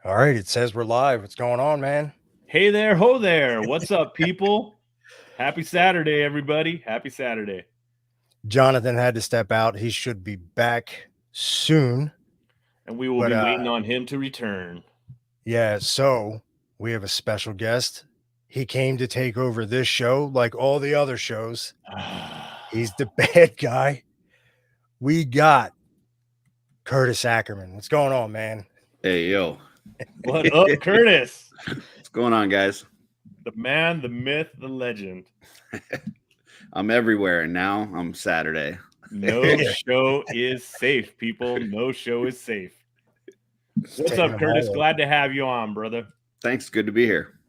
All right, it says we're live. What's going on, man? Hey there, ho there. What's up, people? Happy Saturday, everybody. Happy Saturday. Jonathan had to step out. He should be back soon. And we will be waiting on him to return. Yeah, so we have a special guest. He came to take over this show like all the other shows. He's the bad guy. We got Curtis Ackerman. What's going on, man? Hey, yo. What up, Curtis? What's going on, guys? The man, the myth, the legend. I'm everywhere, and now I'm Saturday. No show is safe, people. No show is safe. What's up, Curtis? Glad to have you on, brother. Thanks. Good to be here.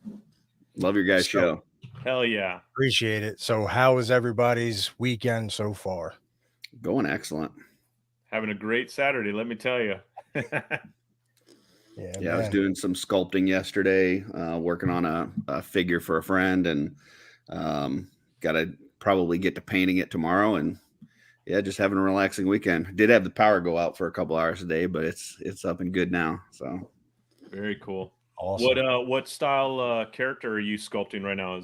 Love your guys' show. Hell yeah. Appreciate it. So how is everybody's weekend so far? Going excellent. Having a great Saturday, let me tell you. Yeah, I was doing some sculpting yesterday, working on a figure for a friend, and got to probably get to painting it tomorrow. And yeah, just having a relaxing weekend. Did have the power go out for a couple hours a day, but it's up and good now. So very cool. Awesome. What style character are you sculpting right now?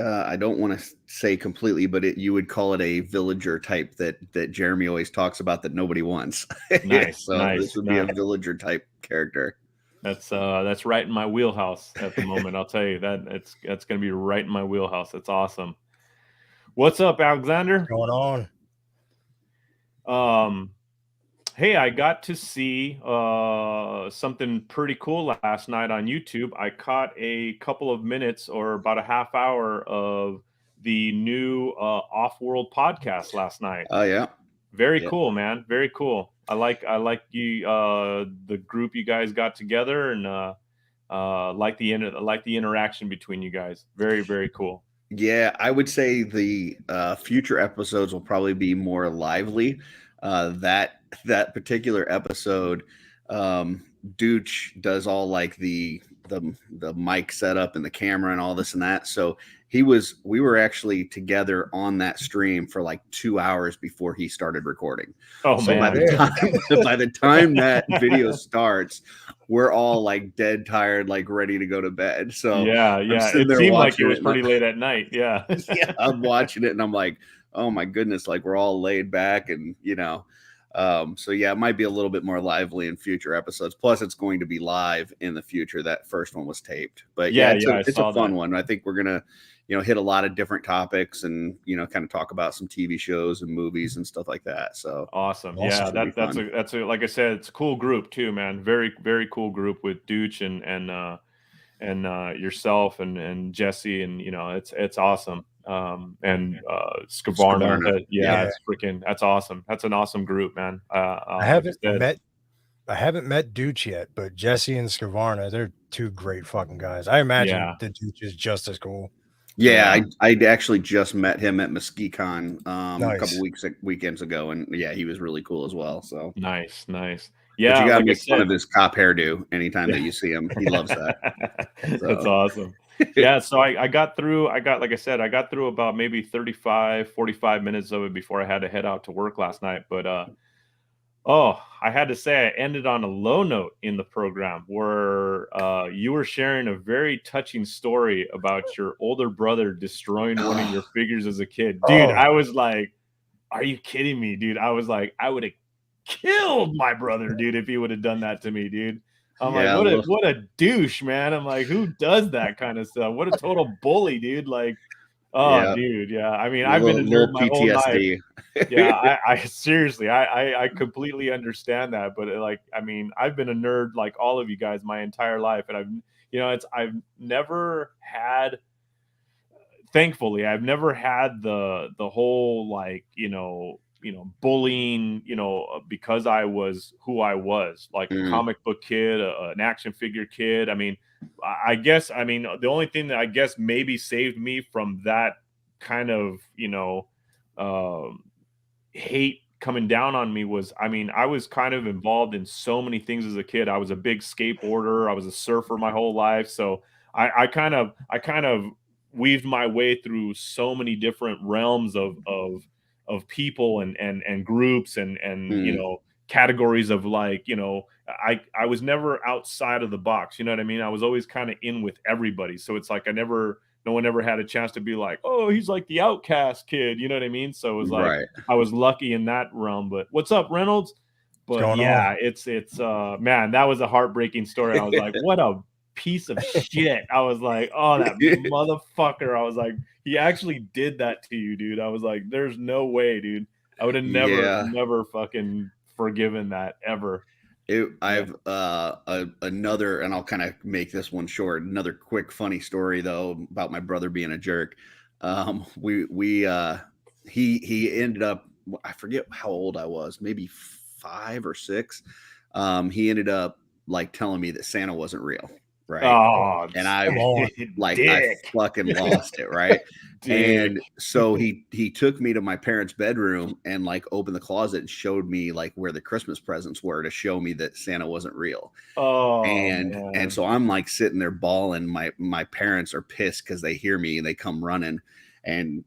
I don't want to say completely, but you would call it a villager type that Jeremy always talks about that nobody wants. Nice. So nice, this would be a villager type character. That's right in my wheelhouse at the moment. I'll tell you that that's going to be right in my wheelhouse. That's awesome. What's up, Alexander? What's going on? Hey, I got to see something pretty cool last night on YouTube. I caught a couple of minutes or about a half hour of the new Off-World podcast last night. Oh yeah. Very cool, man. Very cool. I like you the group you guys got together, and like the interaction between you guys. Very, very cool. Yeah, I would say the future episodes will probably be more lively. That particular episode, Dooch does all like the mic setup and the camera and all this and that. So we were actually together on that stream for like 2 hours before he started recording. Oh, so man. by the time that video starts, we're all like dead tired, like ready to go to bed. So yeah. It seemed like it was pretty late at night. Yeah. Yeah, I'm watching it and I'm like, oh my goodness, like we're all laid back and so yeah, it might be a little bit more lively in future episodes. Plus, it's going to be live in the future. That first one was taped, but it's a fun one. I think we're gonna, hit a lot of different topics and kind of talk about some TV shows and movies and stuff like that. So awesome. Yeah, that's like I said, it's a cool group too, man. Very, very cool group with Dooch and yourself and Jesse, and it's awesome. And Scavarna, that's awesome. That's an awesome group, man. I haven't met Dooch yet, but Jesse and Scavarna, they're two great fucking guys. I imagine the Dooch is just as cool. Yeah, I actually just met him at MesquiCon a couple weekends ago, and yeah, he was really cool as well. So nice. Yeah, but you gotta make fun of his cop hairdo anytime that you see him. He loves that. That's awesome. Yeah, so I got through about maybe 35, 45 minutes of it before I had to head out to work last night. But I had to say I ended on a low note in the program where you were sharing a very touching story about your older brother destroying one of your figures as a kid. Dude, I was like, are you kidding me, dude? I was like, I would have killed my brother, dude, if he would have done that to me, dude. I'm like, what a douche, man. I'm like, who does that kind of stuff? What a total bully, dude. Like, dude, yeah. I mean, I've been a nerd my whole life. Yeah, I seriously, I completely understand that. But like, I mean, I've been a nerd like all of you guys my entire life, and I've never had. Thankfully, I've never had the whole like bullying, because I was who I was, like a comic book kid, an action figure kid. I mean, the only thing that I guess maybe saved me from that kind of, hate coming down on me was, I was kind of involved in so many things as a kid. I was a big skateboarder. I was a surfer my whole life. So I kind of weaved my way through so many different realms of people and groups and categories of like, I was never outside of the box. You know what I mean? I was always kind of in with everybody. So it's like no one ever had a chance to be like, oh, he's like the outcast kid. You know what I mean? So it was like, Right. I was lucky in that realm. But what's up, Reynolds? But yeah, it's man, that was a heartbreaking story. I was like, what a piece of shit. I was like, oh, that motherfucker. I was like, he actually did that to you, dude. I was like, there's no way, dude. I would have never fucking forgiven that ever. I've another, and I'll kind of make this one short. Another quick funny story though about my brother being a jerk. He ended up, I forget how old I was, maybe 5 or 6. He ended up like telling me that Santa wasn't real. Right. Oh, and I fucking lost it. Right. And so he took me to my parents' bedroom and like opened the closet and showed me like where the Christmas presents were to show me that Santa wasn't real. Oh, and so I'm like sitting there bawling. My parents are pissed because they hear me and they come running, and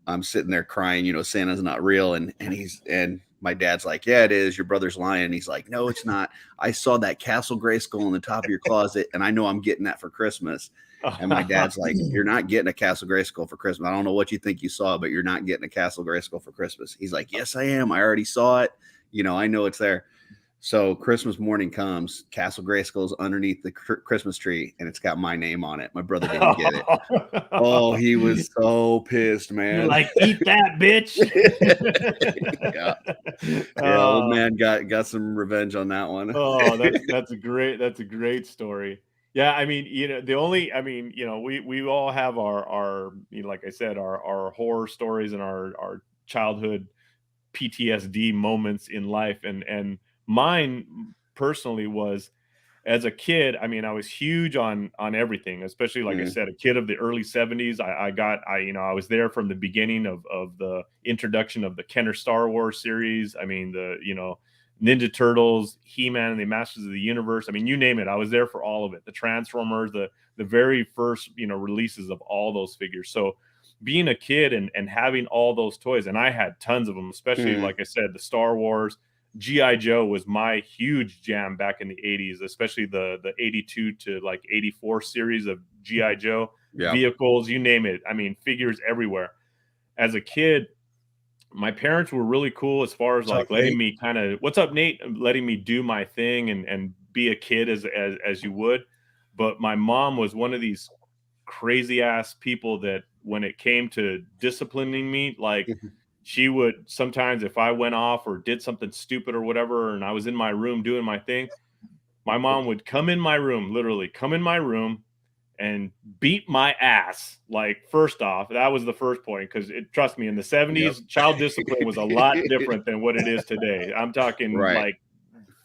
I'm sitting there crying, Santa's not real. And my dad's like, yeah, it is. Your brother's lying. He's like, no, it's not. I saw that Castle Grayskull in the top of your closet, and I know I'm getting that for Christmas. And my dad's like, you're not getting a Castle Grayskull for Christmas. I don't know what you think you saw, but you're not getting a Castle Grayskull for Christmas. He's like, yes, I am. I already saw it. I know it's there. So Christmas morning comes, Castle Grayskull's underneath the Christmas tree, and it's got my name on it. My brother didn't get it. Oh, he was so pissed, man. You're like, eat that, bitch. Yeah, old man got some revenge on that one. Oh, that's a great story. Yeah, I mean, we all have our like I said, our horror stories and our childhood PTSD moments in life, and mine personally was as a kid. I mean, I was huge on everything, especially like I said, a kid of the early 70s. I was there from the beginning of the introduction of the Kenner Star Wars series. I mean, the Ninja Turtles, He-Man, and the Masters of the Universe. I mean, you name it, I was there for all of it. The Transformers, the very first releases of all those figures. So being a kid and having all those toys, and I had tons of them, especially like I said, the Star Wars, G.I. Joe was my huge jam back in the 80s, especially the 82 to like 84 series of G.I. Joe, vehicles, you name it. I mean, figures everywhere. As a kid, my parents were really cool as far as like letting me kind of, what's up, Nate? Letting me do my thing and be a kid as you would. But my mom was one of these crazy ass people that when it came to disciplining me, like she would sometimes, if I went off or did something stupid or whatever, and I was in my room doing my thing, my mom would literally come in my room and beat my ass. Like, first off, that was the first point, because trust me, in the 70s, child discipline was a lot different than what it is today. I'm talking like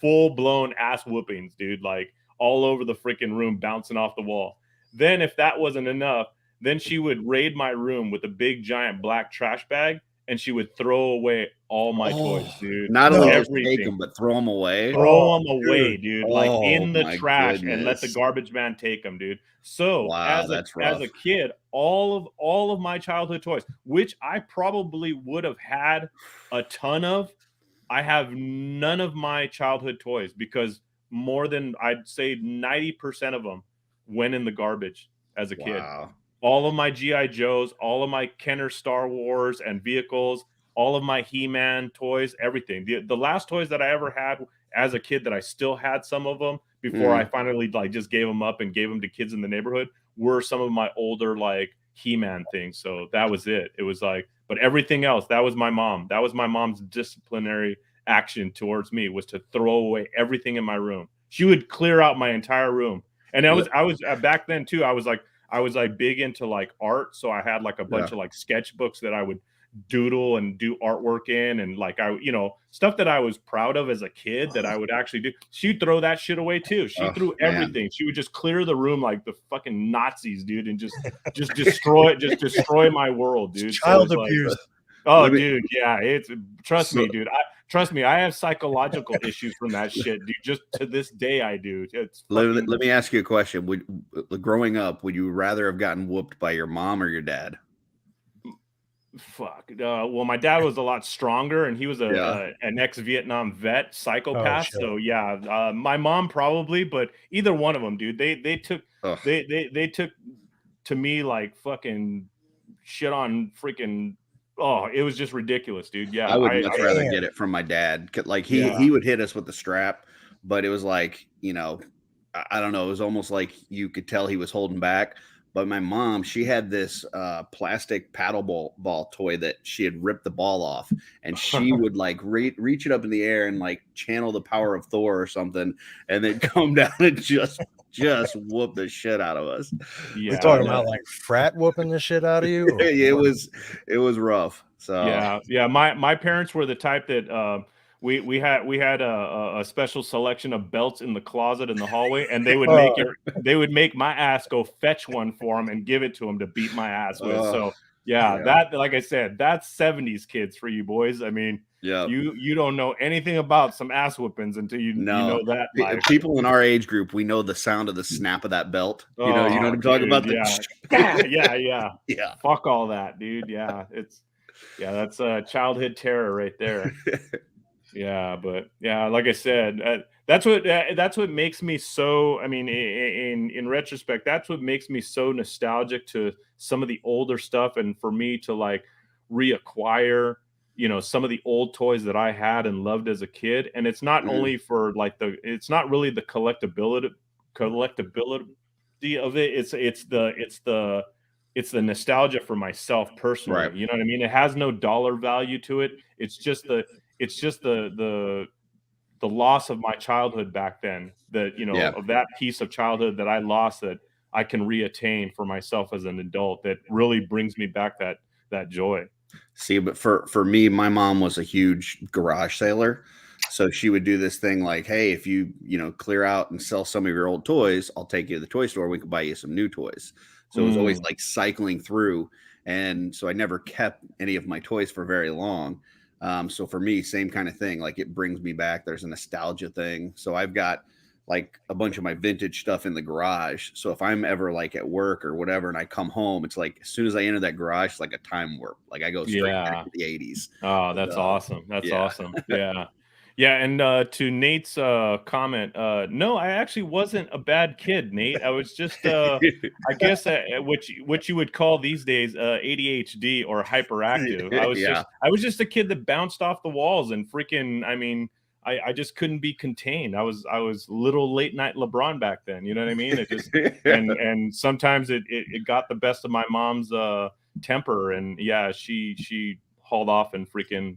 full-blown ass whoopings, dude, like all over the freaking room, bouncing off the wall. Then if that wasn't enough, then she would raid my room with a big giant black trash bag, and she would throw away all my toys, dude. Not only take them, but throw them away. Throw them away, dude. Like in the trash, and let the garbage man take them, dude. So as a kid, all of my childhood toys, which I probably would have had a ton of, I have none of my childhood toys, because more than, I'd say 90% of them went in the garbage as a kid. All of my G.I. Joes, all of my Kenner Star Wars and vehicles, all of my He-Man toys, everything. The last toys that I ever had as a kid that I still had some of them before I finally like just gave them up and gave them to kids in the neighborhood were some of my older like He-Man things. So that was it. It was like, but everything else, that was my mom. That was my mom's disciplinary action towards me, was to throw away everything in my room. She would clear out my entire room. And I was back then too, I was like big into like art. So I had like a bunch of like sketchbooks that I would doodle and do artwork in, and like stuff that I was proud of as a kid that I would actually do. She'd throw that shit away too. She threw everything. She would just clear the room like the fucking Nazis, dude, and just destroy my world, dude. Child abuse. Dude, yeah, trust me, dude. Trust me, I have psychological issues from that shit, dude. Just to this day, I do. Let me ask you a question. Growing up, would you rather have gotten whooped by your mom or your dad? Fuck. Well, my dad was a lot stronger, and he was Yeah. an ex-Vietnam vet, Oh, psychopath. shit. So yeah, my mom probably, but either one of them, dude, they took Ugh. they took to me like fucking shit on freaking. Oh, it was just ridiculous, dude. Yeah, I would much rather Damn. get it from my dad. Like Yeah. he would hit us with the strap, but it was like, I don't know, it was almost like you could tell he was holding back. But my mom, she had this plastic paddle ball toy that she had ripped the ball off, and she would like reach it up in the air and like channel the power of Thor or something, and then come down and just whoop the shit out of us. We're Yeah, talking no. about like frat whooping the shit out of you. or it what? was rough. So Yeah. My parents were the type that we had a special selection of belts in the closet in the hallway, and they would make my ass go fetch one for them and give it to them to beat my ass with. So yeah, that, like I said, that's 70s kids for you boys. I mean, yeah. you don't know anything about some ass whoopings until you know that life. People in our age group, we know the sound of the snap of that belt. You know what I'm talking about? Yeah. Fuck all that, dude. Yeah, that's childhood terror right there. Yeah, but yeah, like I said, that's what makes me so. I mean, in retrospect, that's what makes me so nostalgic to some of the older stuff, and for me to like reacquire, some of the old toys that I had and loved as a kid. And it's not only for like it's not really the collectability of it. It's the nostalgia for myself personally. Right. You know what I mean? It has no dollar value to it. It's just the loss of my childhood back then, of that piece of childhood that I lost, that I can reattain for myself as an adult, that really brings me back that joy. See, but for me, my mom was a huge garage sailor. So she would do this thing like, hey, if you clear out and sell some of your old toys, I'll take you to the toy store. We can buy you some new toys. So it was always like cycling through. And so I never kept any of my toys for very long. So for me, same kind of thing. Like it brings me back. There's a nostalgia thing. So I've got like a bunch of my vintage stuff in the garage. So if I'm ever like at work or whatever, and I come home, it's like, as soon as I enter that garage, it's like a time warp. Like I go straight back to the 80s. Oh, that's awesome. That's awesome. Yeah. Yeah, and to Nate's comment, no, I actually wasn't a bad kid, Nate. I was just, I guess, what you would call these days ADHD or hyperactive. I was just a kid that bounced off the walls and freaking. I mean, I just couldn't be contained. I was little late night LeBron back then. You know what I mean? It just and sometimes it got the best of my mom's temper, and yeah, she hauled off and freaking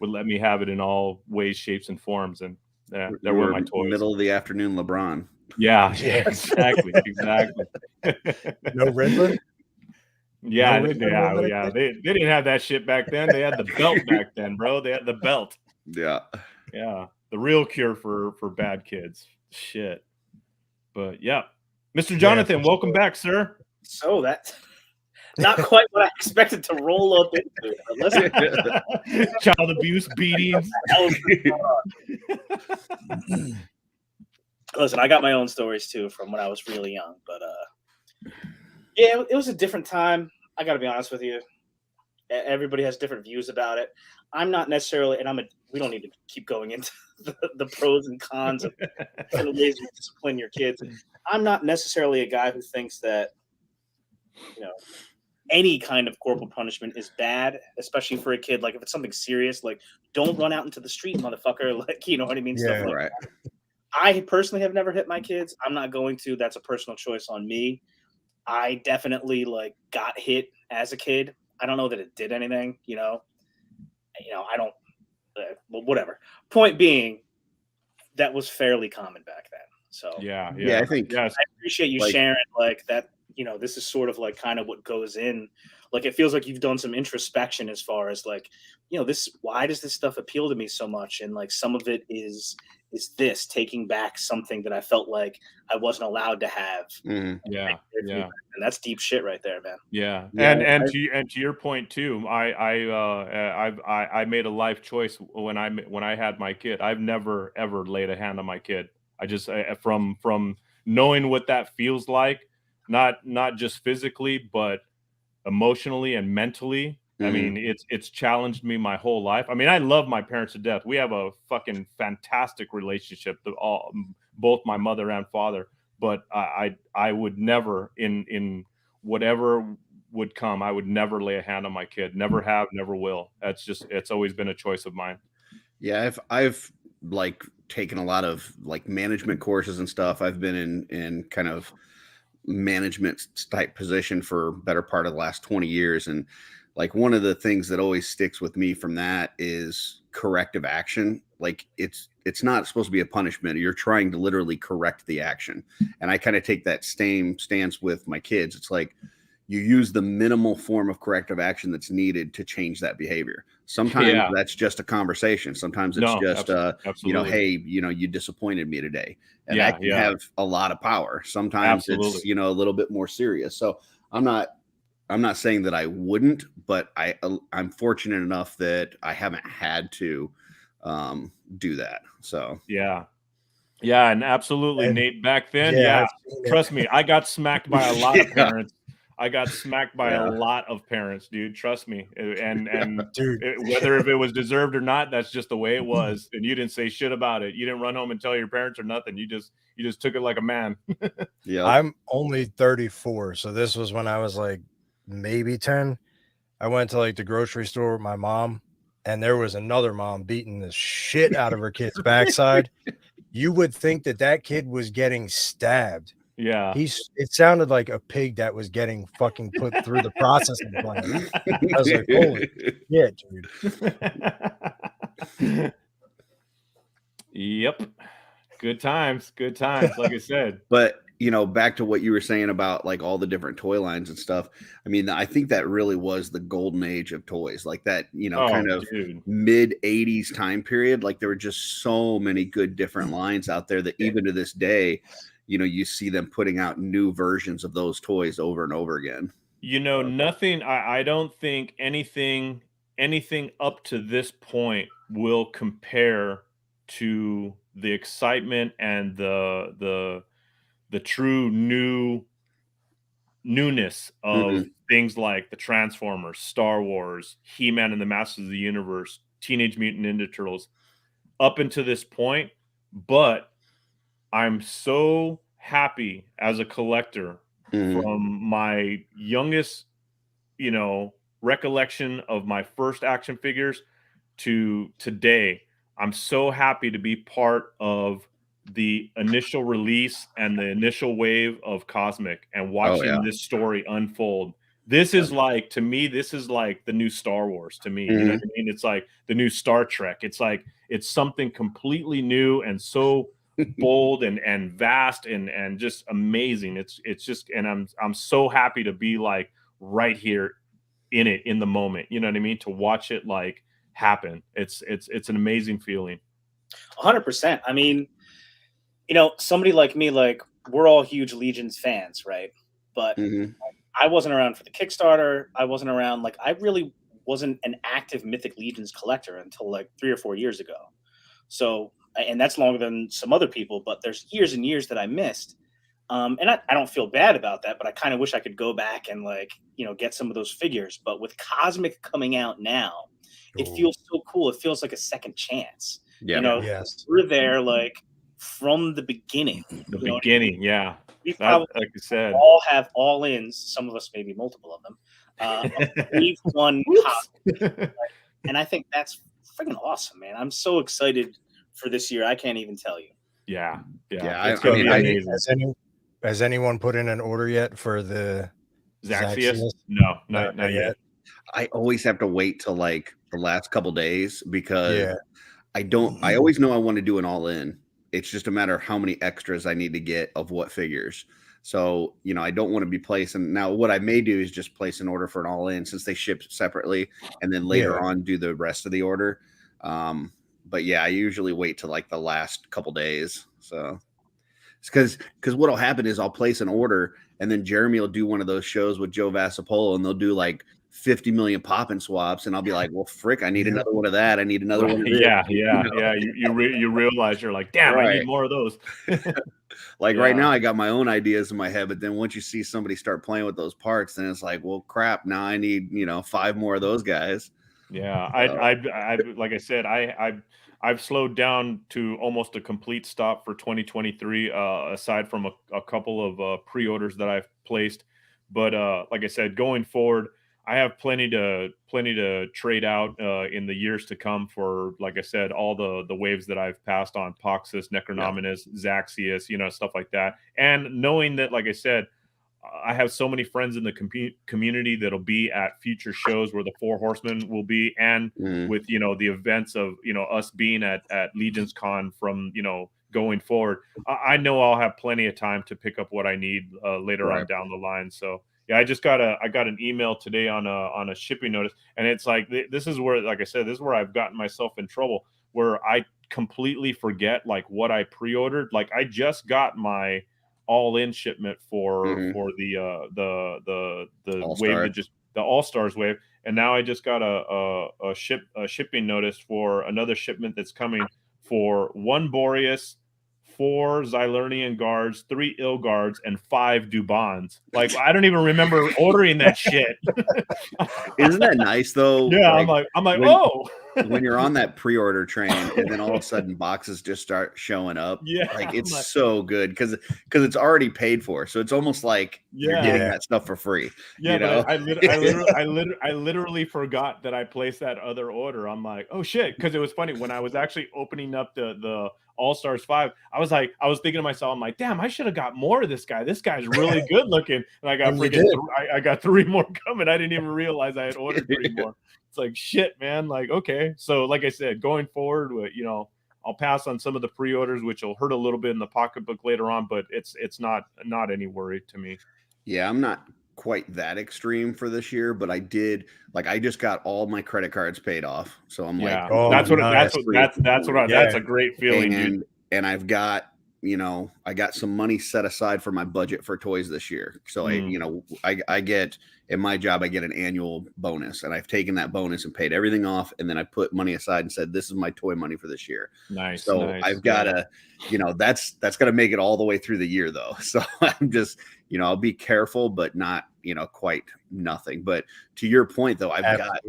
would let me have it in all ways, shapes, and forms. And yeah, there were my toys. Middle of the afternoon LeBron. Yeah, exactly. No Riddler? Yeah. They didn't have that shit back then. They had the belt back then, bro. They had the belt. Yeah. Yeah. The real cure for bad kids. Shit. But yeah. Mr. Jonathan, welcome back, sir. So that's not quite what I expected to roll up into. Listen. Child abuse, beatings. Listen, I got my own stories too from when I was really young, but yeah, it was a different time. I got to be honest with you. Everybody has different views about it. I'm not necessarily, and we don't need to keep going into the pros and cons of the ways you discipline your kids. I'm not necessarily a guy who thinks that, any kind of corporal punishment is bad, especially for a kid. Like if it's something serious, like don't run out into the street, motherfucker. Like, you know what I mean? Yeah, Stuff like right. that. I personally have never hit my kids. I'm not going to. That's a personal choice on me. I definitely got hit as a kid. I don't know that it did anything, I don't, well, whatever. Point being, that was fairly common back then. So yeah, I think I appreciate you sharing that. This is sort of kind of what goes in. It feels like you've done some introspection as far as why does this stuff appeal to me so much? And some of it is this taking back something that I felt like I wasn't allowed to have. Mm-hmm. Yeah. And that's deep shit right there, man. Yeah. And to your point too, I made a life choice when I had my kid. I've never ever laid a hand on my kid. I just from knowing what that feels like, not just physically, but emotionally and mentally. I mean, it's challenged me my whole life. I mean, I love my parents to death. We have a fucking fantastic relationship, both my mother and father. But I would never, in whatever would come, I would never lay a hand on my kid. Never have, never will. It's always been a choice of mine. Yeah, I've like taken a lot of like management courses and stuff. I've been in kind of management type position for better part of the last 20 years. And like one of the things that always sticks with me from that is corrective action. Like it's not supposed to be a punishment. You're trying to literally correct the action. And I kind of take that same stance with my kids. It's like you use the minimal form of corrective action that's needed to change that behavior. Sometimes that's just a conversation. Sometimes it's just hey, you disappointed me today. And that can have a lot of power. Sometimes it's, a little bit more serious. So I'm not saying that I wouldn't, but I'm fortunate enough that I haven't had to do that. So yeah, and absolutely, Nate. Back then, trust me, I got smacked by a lot of parents. I got smacked by a lot of parents, dude. Trust me. And dude, whether if it was deserved or not, that's just the way it was. And you didn't say shit about it. You didn't run home and tell your parents or nothing. You just took it like a man. Yeah. I'm only 34, so this was when I was like maybe 10. I went to like the grocery store with my mom, and there was another mom beating the shit out of her kid's backside. You would think that kid was getting stabbed. Yeah. It sounded like a pig that was getting fucking put through the processing plant. I was like, holy shit, dude. Yep. Good times. Like I said. But back to what you were saying about like all the different toy lines and stuff. I mean, I think that really was the golden age of toys, like that, kind of mid 80s time period. Like there were just so many good different lines out there that even to this day, you see them putting out new versions of those toys over and over again. Nothing. I don't think anything up to this point will compare to the excitement and the true newness of things like the Transformers, Star Wars, He-Man and the Masters of the Universe, Teenage Mutant Ninja Turtles, up until this point. But I'm so happy as a collector from my youngest, recollection of my first action figures to today. I'm so happy to be part of the initial release and the initial wave of Cosmic and watching this story unfold. This is like, to me, this is like the new Star Wars to me. You know what I mean? It's like the new Star Trek. It's like, it's something completely new and so bold and vast and just amazing. It's just, and I'm so happy to be like right here in the moment. You know what I mean? To watch it like happen. It's an amazing feeling. 100%. I mean, somebody like me, like we're all huge Legions fans, right? But I wasn't around for the Kickstarter. I wasn't around, like I really wasn't an active Mythic Legions collector until like 3 or 4 years ago. So, and that's longer than some other people, but there's years and years that I missed. And I don't feel bad about that, but I kind of wish I could go back and like, get some of those figures. But with Cosmic coming out now, it feels so cool. It feels like a second chance. Yeah. We're there like from the beginning. Yeah. We probably, like you said, all have all-ins. Some of us, maybe multiple of them. We've won Cosmic, and I think that's freaking awesome, man. I'm so excited for this year. I can't even tell you. Yeah. It's gonna be amazing. Has anyone put in an order yet for the Zaxius? No, not yet. I always have to wait till like the last couple days because I always know I want to do an all-in. It's just a matter of how many extras I need to get of what figures. So, I don't want to be placing. Now, what I may do is just place an order for an all-in since they ship separately and then later on do the rest of the order. But yeah, I usually wait till like the last couple days. So it's because what'll happen is I'll place an order and then Jeremy will do one of those shows with Joe Vassapolo and they'll do like 50 million pop-in swaps, and I'll be like, well, frick, I need another one of that. I need another one of this. Yeah. You realize you're like, damn, I need more of those. Like right now, I got my own ideas in my head, but then once you see somebody start playing with those parts, then it's like, well, crap. Now I need 5 more of those guys. Yeah, I like I said, I've slowed down to almost a complete stop for 2023. Aside from a couple of pre-orders that I've placed, but like I said, going forward, I have plenty to trade out in the years to come for, like I said, all the waves that I've passed on: Poxus, Necronominus, Zaxius, stuff like that. And knowing that, like I said, I have so many friends in the community that'll be at future shows where the Four Horsemen will be, and with the events of us being at Legion's Con from going forward, I know I'll have plenty of time to pick up what I need later on down the line. So yeah, I got an email today on a shipping notice, and it's like this is where, like I said, this is where I've gotten myself in trouble, where I completely forget like what I pre-ordered. Like I just got my all-in shipment for the wave that just the All-Stars wave, and now I just got a shipping notice for another shipment that's coming for 1 Boreas, 4 Xylernian guards, 3 ill guards, and 5 Dubons. Like I don't even remember ordering that shit. Isn't that nice though? Yeah, I'm like, oh. When you're on that pre-order train and then all of a sudden boxes just start showing up, like it's so good because it's already paid for, so it's almost like you're getting that stuff for free. But I literally forgot that I placed that other order. I'm like, oh shit, because it was funny when I was actually opening up the All-Stars 5. I was thinking to myself, I'm like, damn, I should have got more of this guy. This guy's really good looking, and I got I got 3 more coming. I didn't even realize I had ordered 3 more. It's like, shit, man. Like, okay. So like I said, going forward, I'll pass on some of the pre-orders, which will hurt a little bit in the pocketbook later on, but it's not any worry to me. Yeah, I'm not quite that extreme for this year, but I just got all my credit cards paid off. So I'm like, that's a great feeling, dude. And I've got, I got some money set aside for my budget for toys this year. So I get, in my job, I get an annual bonus, and I've taken that bonus and paid everything off. And then I put money aside and said, this is my toy money for this year. Nice. So I've got to, that's going to make it all the way through the year though. So I'm just, I'll be careful, but not, quite nothing. But to your point though, I've got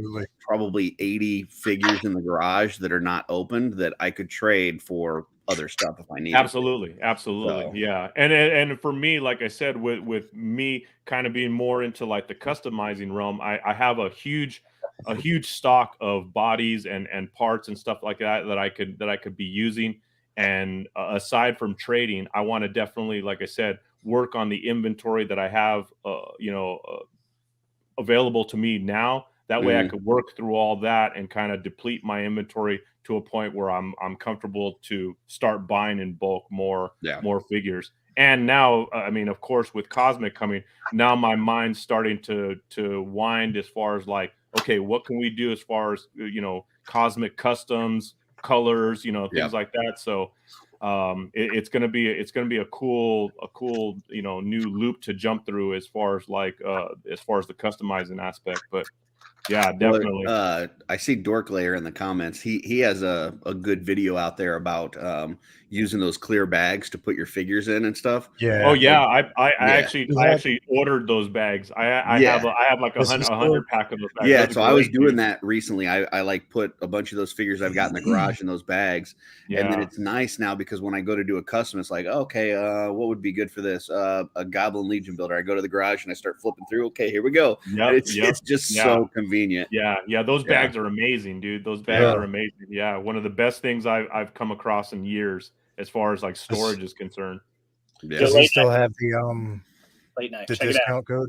probably 80 figures in the garage that are not opened that I could trade for other stuff if I need. Absolutely. So. Yeah. And for me, like I said, with me kind of being more into like the customizing realm, I have a huge stock of bodies and parts and stuff like that I could be using. And aside from trading, I want to definitely, like I said, work on the inventory that I have available to me now. That way I could work through all that and kind of deplete my inventory to a point where I'm comfortable to start buying in bulk more figures. And now, I mean, of course, with Cosmic coming, now my mind's starting to wind as far as like, okay, what can we do as far as, Cosmic customs, colors, things like that. So it's gonna be a cool new loop to jump through as far as the customizing aspect. But yeah, definitely. Well, I see DorkLair in the comments. He has a good video out there about using those clear bags to put your figures in and stuff. Yeah. Oh yeah, I actually ordered those bags. I have like a 100 pack of those bags. Yeah, so I was doing that recently. I like put a bunch of those figures I've got in the garage in those bags. Yeah. And then it's nice now because when I go to do a custom, it's like, okay, what would be good for this? A Goblin Legion builder. I go to the garage and I start flipping through. Okay, here we go. Yep, it's just so convenient. Yeah, those bags are amazing, dude. Those bags are amazing. Yeah, one of the best things I've come across in years as far as like storage is concerned. Yeah. Does he still have the late night the discount code?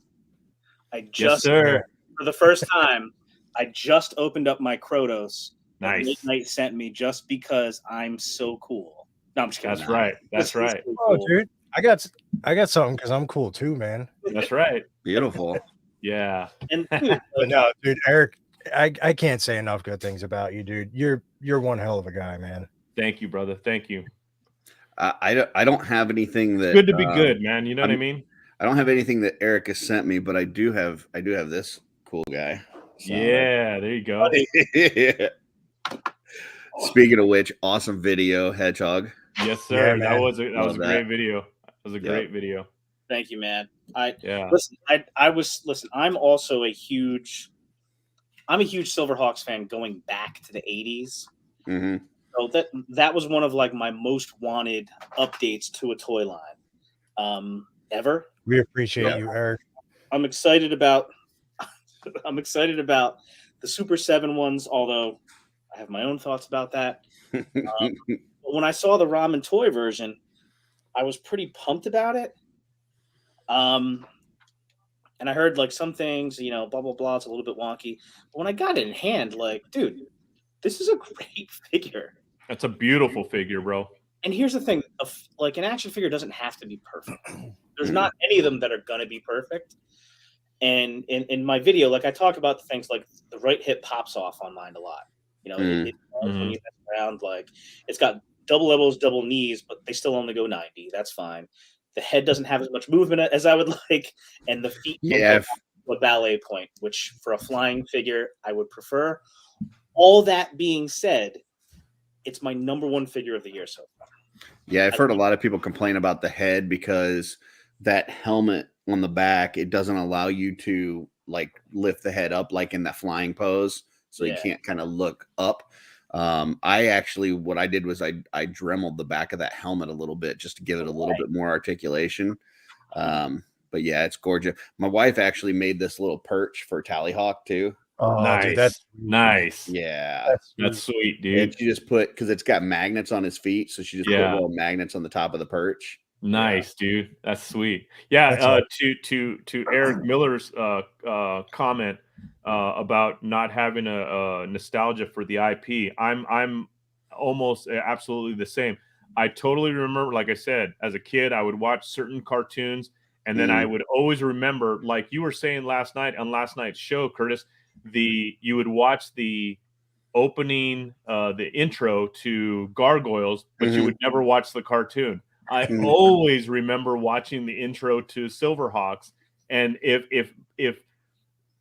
For the first time, I just opened up my Krotos. Nice. Late night sent me just because I'm so cool. No, I'm just kidding. That's right. That's right. So cool. Oh, dude, I got something because I'm cool too, man. That's right. Beautiful. Yeah. And but no, dude, Eric, I can't say enough good things about you, dude. You're one hell of a guy, man. Thank you, brother. Thank you. I don't have anything that good to be good, man. You know what I mean? I don't have anything that Eric has sent me, but I do have this cool guy. So, yeah, there you go. Yeah. Speaking of which, awesome video, Hedgehog. Yes, sir. Yeah, that man. was a Love that. great video. That was a great video. Thank you, man. Yeah. Listen. I'm also a huge Silverhawks fan going back to the 80s. Mm-hmm. So that was one of like my most wanted updates to a toy line ever. We appreciate you, Eric. I'm excited about the Super 7 ones, although I have my own thoughts about that. But when I saw the ramen toy version, I was pretty pumped about it. And I heard like some things, blah blah blah, it's a little bit wonky. But when I got it in hand, like, dude, this is a great figure. That's a beautiful figure, bro. And here's the thing, like an action figure doesn't have to be perfect. There's not any of them that are gonna be perfect. And in my video, like I talk about the things like the right hip pops off on mine a lot. It when you mess around, like it's got double elbows, double knees, but they still only go 90. That's fine. The head doesn't have as much movement as I would like, and the feet Yeah. a ballet point, which for a flying figure I would prefer. All that being said, it's my number one figure of the year so far. Yeah, I've heard a lot of people complain about the head because that helmet on the back, it doesn't allow you to like lift the head up like in that flying pose, so you can't kind of look up. What I did was I dremeled the back of that helmet a little bit just to give it a little bit more articulation. But yeah, it's gorgeous. My wife actually made this little perch for Tallyhawk too. Oh, nice. dude, that's nice. Yeah, that's sweet, dude. And she just put, because it's got magnets on his feet, so she just put little magnets on the top of the perch. Nice, dude. That's sweet. Yeah. To Eric Miller's comment about not having a nostalgia for the IP, I'm almost absolutely the same. I totally remember, like I said, as a kid, I would watch certain cartoons, and then I would always remember, like you were saying last night on last night's show, Curtis, you would watch the opening, the intro to Gargoyles, but you would never watch the cartoon. I always remember watching the intro to Silverhawks, and if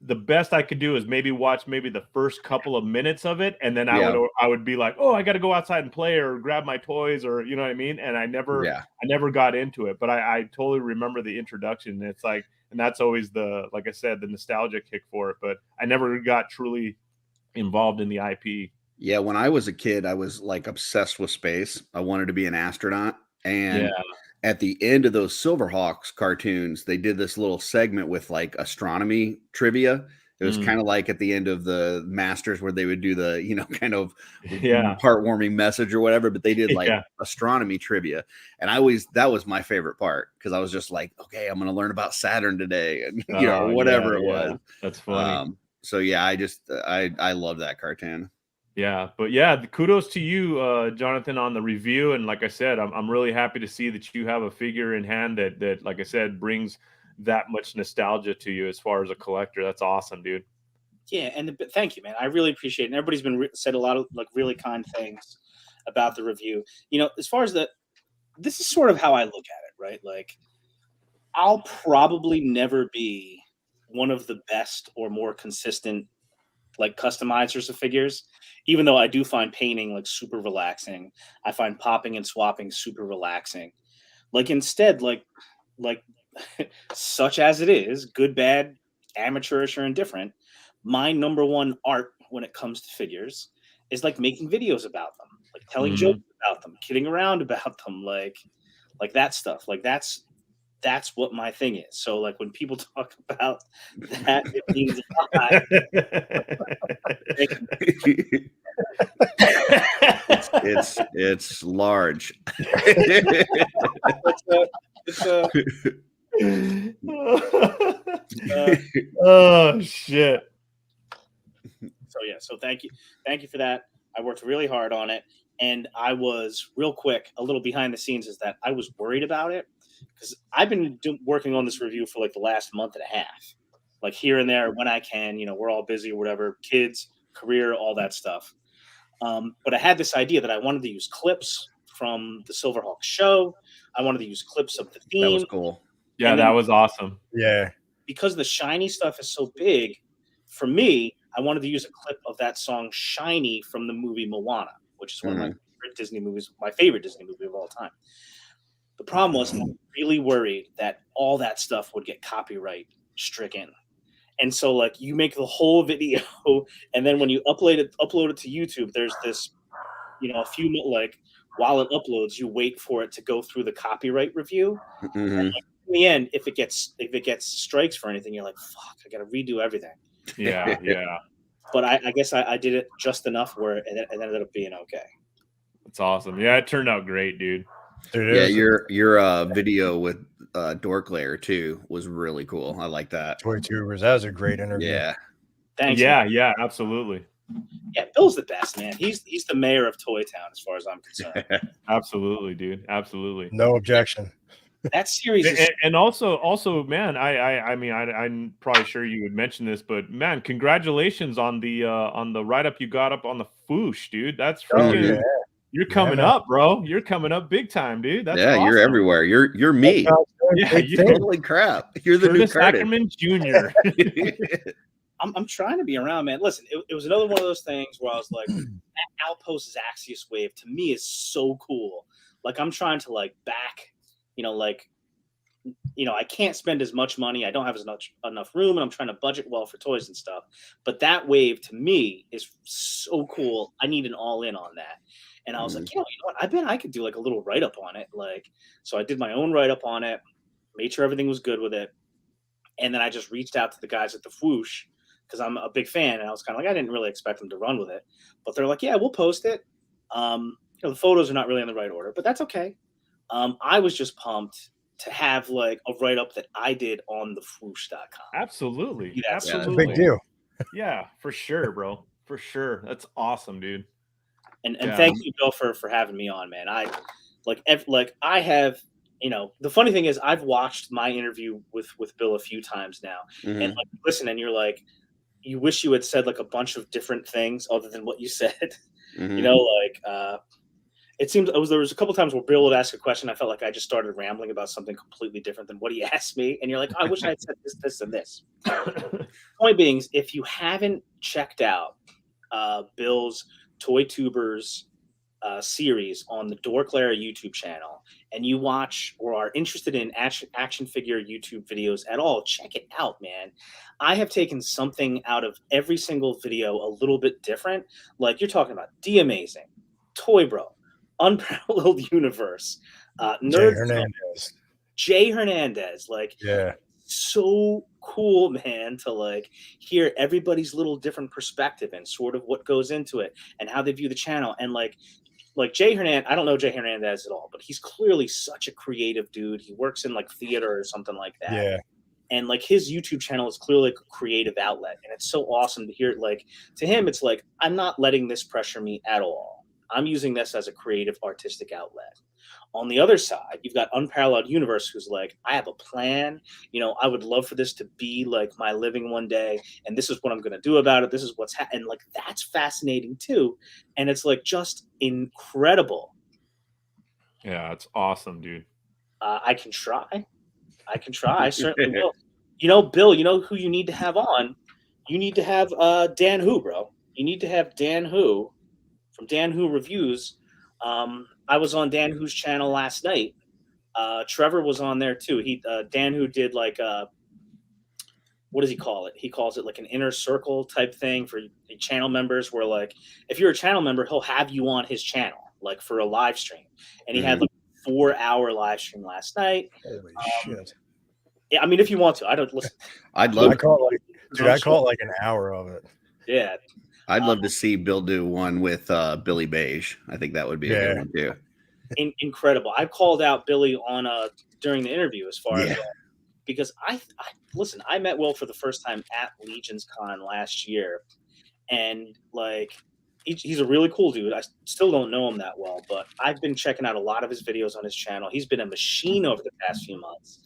the best I could do is maybe watch the first couple of minutes of it, and then I would be like, oh, I got to go outside and play or grab my toys, or you know what I mean. And I never got into it, but I totally remember the introduction. It's like, and that's always like I said, the nostalgia kick for it. But I never got truly involved in the IP. Yeah, when I was a kid, I was like obsessed with space. I wanted to be an astronaut. And at the end of those Silverhawks cartoons, they did this little segment with like astronomy trivia. It was kind of like at the end of the Masters where they would do the, kind of heartwarming message or whatever, but they did like astronomy trivia. And that was my favorite part, because I was just like, okay, I'm going to learn about Saturn today, and whatever it was. That's funny. So yeah, I love that cartoon. Yeah, but yeah, kudos to you, Jonathan, on the review. And like I said, I'm really happy to see that you have a figure in hand that, like I said, brings that much nostalgia to you as far as a collector. That's awesome, dude. Yeah, and thank you, man. I really appreciate it. And everybody's been said a lot of like really kind things about the review. As far as this is sort of how I look at it, right? Like, I'll probably never be one of the best or more consistent like customizers of figures, even though I do find painting like super relaxing. I find popping and swapping super relaxing. Like instead, like such as it is, good, bad, amateurish, or indifferent, my number one art when it comes to figures is like making videos about them, like telling jokes about them, kidding around about them, like that stuff. Like that's what my thing is. So like when people talk about that, it means a lot. It's large. Oh shit. So thank you for that. I worked really hard on it, and I was real quick. A little behind the scenes is that I was worried about it, because I've been working on this review for like the last month and a half, like here and there when I can. We're all busy or whatever, kids, career, all that stuff. But I had this idea that I wanted to use clips from the Silverhawks show. I wanted to use clips of the theme. That was cool. Yeah, that was awesome. Yeah. Because the shiny stuff is so big, for me, I wanted to use a clip of that song "Shiny" from the movie Moana, which is one of my Disney movies, my favorite Disney movie of all time. The problem was I'm really worried that all that stuff would get copyright stricken. And so like you make the whole video and then when you upload it to YouTube, there's this, a few like while it uploads, you wait for it to go through the copyright review. And like, in the end, if it gets strikes for anything, you're like, fuck, I got to redo everything. Yeah. But I guess I did it just enough where it ended up being okay. That's awesome. Yeah, it turned out great, dude. Yeah, your video with DorkLair too was really cool. I like that. Toy Tubers. That was a great interview. Yeah. Thanks. Yeah, absolutely. Yeah, Bill's the best, man. He's the mayor of Toy Town as far as I'm concerned. Absolutely, dude. Absolutely. No objection. That series is and also, man, I mean, I'm probably sure you would mention this, but man, congratulations on the write up you got up on the Foosh, dude. That's freaking. Yeah. You're coming up, bro. You're coming up big time, dude. That's awesome. You're everywhere. You're me. Yeah, holy crap. You're the Curtis new Curtis. Ackerman Jr. I'm trying to be around, man. Listen, it was another one of those things where I was like, that Outpost Zaxius wave to me is so cool. Like I'm trying to like back, I can't spend as much money. I don't have enough room, and I'm trying to budget well for toys and stuff. But that wave to me is so cool. I need an all in on that. And I was like, you know what? I bet I could do like a little write up on it. Like, so I did my own write up on it, made sure everything was good with it, and then I just reached out to the guys at the Foosh because I'm a big fan, and I was kind of like, I didn't really expect them to run with it, but they're like, yeah, we'll post it. The photos are not really in the right order, but that's okay. I was just pumped to have like a write up that I did on the Foosh.com. Absolutely, That's a big deal. Yeah, for sure, bro. For sure, that's awesome, dude. And thank you, Bill, for having me on, man. I have. The funny thing is I've watched my interview with Bill a few times now, and like listen, and you're like, you wish you had said like a bunch of different things other than what you said. It seems there was a couple times where Bill would ask a question. I felt like I just started rambling about something completely different than what he asked me, and you're like, I wish I had said this, and this. Point being, if you haven't checked out Bill's Toy Tubers series on the DorkLair YouTube channel, and you watch or are interested in action figure YouTube videos at all, check it out, man. I have taken something out of every single video a little bit different. Like you're talking about D-Amazing, Toy Bro, Unparalleled Universe, Jay Hernandez. Like, yeah, so cool, man, to like hear everybody's little different perspective and sort of what goes into it and how they view the channel. And like Jay Hernandez, I don't know Jay Hernandez at all, but he's clearly such a creative dude. He works in like theater or something like that. Yeah. And like his YouTube channel is clearly like a creative outlet. And it's so awesome to hear it. Like to him, it's like, I'm not letting this pressure me at all. I'm using this as a creative artistic outlet. On the other side, you've got Unparalleled Universe, who's like, I have a plan. I would love for this to be like my living one day, and this is what I'm going to do about it. This is what's happening. Like that's fascinating too, and it's like just incredible. Yeah, it's awesome, dude. I can try. I certainly will. Bill. You know who you need to have on? You need to have Dan Who, bro. You need to have Dan Who from Dan Who Reviews. I was on Dan Who's channel last night. Trevor was on there too. Dan Who did like what does he call it? He calls it like an inner circle type thing for channel members, where like if you're a channel member, he'll have you on his channel like for a live stream. And he had like a 4-hour live stream last night. Holy shit! Yeah, I mean, if you want to, I don't listen. I'd love. I call it like an hour of it. Yeah. I'd love to see Bill do one with Billy Beige. I think that would be a good one too. Incredible. I called out Billy on during the interview as far as because I listen. I met Will for the first time at Legion's Con last year, and like he's a really cool dude. I still don't know him that well, but I've been checking out a lot of his videos on his channel. He's been a machine over the past few months,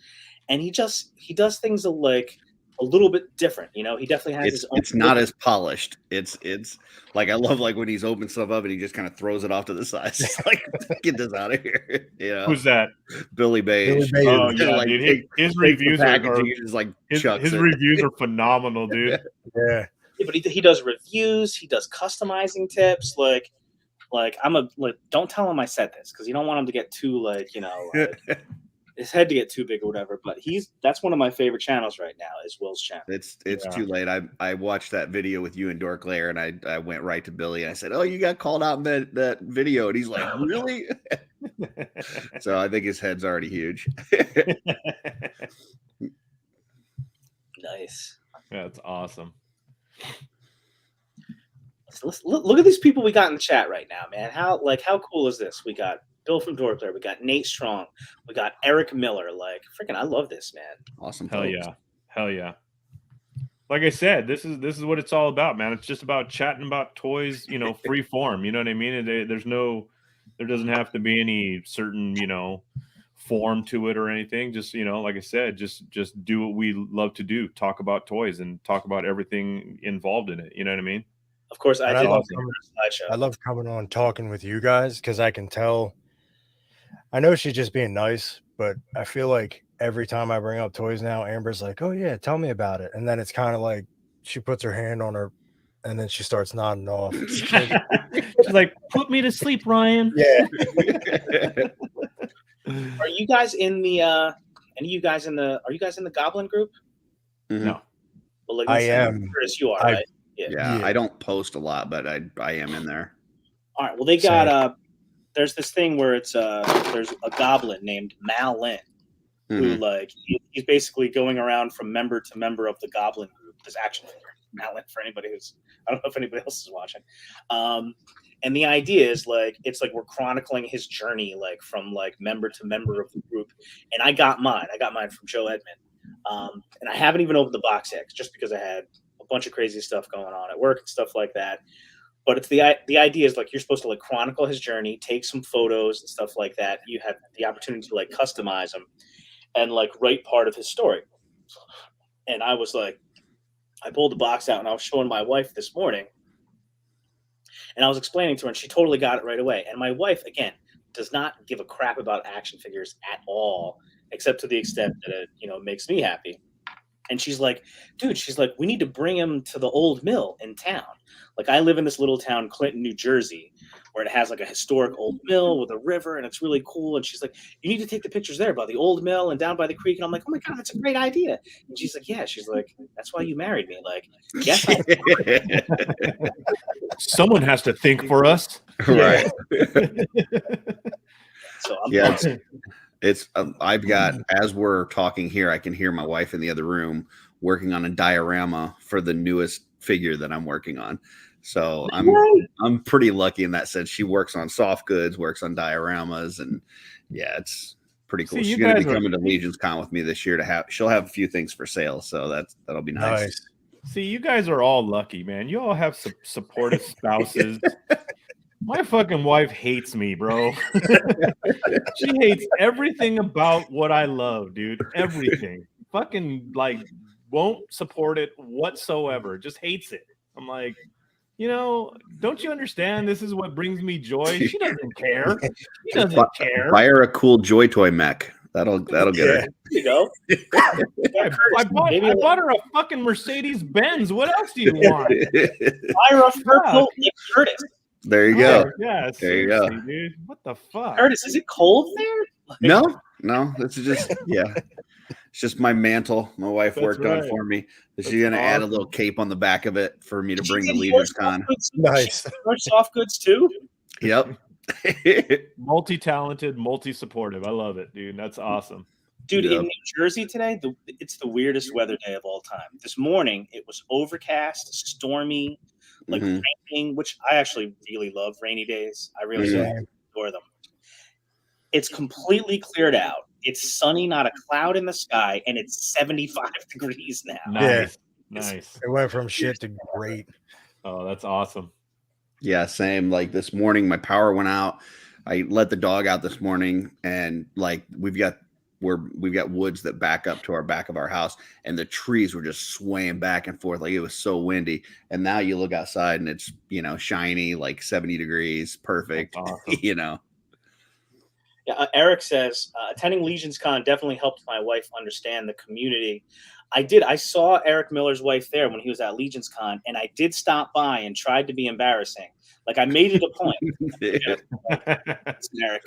and he does things like a little bit different, He definitely has his own. It's not as polished. It's like I love like when he's opened stuff up and he just kind of throws it off to the side. It's like get this out of here. Who's that? Billy Beige. Oh yeah, like, dude. His reviews are like his reviews are phenomenal, dude. Yeah. But he does reviews. He does customizing tips. Like Like, don't tell him I said this because you don't want him to get too like his head to get too big or whatever. But that's one of my favorite channels right now is Will's channel. It's too late. I watched that video with you and DorkLair, and I went right to Billy. And I said, "Oh, you got called out in that video," and he's like, "Really?" So I think his head's already huge. Nice. That's awesome. So look at these people we got in the chat right now, man. How cool is this? We got Bill from DorkLair, we got Nate Strong, we got Eric Miller. Like, freaking, I love this, man. Awesome. Hell yeah. Like I said, this is what it's all about, man. It's just about chatting about toys, free form. You know what I mean? There doesn't have to be any certain, form to it or anything. Just, like I said, just do what we love to do. Talk about toys and talk about everything involved in it. You know what I mean? Of course, I love coming on talking with you guys because I can tell. I know she's just being nice, but I feel like every time I bring up toys now, Amber's like, "Oh yeah, tell me about it," and then it's kind of like she puts her hand on her, and then she starts nodding off. She's like, "Put me to sleep, Ryan." Yeah. Are you guys in the? Are you guys in the Goblin group? Mm-hmm. No. Well, like, I am. Chris, you are, right? Yeah, I don't post a lot, but I am in there. All right. Well, they got there's this thing where it's there's a goblin named Mal Lin, who like he's basically going around from member to member of the Goblin group. This action figure, Mal Lin, for anybody I don't know if anybody else is watching. And the idea is like it's like we're chronicling his journey like from like member to member of the group. And I got mine from Joe Edmond. And I haven't even opened the box yet just because I had a bunch of crazy stuff going on at work and stuff like that. But it's the idea is like you're supposed to like chronicle his journey, take some photos and stuff like that. You have the opportunity to like customize him and like write part of his story. And I was like, I pulled the box out and I was showing my wife this morning. And I was explaining to her, and she totally got it right away. And my wife, again, does not give a crap about action figures at all, except to the extent that it, makes me happy. And she's like, dude, we need to bring him to the old mill in town. Like, I live in this little town, Clinton, New Jersey, where it has like a historic old mill with a river, and it's really cool. And she's like, you need to take the pictures there by the old mill and down by the creek. And I'm like, oh my God, that's a great idea. And she's like, yeah. She's like, that's why you married me. Like, yes. Someone has to think for us. Right. So it's I've got, as we're talking here, I can hear my wife in the other room working on a diorama for the newest figure that I'm working on. So I'm pretty lucky in that sense. She works on soft goods, works on dioramas, and yeah, it's pretty cool. She's going to be coming to Legion's Con with me this year she'll have a few things for sale. So that'll be nice. See, you guys are all lucky, man. You all have supportive spouses. My fucking wife hates me, bro. She hates everything about what I love, dude. Everything. Fucking like won't support it whatsoever. Just hates it. I'm like, don't you understand? This is what brings me joy. She doesn't care. She doesn't care. Buy her a cool Joy Toy mech. That'll get her. There you go. I bought her a fucking Mercedes Benz. What else do you want? Buy her a fur coat like Curtis. There you go. Yeah, there you go, dude. What the fuck? Curtis, is it cold there? No. This is just it's just my mantle. My wife worked on for me. She's gonna add a little cape on the back of it for me to bring to Legion's Con. Nice. Soft goods too. Yep. Multi-talented, multi-supportive. I love it, dude. That's awesome. Dude, in New Jersey today, it's the weirdest weather day of all time. This morning, it was overcast, stormy, like raining, which I actually really love rainy days. I really adore them. It's completely cleared out. It's sunny, not a cloud in the sky, and it's 75 degrees now. Nice. It went from shit to great. Oh, that's awesome. Yeah, same. Like this morning, my power went out. I let the dog out this morning, and like we've got woods that back up to our back of our house, and the trees were just swaying back and forth. Like it was so windy. And now you look outside and it's, shiny, like 70 degrees, perfect. Awesome. Yeah, Eric says attending Legion's Con definitely helped my wife understand the community I did. I saw Eric Miller's wife there when he was at Legion's Con, and I did stop by and tried to be embarrassing. Like, I made it a point. Listen, Eric,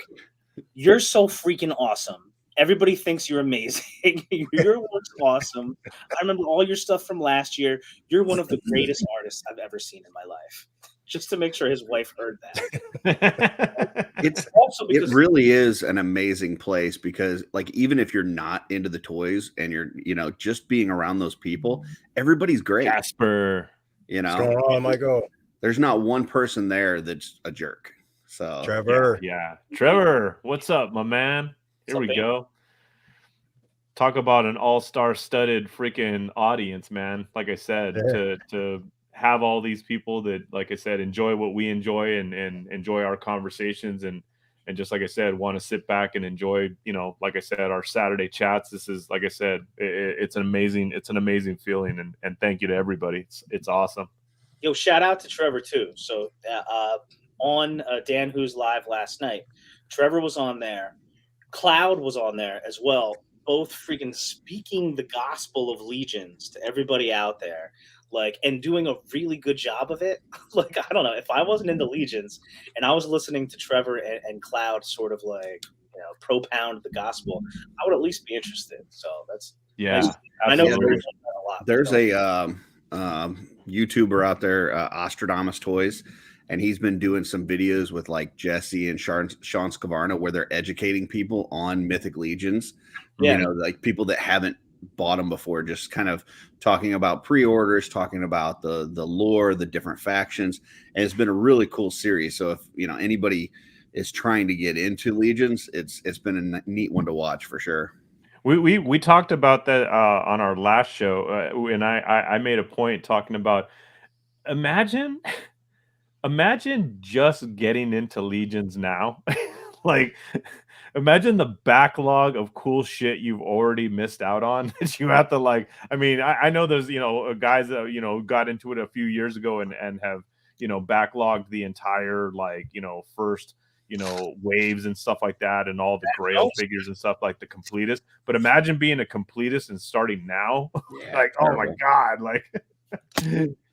you're so freaking awesome. Everybody thinks you're amazing. Your work's awesome. I remember all your stuff from last year. You're one of the greatest artists I've ever seen in my life. Just to make sure his wife heard that. It's Also because it really is an amazing place because, like, even if you're not into the toys and you're, just being around those people, everybody's great. Casper. What's going on, Michael? There's not one person there that's a jerk. So Trevor. Yeah. Trevor, what's up, my man? Here we go. Talk about an all-star studded freaking audience, man. Like I said, to have all these people that, like I said, enjoy what we enjoy and enjoy our conversations and just like I said, want to sit back and enjoy, like I said, our Saturday chats. This is, like I said, it's an amazing feeling, and thank you to everybody. It's awesome. Yo, shout out to Trevor too. So on Dan Who's Live last night, Trevor was on there. Cloud was on there as well. Both freaking speaking the gospel of Legions to everybody out there, like, and doing a really good job of it. Like, I don't know, if I wasn't into Legions and I was listening to Trevor and Cloud sort of like, propound the gospel, I would at least be interested. So that's nice. I know a lot. There's a YouTuber out there, Ostradamus Toys, and he's been doing some videos with like Jesse and Sean Scavarna where they're educating people on Mythic Legions. Yeah. Like people that haven't bought them before, just kind of talking about pre-orders, talking about the lore, the different factions. And it's been a really cool series. So if anybody is trying to get into Legions, it's been a neat one to watch for sure. We talked about that on our last show, and I made a point talking about imagine just getting into Legions now. Like, imagine the backlog of cool shit you've already missed out on that you have to, like, I mean, I know there's, guys that, got into it a few years ago and have, backlogged the entire, like, first, waves and stuff like that and all the Grail figures and stuff, like the completist. But imagine being a completist and starting now. Yeah, like, terrible. Oh my God, like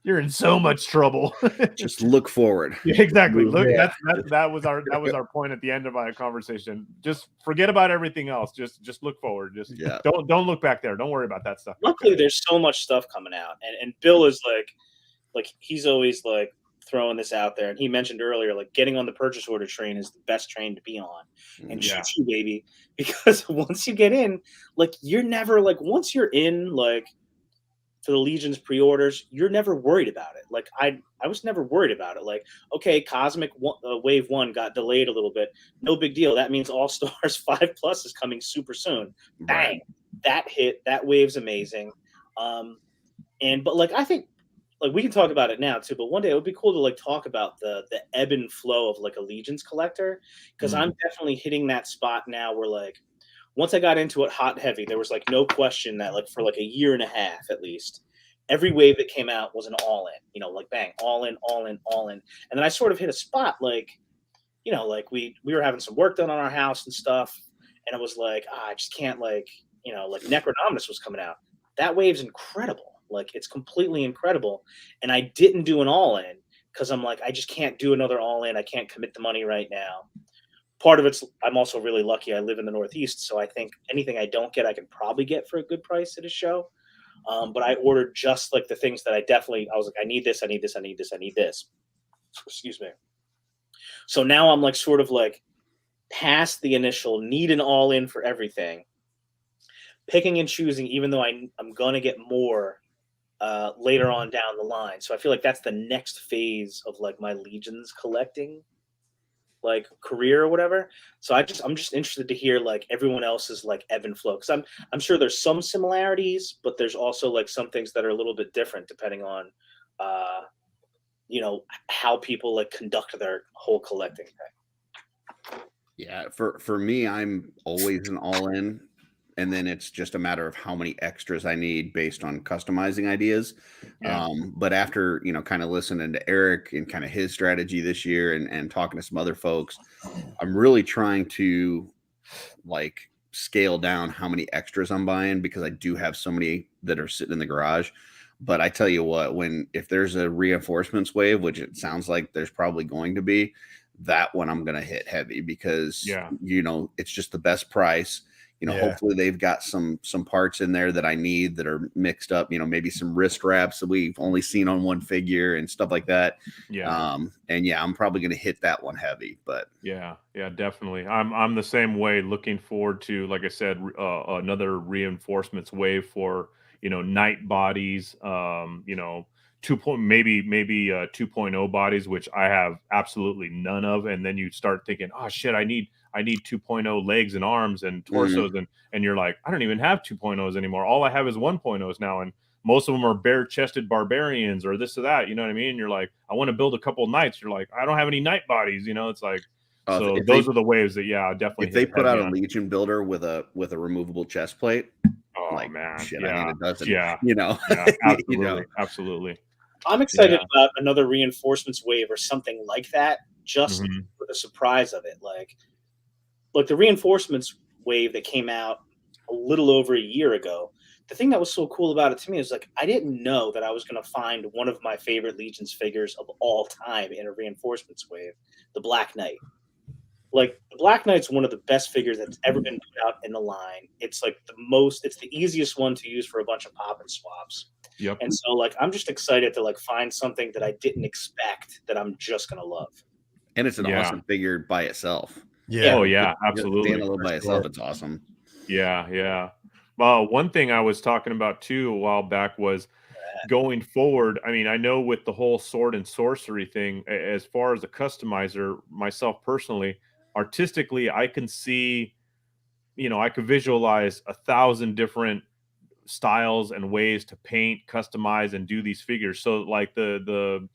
you're in so much trouble. Just look forward. Yeah, exactly. Look, Yeah. that was our point at the end of our conversation. Just forget about everything else. Just look forward. Just don't look back there. Don't worry about that stuff. Luckily, there's so much stuff coming out, and Bill is like he's always like throwing this out there. And he mentioned earlier, like, getting on the purchase order train is the best train to be on. And shit you, baby, because once you get in, like, you're never like, once you're in, like, for the Legion's pre-orders, you're never worried about it. Like, I was never worried about it. Like, okay, Cosmic Wave 1 got delayed a little bit. No big deal. That means All Stars 5 Plus is coming super soon. Bang. Right. That hit. That wave's amazing. But like, I think, like, we can talk about it now too, but one day it would be cool to like talk about the ebb and flow of like a Legion's collector, because I'm definitely hitting that spot now where, like, once I got into it hot and heavy, there was like no question that, like, for like a year and a half at least, every wave that came out was an all-in, like, bang, all in. And then I sort of hit a spot, like, like we were having some work done on our house and stuff, and it was like, I just can't, like, like Necronominus was coming out. That wave's incredible. Like, it's completely incredible. And I didn't do an all-in because I'm like, I just can't do another all-in. I can't commit the money right now. Part of it's, I'm also really lucky. I live in the Northeast, so I think anything I don't get, I can probably get for a good price at a show. But I ordered just like the things that I was like, I need this, I need this, I need this, I need this. Excuse me. So now I'm like sort of like past the initial need an all-in for everything, picking and choosing, even though I'm going to get more later on down the line. So I feel like that's the next phase of like my Legions collecting, like, career or whatever. So I'm just interested to hear like everyone else's like ebb and flow, because I'm sure there's some similarities, but there's also like some things that are a little bit different depending on how people like conduct their whole collecting thing. Yeah, for me, I'm always an all-in, and then it's just a matter of how many extras I need based on customizing ideas. Yeah. But after, kind of listening to Eric and kind of his strategy this year and talking to some other folks, I'm really trying to, like, scale down how many extras I'm buying because I do have so many that are sitting in the garage. But I tell you what, if there's a reinforcements wave, which it sounds like there's probably going to be, that one I'm going to hit heavy because, it's just the best price. Hopefully they've got some parts in there that I need that are mixed up, maybe some wrist wraps that we've only seen on one figure and stuff like that. I'm probably going to hit that one heavy, but yeah, definitely. I'm the same way, looking forward to, like I said, another reinforcements wave for, night bodies, 2.0 bodies, which I have absolutely none of. And then you start thinking, oh shit, I need 2.0 legs and arms and torsos. And you're like, I don't even have 2.0s anymore. All I have is 1.0s now. And most of them are bare chested barbarians or this or that. You know what I mean? You're like, I want to build a couple knights. You're like, I don't have any knight bodies. It's like, so those are the waves that, definitely. If they put out a Legion builder with a removable chest plate, oh man, shit, I need a dozen. Absolutely, absolutely. I'm excited about another reinforcements wave or something like that, just for the surprise of it. Like the reinforcements wave that came out a little over a year ago. The thing that was so cool about it to me is like I didn't know that I was going to find one of my favorite Legions figures of all time in a reinforcements wave, the Black Knight. Like the Black Knight's one of the best figures that's ever been put out in the line. It's like it's the easiest one to use for a bunch of pop and swaps. Yep. And so like I'm just excited to like find something that I didn't expect that I'm just gonna love. And it's an awesome figure by itself. Yeah. Oh yeah, absolutely. Standalone by itself, it's awesome. Yeah. Well, one thing I was talking about too a while back was going forward. I mean, I know with the whole sword and sorcery thing, as far as a customizer, myself personally, artistically, I can see, I could visualize 1,000 different styles and ways to paint, customize, and do these figures. So like the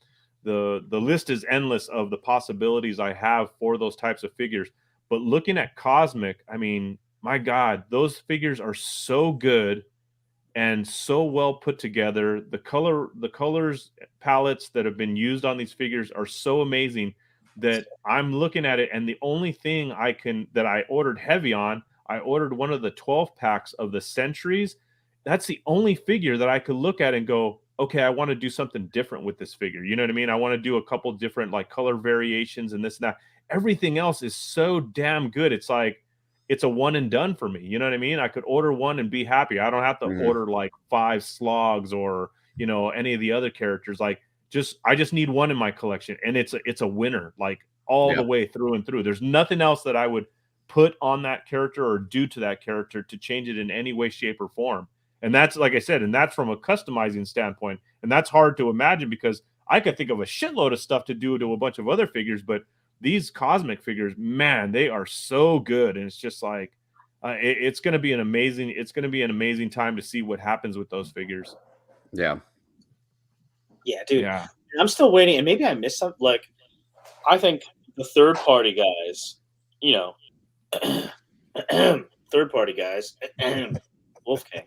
list is endless of the possibilities I have for those types of figures. But looking at Cosmic, I mean, my God, those figures are so good and so well put together. The colors palettes that have been used on these figures are so amazing that I'm looking at it, and the only thing that I ordered heavy on, I ordered one of the 12 packs of the Sentries. That's the only figure that I could look at and go, okay, I want to do something different with this figure. You know what I mean? I want to do a couple different like color variations and this and that. Everything else is so damn good. It's like, it's a one and done for me. You know what I mean? I could order one and be happy. I don't have to order like 5 slogs or, any of the other characters. Like I just need one in my collection, and it's a winner, like all the way through and through. There's nothing else that I would put on that character or do to that character to change it in any way, shape, or form. And that's, like I said, and that's from a customizing standpoint. And that's hard to imagine because I could think of a shitload of stuff to do to a bunch of other figures, but these Cosmic figures, man, they are so good. And it's just like, it's going to be an amazing time to see what happens with those figures. Yeah, dude. Yeah. I'm still waiting, and maybe I missed something. Like, I think the third-party guys, Wolfgang.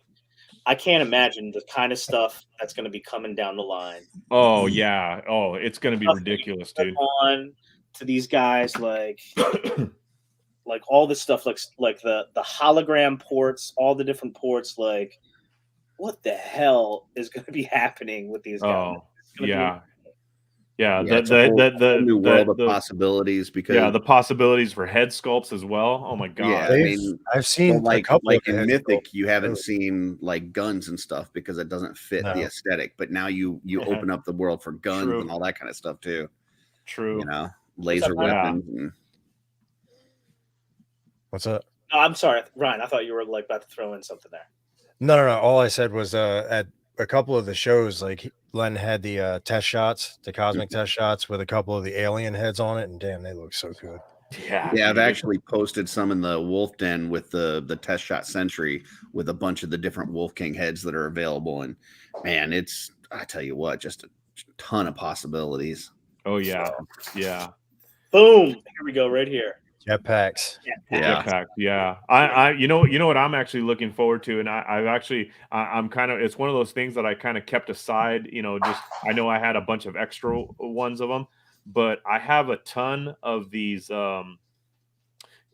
I can't imagine the kind of stuff that's going to be coming down the line. Oh yeah. Oh, it's going to be ridiculous, dude. On to these guys, like all this stuff, like the hologram ports, all the different ports. Like, what the hell is going to be happening with these guys? Oh yeah. Yeah, the new world of possibilities, because the possibilities for head sculpts as well. Oh my God! Yeah, I mean, I've seen like in Mythic, you haven't seen like guns and stuff because it doesn't fit the aesthetic. But now you open up the world for guns and all that kind of stuff too. True. Laser weapons. And... What's up? No, I'm sorry, Ryan. I thought you were like about to throw in something there. No. All I said was at a couple of the shows, like Len had the test shots, the Cosmic test shots with a couple of the alien heads on it, and damn, they look so good. Yeah, I've actually posted some in the Wolf Den with the test shot Sentry with a bunch of the different Wolf King heads that are available, and man, I tell you what, just a ton of possibilities. Oh yeah, yeah. Boom! Here we go, right here. Jetpacks. Jetpack. Yeah. I you know what I'm actually looking forward to, and I'm kind of, it's one of those things that I kind of kept aside, just, I know I had a bunch of extra ones of them, but I have a ton of these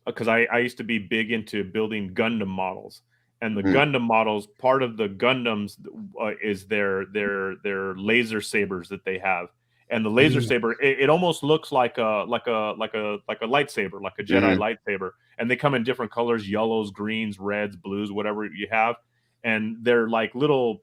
because I used to be big into building Gundam models, and the Hmm. Gundam models, part of the Gundams is their laser sabers that they have, and the laser saber it almost looks like a lightsaber, like a Jedi lightsaber, and they come in different colors: yellows, greens, reds, blues, whatever you have. And they're like little,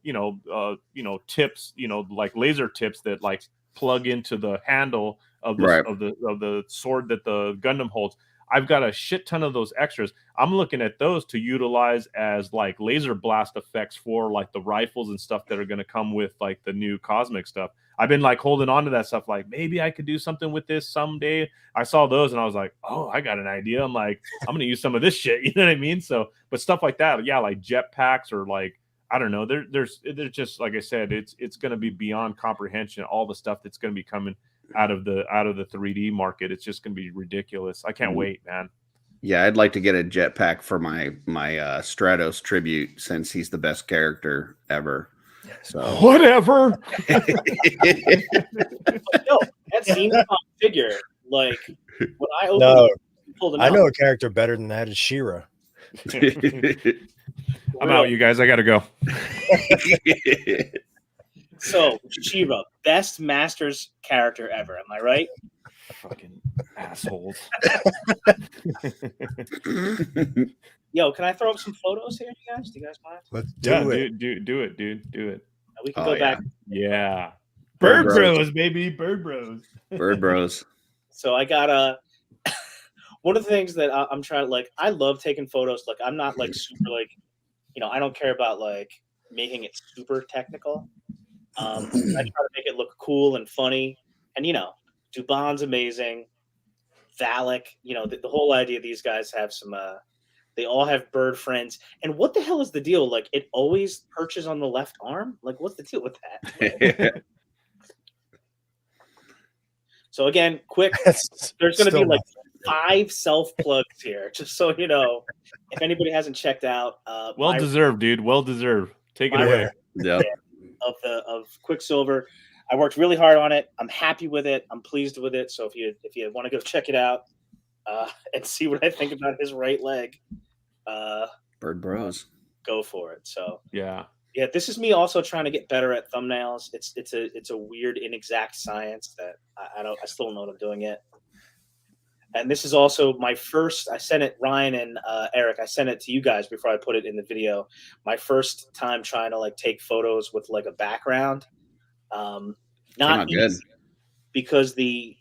tips, like laser tips that like plug into the handle of the Right. of the sword that the Gundam holds. I've got a shit ton of those extras. I'm looking at those to utilize as like laser blast effects for like the rifles and stuff that are going to come with like the new cosmic stuff. I've been like holding on to that stuff. Like maybe I could do something with this someday. I saw those and I was like, oh, I got an idea. I'm like, I'm going to use some of this shit. You know what I mean? So, but stuff like that, yeah, like jetpacks or like, I don't know. There's just, like I said, it's going to be beyond comprehension. All the stuff that's going to be coming out of the 3D market. It's just going to be ridiculous. I can't wait, man. Yeah, I'd like to get a jetpack for my Stratos tribute since he's the best character ever. So whatever. Yo, that Xenomon figure, like when I opened pulled him I out, know a character better than that is She-Ra. I'm out, you guys. I gotta go. So She-Ra, best Masters character ever. Am I right? Fucking assholes. Yo, can I throw up some photos here, you guys? Do you guys mind? Let's do it. Do it, dude. Do it. We can go back. Yeah. Bird Bird Bros. Bros, baby. Bird Bros. Bird Bros. So I got one of the things that I'm trying to like. I love taking photos. Like I'm not like super like, I don't care about like making it super technical. I try to make it look cool and funny, and Dubon's amazing. Valak, the whole idea these guys have some. They all have bird friends. And what the hell is the deal? Like, it always perches on the left arm? Like, what's the deal with that? So, again, quick, there's going to be like 5 self-plugs here, just so you know. If anybody hasn't checked out. Well-deserved, dude. Well-deserved. Take it away. Yeah. Of Quicksilver. I worked really hard on it. I'm happy with it. I'm pleased with it. So, if you want to go check it out and see what I think about his right leg, Bird Bros. Go for it. So yeah, this is me also trying to get better at thumbnails. It's a weird inexact science that I still don't know what I'm doing yet. And this is also my first. I sent it, Ryan and Eric. I sent it to you guys before I put it in the video. My first time trying to like take photos with like a background. Not good because the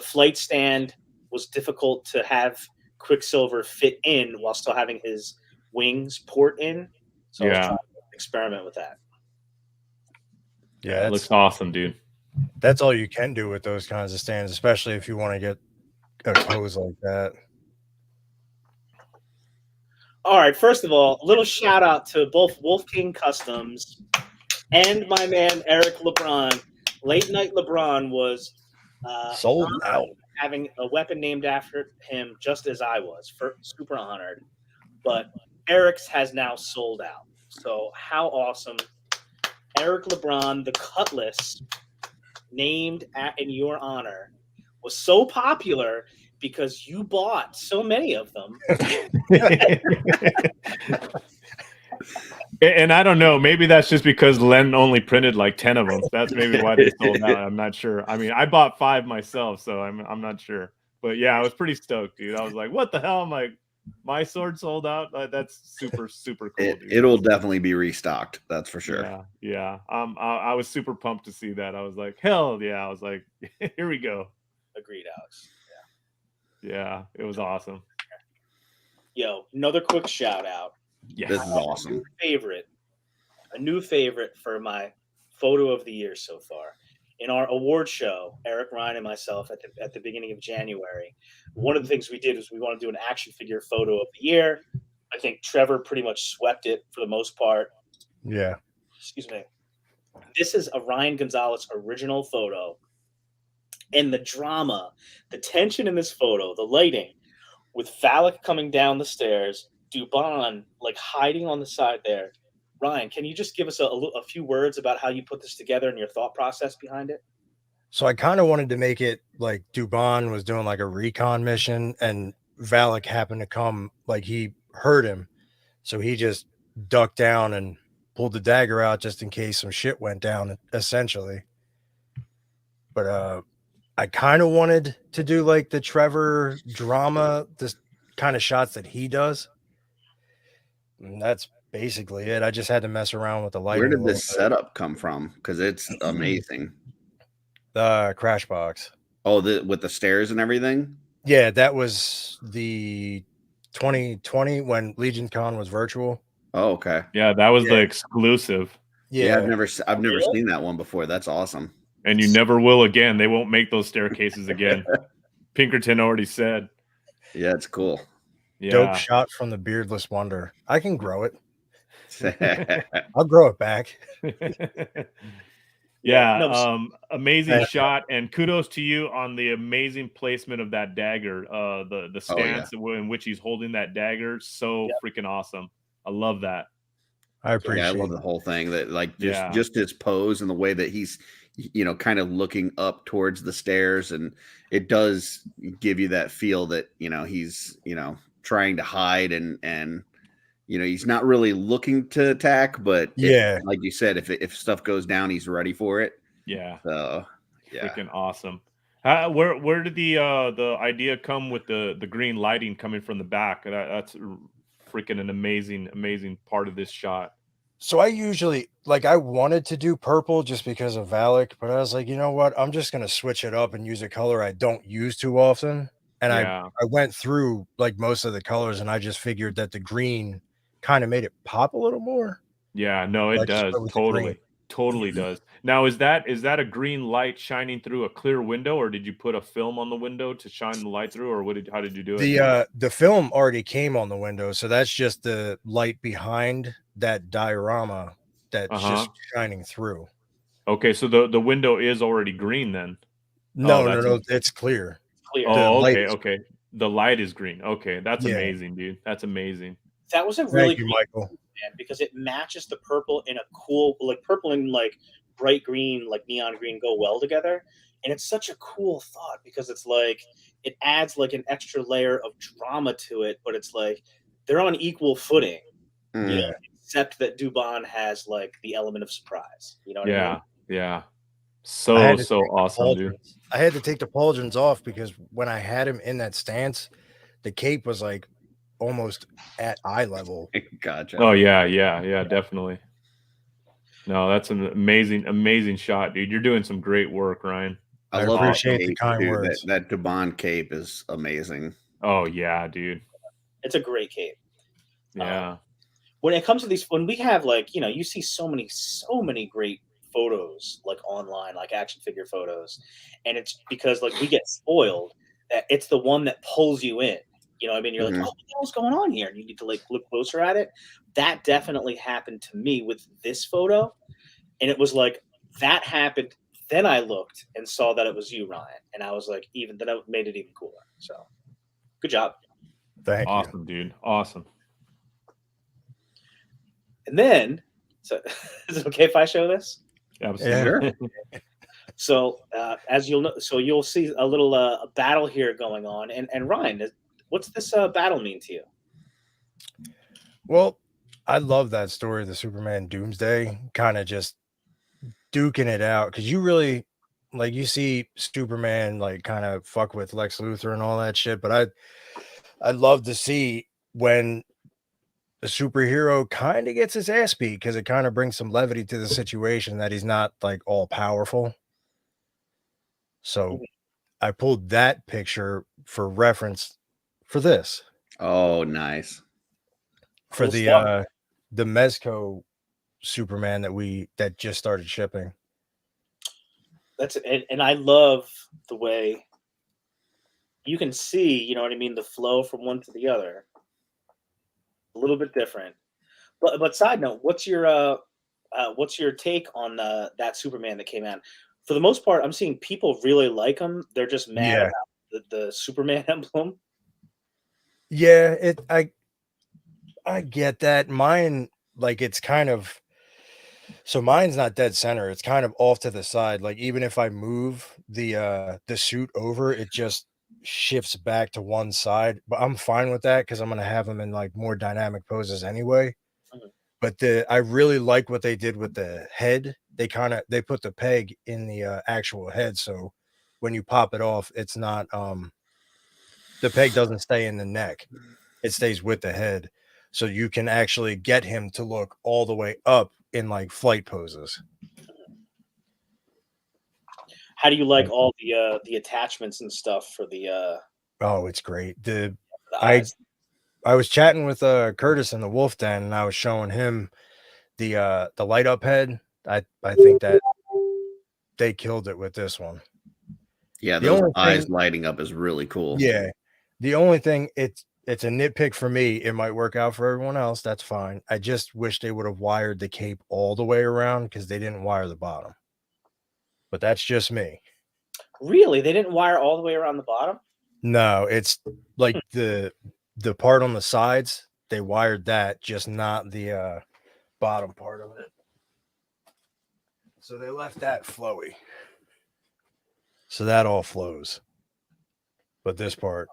flight stand was difficult to have Quicksilver fit in while still having his wings port in. So I was trying to experiment with that. Yeah, it looks awesome, dude. That's all you can do with those kinds of stands, especially if you want to get a pose like that. All right, first of all, a little shout out to both Wolf King Customs and my man Eric LeBron. Late Night LeBron was sold out, having a weapon named after him, just as I was. Super honored. But Eric's has now sold out. So how awesome. Eric LeBron, the Cutlass, named in your honor, was so popular because you bought so many of them. And I don't know, maybe that's just because Len only printed like 10 of them. That's maybe why they sold out. I'm not sure. I mean, I bought 5 myself, so I'm not sure. But yeah, I was pretty stoked, dude. I was like, what the hell? I'm like, my sword sold out. That's super, super cool, dude. It'll definitely be restocked. That's for sure. Yeah. I was super pumped to see that. I was like, hell yeah. I was like, here we go. Agreed, Alex. Yeah, it was awesome. Yo, another quick shout out. Yeah, this is awesome. A new favorite for my photo of the year so far. In our award show, Eric, Ryan, and myself at the beginning of January, one of the things we did was we want to do an action figure photo of the year. I think Trevor pretty much swept it for the most part. Yeah. Excuse me. This is a Ryan Gonzalez original photo. And the drama, the tension in this photo, the lighting, with Valak coming down the stairs, Dubon like hiding on the side there. Ryan, can you just give us a few words about how you put this together and your thought process behind it? So I kind of wanted to make it like Dubon was doing like a recon mission, and Valak happened to come, like he heard him, so he just ducked down and pulled the dagger out just in case some shit went down, essentially. But I kind of wanted to do like the Trevor drama, this kind of shots that he does. And that's basically it. I just had to mess around with the lighting. Where a did little this bit. setup come from? Because it's amazing. The crash box. Oh, with the stairs and everything? Yeah, that was the 2020 when Legion Con was virtual. Oh, okay. Yeah, that was the exclusive. Yeah, Yeah, I've never Really? seen that one before. That's awesome. And you never will again. They won't make those staircases again. Pinkerton already said. Yeah, it's cool. dope Yeah. shot from the beardless wonder. I can grow it. Yeah, I'll grow it back. Yeah, No, amazing Yeah. shot, and kudos to you on the amazing placement of that dagger. The stance in which he's holding that dagger, so Yep. freaking awesome. I love that. I appreciate I love it. the whole thing. That like Yeah. just his pose and the way that he's kind of looking up towards the stairs, and it does give you that feel that he's trying to hide and he's not really looking to attack, but Yeah. like you said, if stuff goes down, he's ready for it. Yeah, So yeah, freaking awesome. Where did the idea come with the green lighting coming from the back? That's freaking an amazing part of this shot. So I usually I wanted to do purple just because of Valak, but I was like, you know what? I'm just gonna switch it up and use a color I don't use too often. And Yeah. I went through most of the colors, and I just figured that the green kind of made it pop a little more. Yeah, no, it I just does. went with the green. Totally does. Now, is that a green light shining through a clear window, or did you put a film on the window to shine the light through, or how did you do it? The film already came on the window, so that's just the light behind that diorama that's just shining through. Okay, so the window is already green then. No, it's clear. Clear. Oh, light okay, is okay. The light is green. Okay, that's Yeah. amazing, dude. That's amazing. That was a really Thank you, cool Michael. man, because it matches the purple in a cool, purple and bright green, neon green go well together. And it's such a cool thought because it's it adds an extra layer of drama to it, but it's they're on equal footing, Mm. except that Dubon has the element of surprise. You know what I mean? Yeah, yeah. I So had to take the awesome, dude. pauldrons. I had to take the pauldrons off because when I had him in that stance, the cape was almost at eye level. Gotcha. Oh yeah, definitely. No, that's an amazing shot, dude. You're doing some great work, Ryan. I I love appreciate that the cape, kind too. words. That Dubon cape is amazing. Oh yeah, dude. It's a great cape. Yeah. When it comes to these, when we have you see so many great photos online, action figure photos, and it's because we get spoiled that it's the one that pulls you in. You know what I mean? You're Mhm. oh, what the hell's going on here? And you need to look closer at it. That definitely happened to me with this photo. And it was that happened. Then I looked and saw that it was you, Ryan. And I was then it made it even cooler. So good job. Thank you. Awesome, dude. Awesome. And then, so is it okay if I show this? Absolutely. So as you'll know, so you'll see a little a battle here going on. And Ryan, what's this battle mean to you? Well, I love that story, the Superman Doomsday, kind of just duking it out, because you really you see Superman kind of fuck with Lex Luthor and all that shit, but I'd love to see when a superhero kind of gets his ass beat, because it kind of brings some levity to the situation that he's not all powerful. So I pulled that picture for reference for this. Oh, nice. For Cool the stuff. the Mezco Superman that just started shipping. That's and I love the way you can see, you know what I mean, the flow from one to the other. A little bit different. But side note, what's your take on that Superman that came out? For the most part, I'm seeing people really like him. They're just mad Yeah. about the Superman emblem. Yeah, I get that. Mine, it's kind of, so mine's not dead center. It's kind of off to the side. Even if I move the suit over, it just shifts back to one side, but I'm fine with that because I'm gonna have him in like more dynamic poses anyway. Mhm. But I really like what they did with the head. They put the peg in the actual head, so when you pop it off, it's not the peg doesn't stay in the neck. It stays with the head. So you can actually get him to look all the way up in like flight poses. How do you like all the attachments and stuff for the Oh, it's great. I eyes? I was chatting with Curtis in the Wolf Den, and I was showing him the light up head. I think that they killed it with this one. Yeah, The those only eyes thing, lighting up is really cool. yeah, the only thing it's a nitpick for me. It might work out for everyone else. That's fine. I just wish they would have wired the cape all the way around because they didn't wire the bottom. But that's just me. Really, they didn't wire all the way around the bottom? No, it's like the part on the sides, they wired that, just not the bottom part of it. So they left that flowy. So that all flows. But this part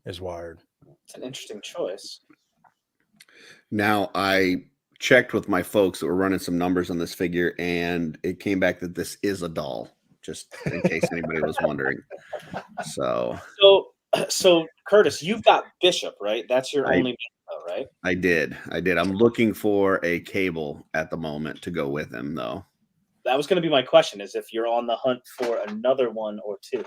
is wired. It's an interesting choice. Now, I checked with my folks that were running some numbers on this figure, and it came back that this is a doll, just in case anybody was wondering. So So Curtis, you've got Bishop, right? That's your I only Bishop, right? I did. I'm looking for a cable at the moment to go with him, though. That was going to be my question: is if you're on the hunt for another one or two.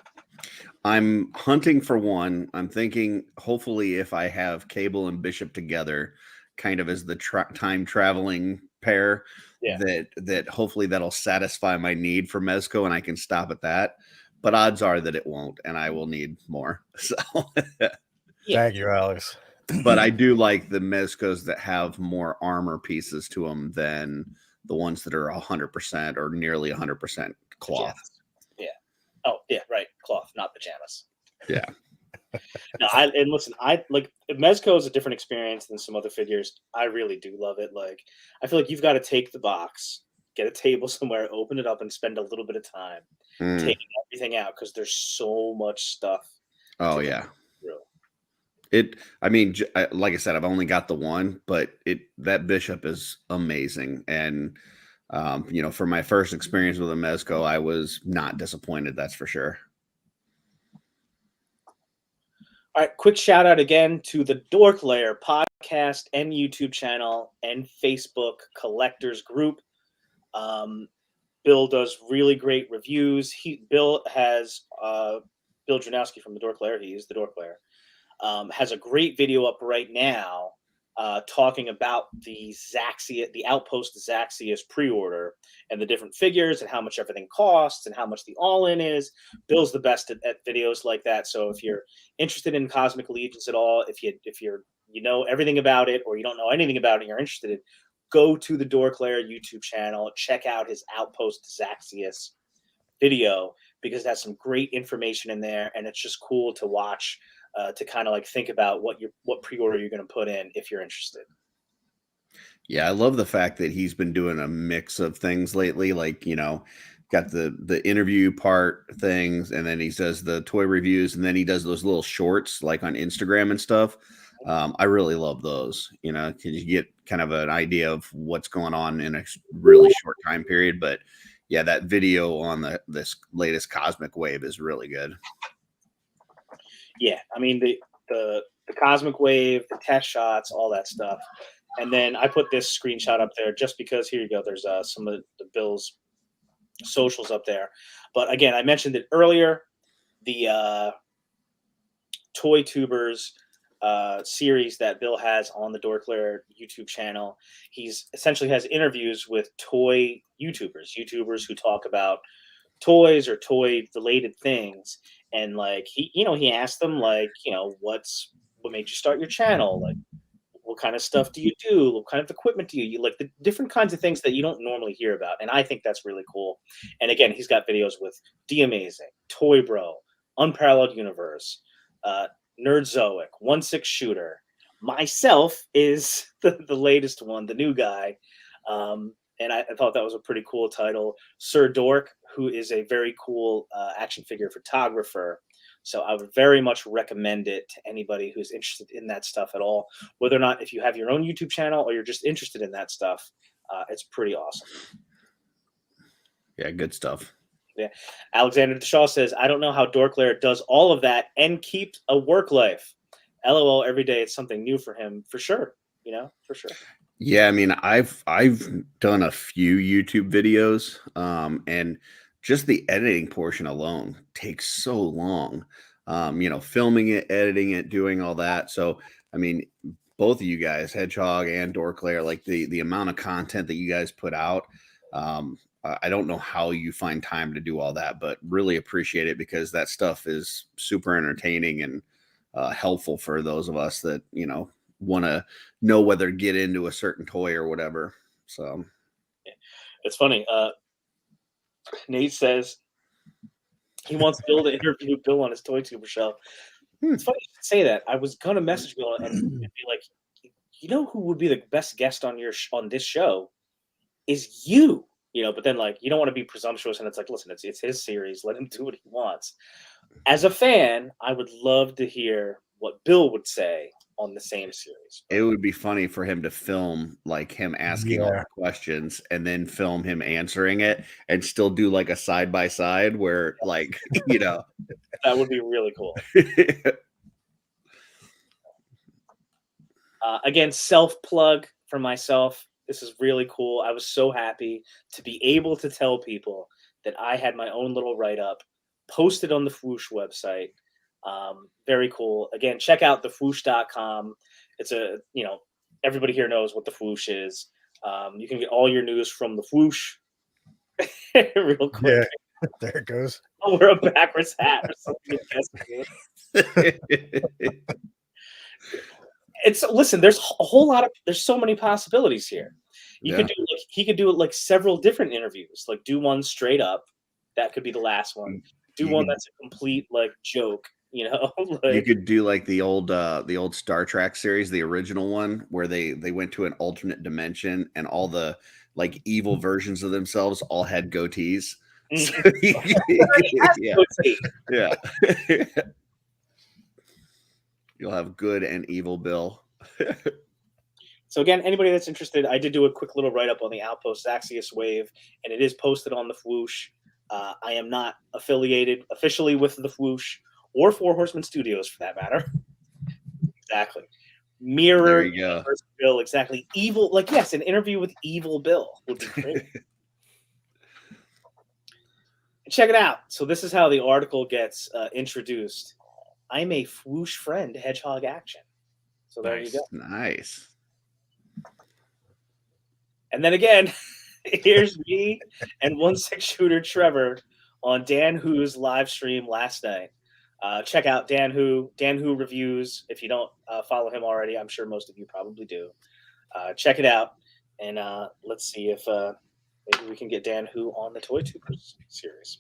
I'm hunting for one. I'm thinking, hopefully, if I have Cable and Bishop together, kind of as the time traveling pair, Yeah. that hopefully that'll satisfy my need for Mezco, and I can stop at that. But odds are that it won't, and I will need more. So, Yeah. Thank you, Alex. but I do like the Mezcos that have more armor pieces to them than the ones that are 100% or nearly 100% cloth. Pajamas. Yeah. Oh, yeah, right. Cloth, not pajamas. Yeah. No, and listen, I like Mezco is a different experience than some other figures. I really do love it. Like, I feel like you've got to take the box, get a table somewhere, open it up, and spend a little bit of time taking everything out because there's so much stuff. Oh, to go yeah. through. I mean, like I said, I've only got the one, but that Bishop is amazing. And, for my first experience with a Mezco, I was not disappointed. That's for sure. All right, quick shout out again to the DorkLair podcast and YouTube channel and Facebook collectors group. Bill does really great reviews. Bill Janowski from the DorkLair. He is the DorkLair. Has a great video up right now talking about the Outpost Zaxius pre-order and the different figures and how much everything costs and how much the all-in is. Bill's the best at videos like that. So if you're interested in Cosmic Allegiance at all, if you're everything about it or you don't know anything about it and you're interested in, go to the DorkLair YouTube channel, check out his Outpost Zaxius video because it has some great information in there and it's just cool to watch. To kind of like think about what pre-order you're going to put in if you're interested. Yeah, I love the fact that he's been doing a mix of things lately. Like, got the interview part things, and then he does the toy reviews, and then he does those little shorts like on Instagram and stuff. I really love those, because you get kind of an idea of what's going on in a really short time period. But yeah, that video on this latest Cosmic Wave is really good. Yeah, I mean the Cosmic Wave, the test shots, all that stuff, and then I put this screenshot up there just because here you go. There's some of the Bill's socials up there, but again, I mentioned it earlier. The Toy Tubers series that Bill has on the DorkLair YouTube channel. He's essentially has interviews with toy YouTubers who talk about toys or toy related things. And like he asked them like, what made you start your channel? Like, what kind of stuff do you do? What kind of equipment do you like? The different kinds of things that you don't normally hear about. And I think that's really cool. And again, he's got videos with D Amazing, Toy Bro, Unparalleled Universe, Nerdzoic, 1/6 Shooter. Myself is the latest one, the new guy. And I thought that was a pretty cool title. Sir Dork, who is a very cool action figure photographer, So I would very much recommend it to anybody who's interested in that stuff at all. Whether or not if you have your own YouTube channel or you're just interested in that stuff, it's pretty awesome. Yeah, good stuff. Yeah. Alexander Shaw says, I don't know how DorkLair does all of that and keep a work life. LOL, every day it's something new for him, for sure. For sure. Yeah, I mean, I've done a few YouTube videos, and just the editing portion alone takes so long. Filming it, editing it, doing all that. So, I mean, both of you guys, Hedgehog and DorkLair, like the amount of content that you guys put out, I don't know how you find time to do all that, but really appreciate it because that stuff is super entertaining and helpful for those of us that want to know whether to get into a certain toy or whatever. So it's funny. Nate says he wants Bill to interview Bill on his Toy Tuber show. It's funny you should say that. I was gonna message Bill and be like, who would be the best guest on on this show is you. But then you don't want to be presumptuous, and it's like, listen, it's his series. Let him do what he wants. As a fan, I would love to hear what Bill would say on the same series. It would be funny for him to film him asking all the questions and then film him answering it and still do a side by side where that would be really cool. Again, self-plug for myself. This is really cool. I was so happy to be able to tell people that I had my own little write-up posted on the Fwoosh website. Very cool. Again, check out thefwoosh.com. It's everybody here knows what the Fwoosh is. You can get all your news from the Fwoosh. Real quick. Yeah, there it goes. I'll wear a backwards hat or something. Listen, there's a whole lot there's so many possibilities here. He could do several different interviews, do one straight up. That could be the last one. Do one that's a complete joke, you could do the old Star Trek series, the original one where they went to an alternate dimension and all the evil versions of themselves all had goatees. Yeah. You'll have good and evil Bill. So again, anybody that's interested, I did do a quick little write-up on the Outpost Axios Wave, and it is posted on the Fwoosh. I am not affiliated officially with the Fwoosh or Four Horsemen Studios for that matter. Exactly. Mirror Bill, exactly. Evil, yes, an interview with Evil Bill would be great. Check it out. So this is how the article gets introduced. I'm a Fwoosh friend, Hedgehog Action. So there you go. Nice. And then again, here's me and 1/6 Shooter Trevor on Dan Who's live stream last night. Check out Dan Who reviews. If you don't follow him already, I'm sure most of you probably do. Check it out, and let's see if maybe we can get Dan Who on the Toy Tubers series.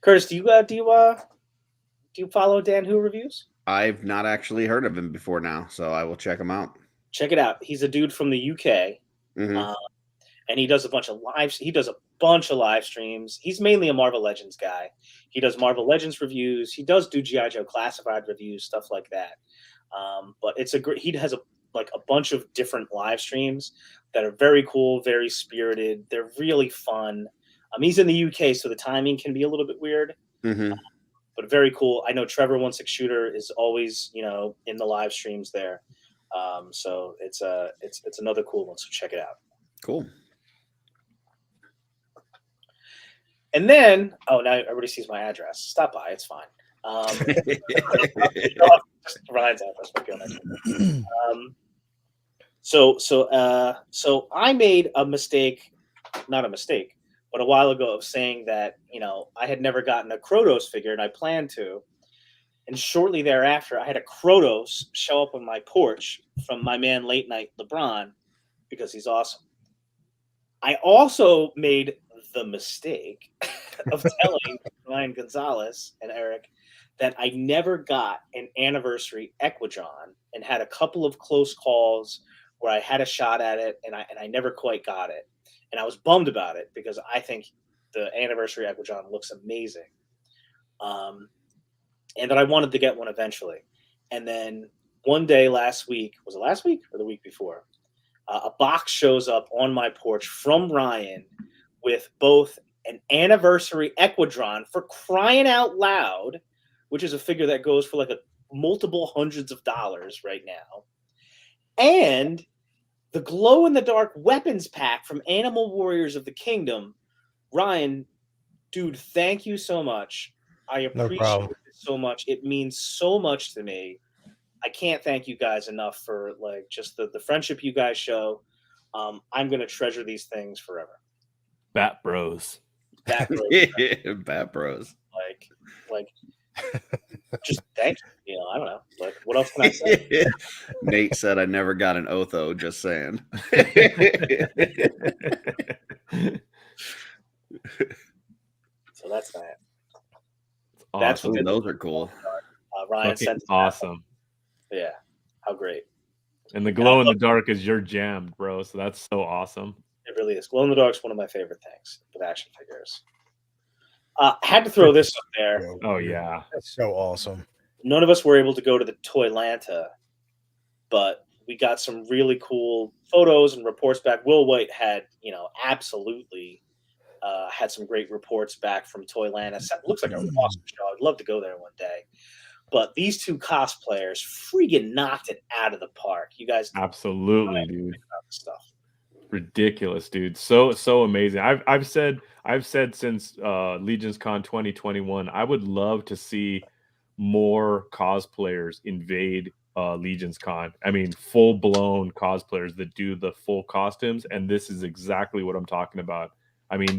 Curtis, do you follow Dan Who reviews? I've not actually heard of him before now, so I will check him out. Check it out. He's a dude from the UK, Mm-hmm. And he does a bunch of live streams. He's mainly a Marvel Legends guy. He does Marvel Legends reviews. He does do G.I. Joe Classified reviews, stuff like that. But it's he has a bunch of different live streams that are very cool, very spirited. They're really fun. He's in the UK, so the timing can be a little bit weird. Mm-hmm. But very cool. I know Trevor 1/6 is always, in the live streams there. So it's another cool one. So check it out. Cool. And then, now everybody sees my address. Stop by. It's fine. Just Ryan's address. So I made a mistake, not a mistake, but a while ago of saying that, I had never gotten a Krotos figure and I planned to. And shortly thereafter, I had a Krotos show up on my porch from my man Late Night LeBron because he's awesome. I also made the mistake of telling Ryan Gonzalez and Eric that I never got an anniversary Equidron and had a couple of close calls where I had a shot at it and I never quite got it. And I was bummed about it because I think the anniversary Equidron looks amazing. and that I wanted to get one eventually. And then one day last week, was it last week or the week before? A box shows up on my porch from Ryan with both an anniversary Equidron, for crying out loud, which is a figure that goes for like multiple hundreds of dollars right now, and the glow-in-the-dark weapons pack from Animal Warriors of the Kingdom. Ryan, dude, thank you so much. I appreciate it so much. It means so much to me. I can't thank you guys enough for like just the friendship you guys show. I'm gonna treasure these things forever. Bat Bros. Bat Bros. Bat Bros. Like, just thank you. You know, I don't know. Like, what else can I say? Nate said I never got an Otho. Just saying. So that's that. Awesome. That's what those are cool. Ryan sent awesome. Yeah, how great. And the glow in the dark is your jam, bro. So that's so awesome. It really is. Glow in the dark is one of my favorite things with action figures. Had to throw this up there. Oh yeah, that's so awesome. None of us were able to go to the Toylanta, but we got some really cool photos and reports back. Will White had, absolutely had some great reports back from Toylanta. Looks like an awesome show. I'd love to go there one day. But these two cosplayers freaking knocked it out of the park. You guys, absolutely, dude. Stuff. Ridiculous, dude. So amazing. I've said since Legions Con 2021, I would love to see more cosplayers invade Legions Con. I mean, full blown cosplayers that do the full costumes, and this is exactly what I'm talking about. I mean,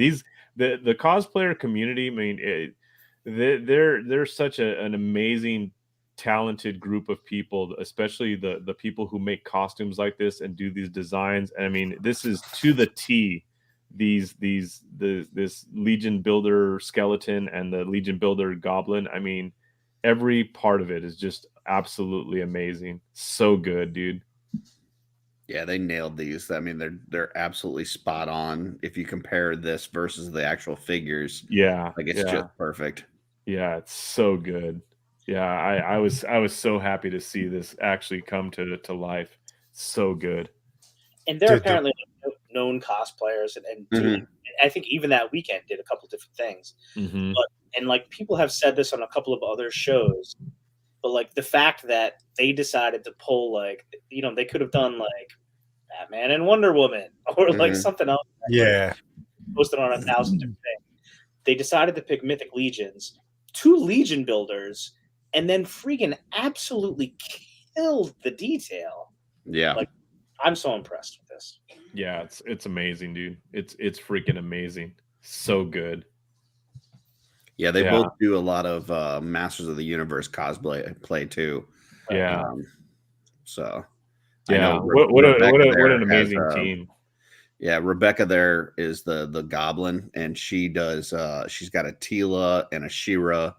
the cosplayer community. I mean, they're such an amazing, talented group of people, especially the people who make costumes like this and do these designs. And I mean, this is to the T. This Legion Builder skeleton and the Legion Builder goblin. I mean, every part of it is just absolutely amazing. So good, dude. Yeah, they nailed these. I mean, they're absolutely spot on. If you compare this versus the actual figures, yeah, like it's just perfect. Yeah, it's so good. Yeah, I was so happy to see this actually come to life. So good. And they're apparently known cosplayers, and I think even that weekend did a couple different things. But like people have said this on a couple of other shows, but like the fact that they decided to pull like they could have done like Batman and Wonder Woman or like something else. Yeah, posted on 1,000 different things. They decided to pick Mythic Legions, 2 Legion builders, and then freaking absolutely killed the detail. Yeah. Like, I'm so impressed with this. Yeah, it's amazing, dude. It's freaking amazing. So good. Yeah, they both do a lot of Masters of the Universe cosplay too. Yeah. So yeah, what an amazing team. Yeah, Rebecca there is the goblin, and she does she's got a Tila and a She-Ra.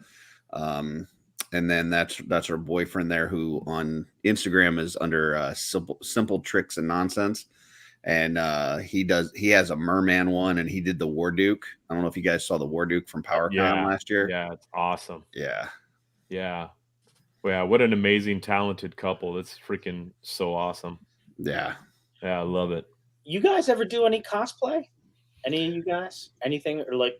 And then that's her boyfriend there, who on Instagram is under simple tricks and nonsense. And he has a merman one, and he did the War Duke. I don't know if you guys saw the War Duke from PowerCon last year. Yeah, it's awesome. Yeah. Well, what an amazing, talented couple. That's freaking so awesome. Yeah, I love it. You guys ever do any cosplay? Any of you guys? Anything, or like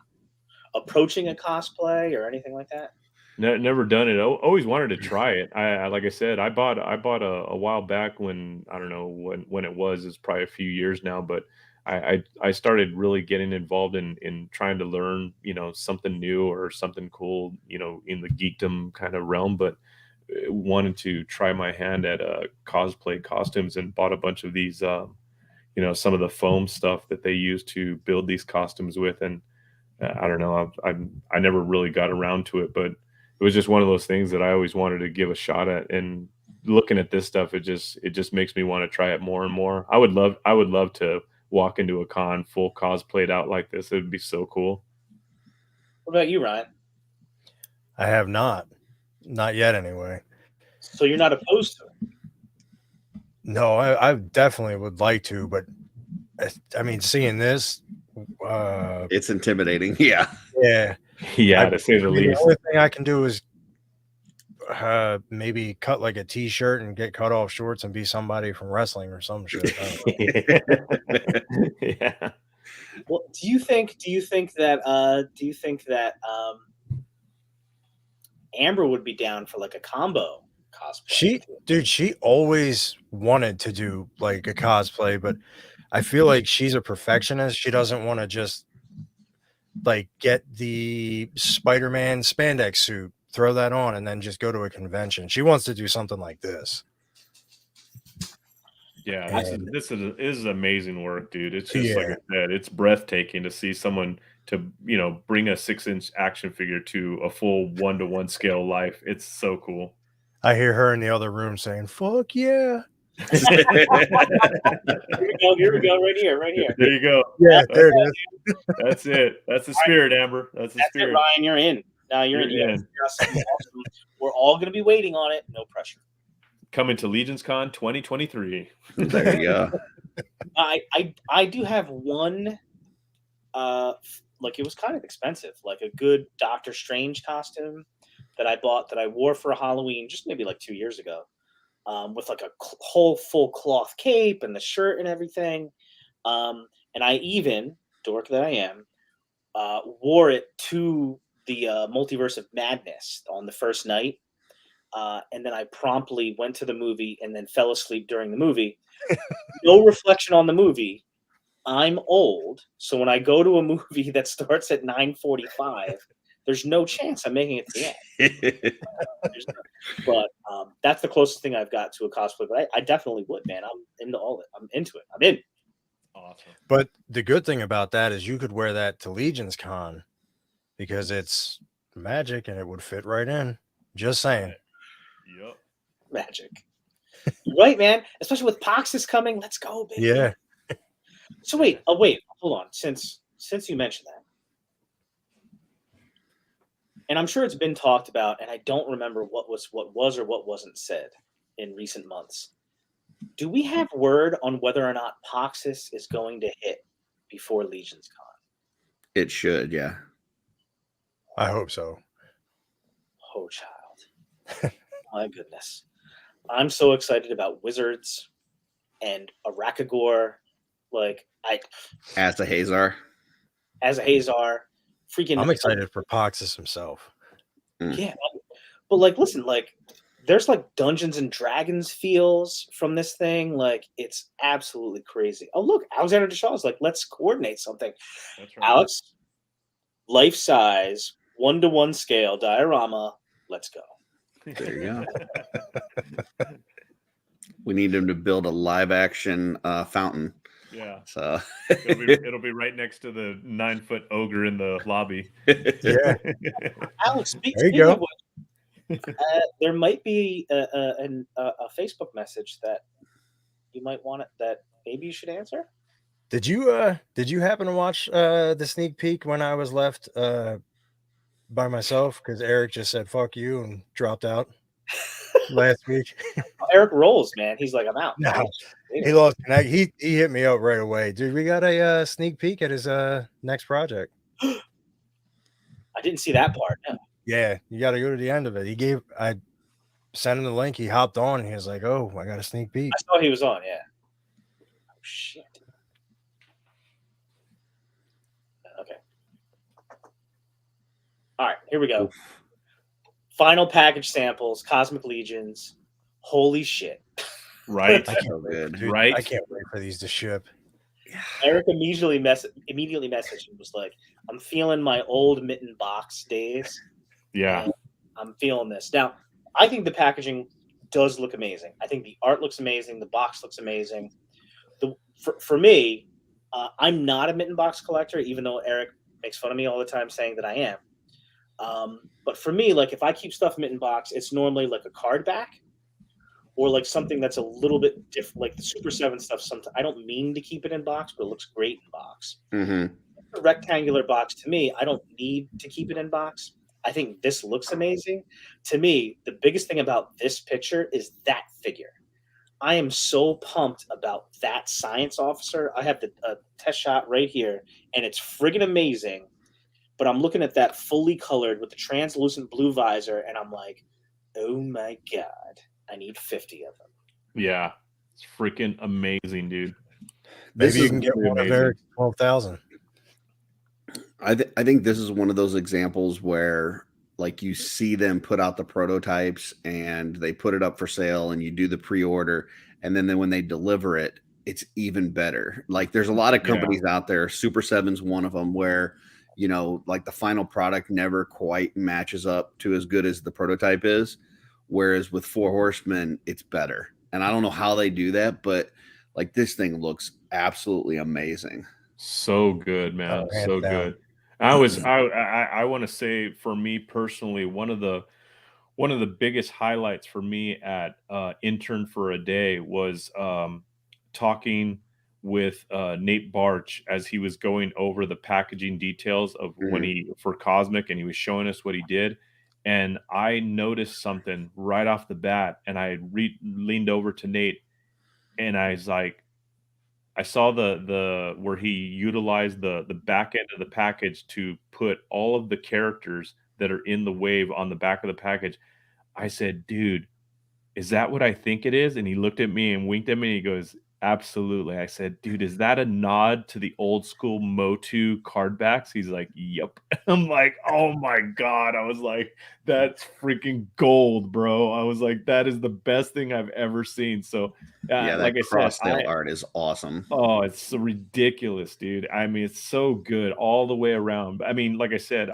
approaching a cosplay or anything like that? Never done it. Always wanted to try it. I like I said, I bought a while back when, I don't know when it was. It's probably a few years now, but I started really getting involved in trying to learn, something new or something cool, in the geekdom kind of realm, but wanted to try my hand at cosplay costumes, and bought a bunch of these, some of the foam stuff that they use to build these costumes with. And I don't know, I never really got around to it, but it was just one of those things that I always wanted to give a shot at. And looking at this stuff, it just makes me want to try it more and more. I would love to walk into a con full cosplayed out like this. It would be so cool. What about you, Ryan? I have not yet anyway. So you're not opposed to it? No, I definitely would like to, but I mean, seeing this, it's intimidating. Yeah. Yeah, to say the The least. only thing I can do is maybe cut like a t-shirt and get cut off shorts and be somebody from wrestling or some shit. I don't know. Yeah. Well, do you think that Amber would be down for like a combo cosplay? She always wanted to do like a cosplay, but I feel like she's a perfectionist. She doesn't want to just like get the Spider-Man spandex suit, throw that on, and then just go to a convention. She wants to do something like this. Yeah, And this is amazing work, dude. It's just like yeah, I said, it's breathtaking to see someone to bring a 6-inch action figure to a full 1-to-1 scale life. It's so cool. I hear her in the other room saying, "Fuck yeah." Here we go, right here. There you go. Yeah, there it is. That's it. That's the spirit, Amber. That's the That's spirit. it, Ryan. You're in. Now you're in. You're You got something awesome. We're all going to be waiting on it. No pressure. Coming to Legions Con 2023. There you go. I do have one. Like it was kind of expensive, like a good Doctor Strange costume that I bought that I wore for Halloween just maybe like 2 years ago, with like a whole full cloth cape and the shirt and everything. And I even, dork that I am, wore it to the Multiverse of Madness on the first night. And then I promptly went to the movie and then fell asleep during the movie. No reflection on the movie. I'm old, so when I go to a movie that starts at 9:45, there's no chance I'm making it to the end. But that's the closest thing I've got to a cosplay. But I definitely would, man. I'm into all of it. I'm into it. I'm in. Awesome. But the good thing about that is you could wear that to Legion's Con because it's magic and it would fit right in. Just saying. Yep. Magic. You're right, man. Especially with Poxis coming. Let's go, baby. Yeah. So wait, hold on. Since you mentioned that, and I'm sure it's been talked about, and I don't remember what was or what wasn't said in recent months. Do we have word on whether or not Poxis is going to hit before Legion's Con? It should, yeah. I hope so. Oh, child. My goodness. I'm so excited about Wizards and Arakagor. Like, As a Hazar. freaking. I'm excited for Poxis himself. Yeah. But, like, listen, like, there's, like, Dungeons and Dragons feels from this thing. Like, it's absolutely crazy. Oh, look, Alexander Deshaw's like, let's coordinate something. That's right. Alex, life-size, 1-to-1 scale diorama. Let's go. There you go. We need him to build a live-action fountain. Yeah. So it'll be right next to the 9-foot ogre in the lobby. Yeah. Alex, There you go. There might be a Facebook message that you might want that maybe you should answer. Did you happen to watch the sneak peek when I was left by myself? Because Eric just said "fuck you" and dropped out last week. Eric rolls, man. He's like, I'm out. No, he lost connect. He hit me up right away, dude. We got a sneak peek at his next project. I didn't see that part. No. Yeah, you got to go to the end of it. I sent him the link. He hopped on. And he was like, "Oh, I got a sneak peek." I saw he was on. Yeah. Oh shit. Okay. All right, here we go. Oof. Final package samples, Cosmic Legions. Holy shit. Right. I can't wait, dude. Right. I can't wait for these to ship. Eric immediately messaged and was like, I'm feeling my old mitten box days. Yeah. I'm feeling this. Now, I think the packaging does look amazing. I think the art looks amazing. The box looks amazing. For me, I'm not a mitten box collector, even though Eric makes fun of me all the time saying that I am. But for me, like if I keep stuff mitten box, it's normally like a card back or like something that's a little bit different, like the Super 7 stuff. Sometimes I don't mean to keep it in box, but it looks great in box. Mm-hmm. A rectangular box, to me, I don't need to keep it in box. I think this looks amazing. To me, the biggest thing about this picture is that figure. I am so pumped about that science officer. I have the test shot right here, and it's friggin' amazing. but I'm looking at that fully colored with the translucent blue visor, and I'm like, oh my God, I need 50 of them. Yeah, it's freaking amazing, dude. Maybe you is can get really one of amazing. Eric's 12,000. I think this is one of those examples where like you see them put out the prototypes and they put it up for sale and you do the pre-order, and then when they deliver it, it's even better. Like there's a lot of Yeah. companies out there, Super 7's one of them, where like the final product never quite matches up to as good as the prototype is, whereas with Four Horsemen it's better. And I don't know how they do that, but like this thing looks absolutely amazing. So good, man. Oh, hands So down. good. I want to say, for me personally, one of the biggest highlights for me at Intern for a Day was talking with Nate Barch as he was going over the packaging details of when he for Cosmic, and he was showing us what he did. And I noticed something right off the bat, and I leaned over to Nate, and I was like, I saw the where he utilized the back end of the package to put all of the characters that are in the wave on the back of the package. I said, "Dude, is that what I think it is?" And he looked at me and winked at me, and he goes, "Absolutely." I said, "Dude, is that a nod to the old school Motu card backs?" He's like, "Yep." I'm like, "Oh my God." I was like, "That's freaking gold, bro." I was like, "That is the best thing I've ever seen." So, Yeah, like that I said, cross-tail art is awesome. oh, it's so ridiculous, dude. I mean, it's so good all the way around. I mean, like I said,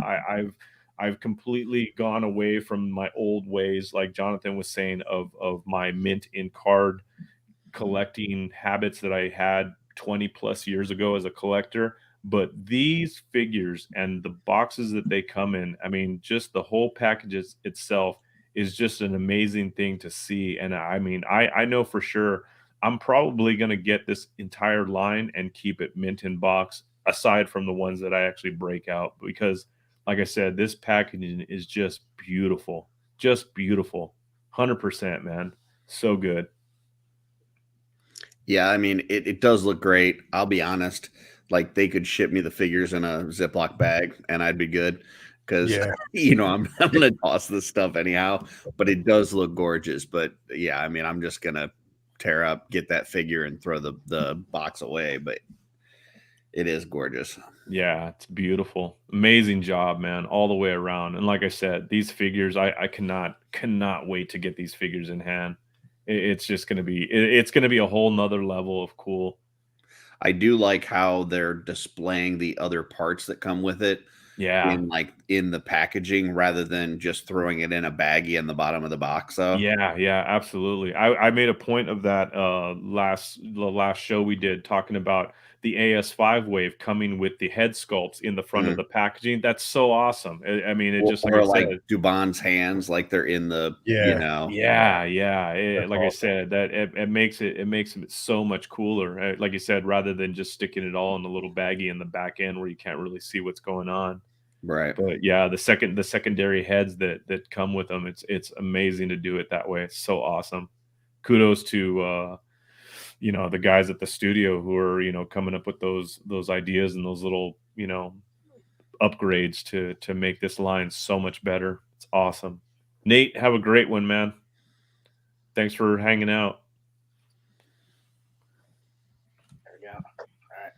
I've completely gone away from my old ways, like Jonathan was saying, of my mint in card collecting habits that I had 20 plus years ago as a collector. But these figures and the boxes that they come in, I mean, just the whole package itself is just an amazing thing to see. And I mean, I know for sure I'm probably going to get this entire line and keep it mint in box, aside from the ones that I actually break out, because like I said, this packaging is just beautiful. Just beautiful. 100%, man. So good. Yeah, I mean, it does look great. I'll be honest, like they could ship me the figures in a Ziploc bag and I'd be good because Yeah. I'm gonna toss this stuff anyhow, but it does look gorgeous. But yeah, I mean, I'm just gonna tear up, get that figure and throw the box away, but it is gorgeous. Yeah, it's beautiful. Amazing job, man, all the way around. And like I said, these figures, I cannot wait to get these figures in hand. It's just it's gonna be a whole nother level of cool. I do like how they're displaying the other parts that come with it Yeah. in the packaging rather than just throwing it in a baggie in the bottom of the box. So Yeah, absolutely. I made a point of that the last show we did, talking about the AS5 wave coming with the head sculpts in the front of the packaging. That's so awesome. I mean, it just like I or like said, Dubon's hands, like they're in the Yeah. yeah. Like I awesome. said, that it makes it so much cooler. Like you said, rather than just sticking it all in the little baggie in the back end where you can't really see what's going on. right. But yeah, the secondary heads that come with them, it's amazing to do it that way. It's so awesome. Kudos to the guys at the studio who are coming up with those ideas and those little upgrades to make this line so much better. It's awesome. Nate, have a great one, man. Thanks for hanging out. There we go. All right.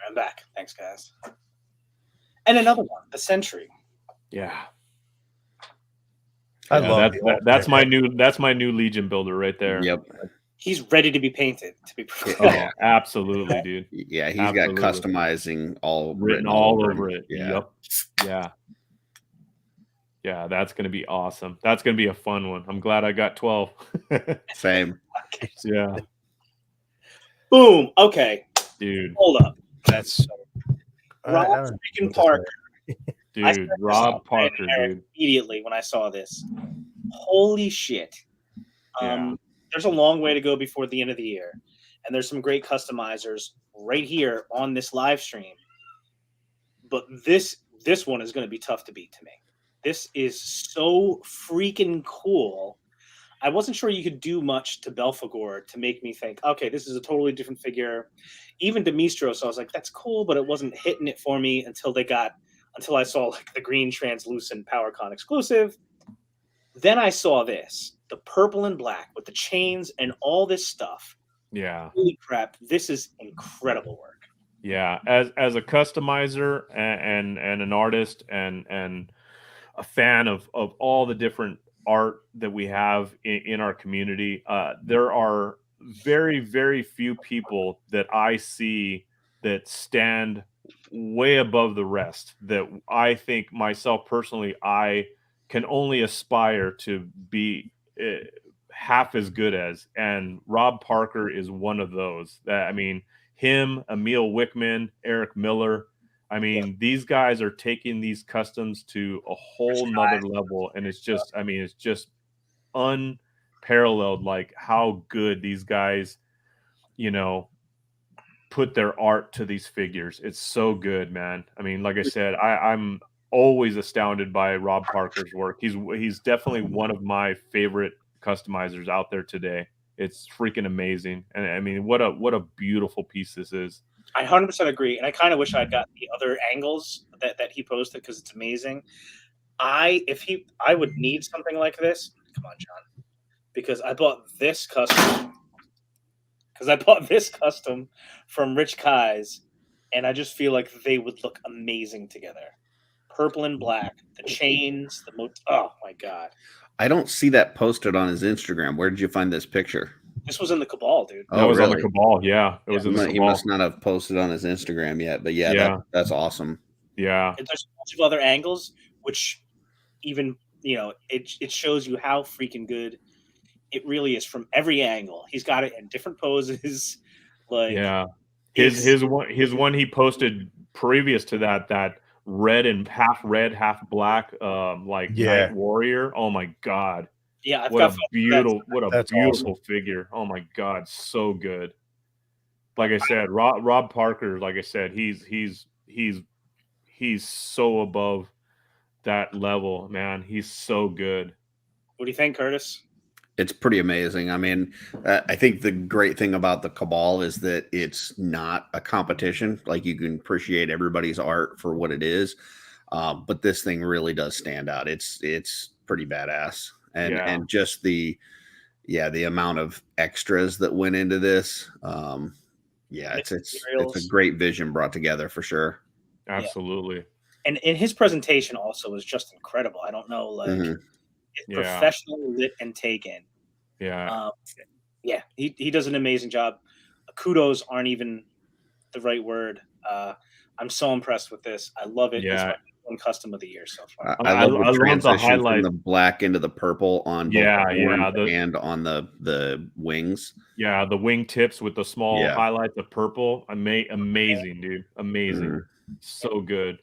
I'm back. Thanks, guys. And another one, the Sentry. Yeah. I love the that's my new Legion builder right there. Yep. He's ready to be painted. To be Oh, absolutely, dude. Yeah, he's Absolutely. got customizing all Written all over him. it. Yeah. Yep. Yeah, that's gonna be awesome. That's gonna be a fun one. I'm glad I got 12. Same. Yeah, Boom. Okay. dude. Hold up. That's so Rob freaking Parker. Dude, Rob Parker, dude. Immediately when I saw this. Holy shit. Yeah. There's a long way to go before the end of the year. And there's some great customizers right here on this live stream. But this one is going to be tough to beat to me. This is so freaking cool. I wasn't sure you could do much to Belphegor to make me think, okay, this is a totally different figure. Even Demistros, I was like, that's cool, but it wasn't hitting it for me until they got until I saw like the green translucent PowerCon exclusive. Then I saw this, the purple and black with the chains and all this stuff. Yeah. Holy crap! This is incredible work. Yeah, as a customizer and an artist and a fan of all the different art that we have in our community, there are very, very few people that I see that stand way above the rest, that I think myself personally, I can only aspire to be half as good as. And Rob Parker is one of those. I mean, him, Emil Wickman, Eric Miller. I mean, these guys are taking these customs to a whole nother level. And it's just, I mean, it's just unparalleled, like how good these guys, you know, put their art to these figures. It's so good, man. I mean, like I said, I'm always astounded by Rob Parker's work. He's definitely one of my favorite customizers out there today. It's freaking amazing. And I mean, what a beautiful piece this is. I 100% agree. And I kind of wish I'd got the other angles that he posted because it's amazing. I would need something like this. Come on, John. Because I bought this custom. From Rich Kai's, and I just feel like they would look amazing together. Purple and black, the chains, oh my god. I don't see that posted on his Instagram. Where did you find this picture? This was in the Cabal, dude. That was really? On the Cabal, yeah. It was in the Cabal. He must not have posted on his Instagram yet, but yeah. That's awesome. Yeah. And there's a bunch of other angles, which even, it shows you how freaking good it really is from every angle. He's got it in different poses. Like, yeah. His one he posted previous to that red and half black, Night Warrior. Oh my god! Yeah, what a beautiful figure. Oh my god, so good. Like I said, Rob Parker. Like I said, he's so above that level, man. He's so good. What do you think, Curtis? It's pretty amazing. I mean, I think the great thing about the Cabal is that it's not a competition. Like, you can appreciate everybody's art for what it is. But this thing really does stand out. It's pretty badass. And just the amount of extras that went into this. It's a great vision brought together for sure. Absolutely. And his presentation also was just incredible. I don't know, like, it's professionally lit and taken. Yeah. He does an amazing job. Kudos aren't even the right word. I'm so impressed with this. I love it. Yeah. It's my one custom of the year so far. I love the transition from the black into the purple on both and on the wings. Yeah, the wing tips with the small highlights of purple. Amazing, dude. Amazing. So good.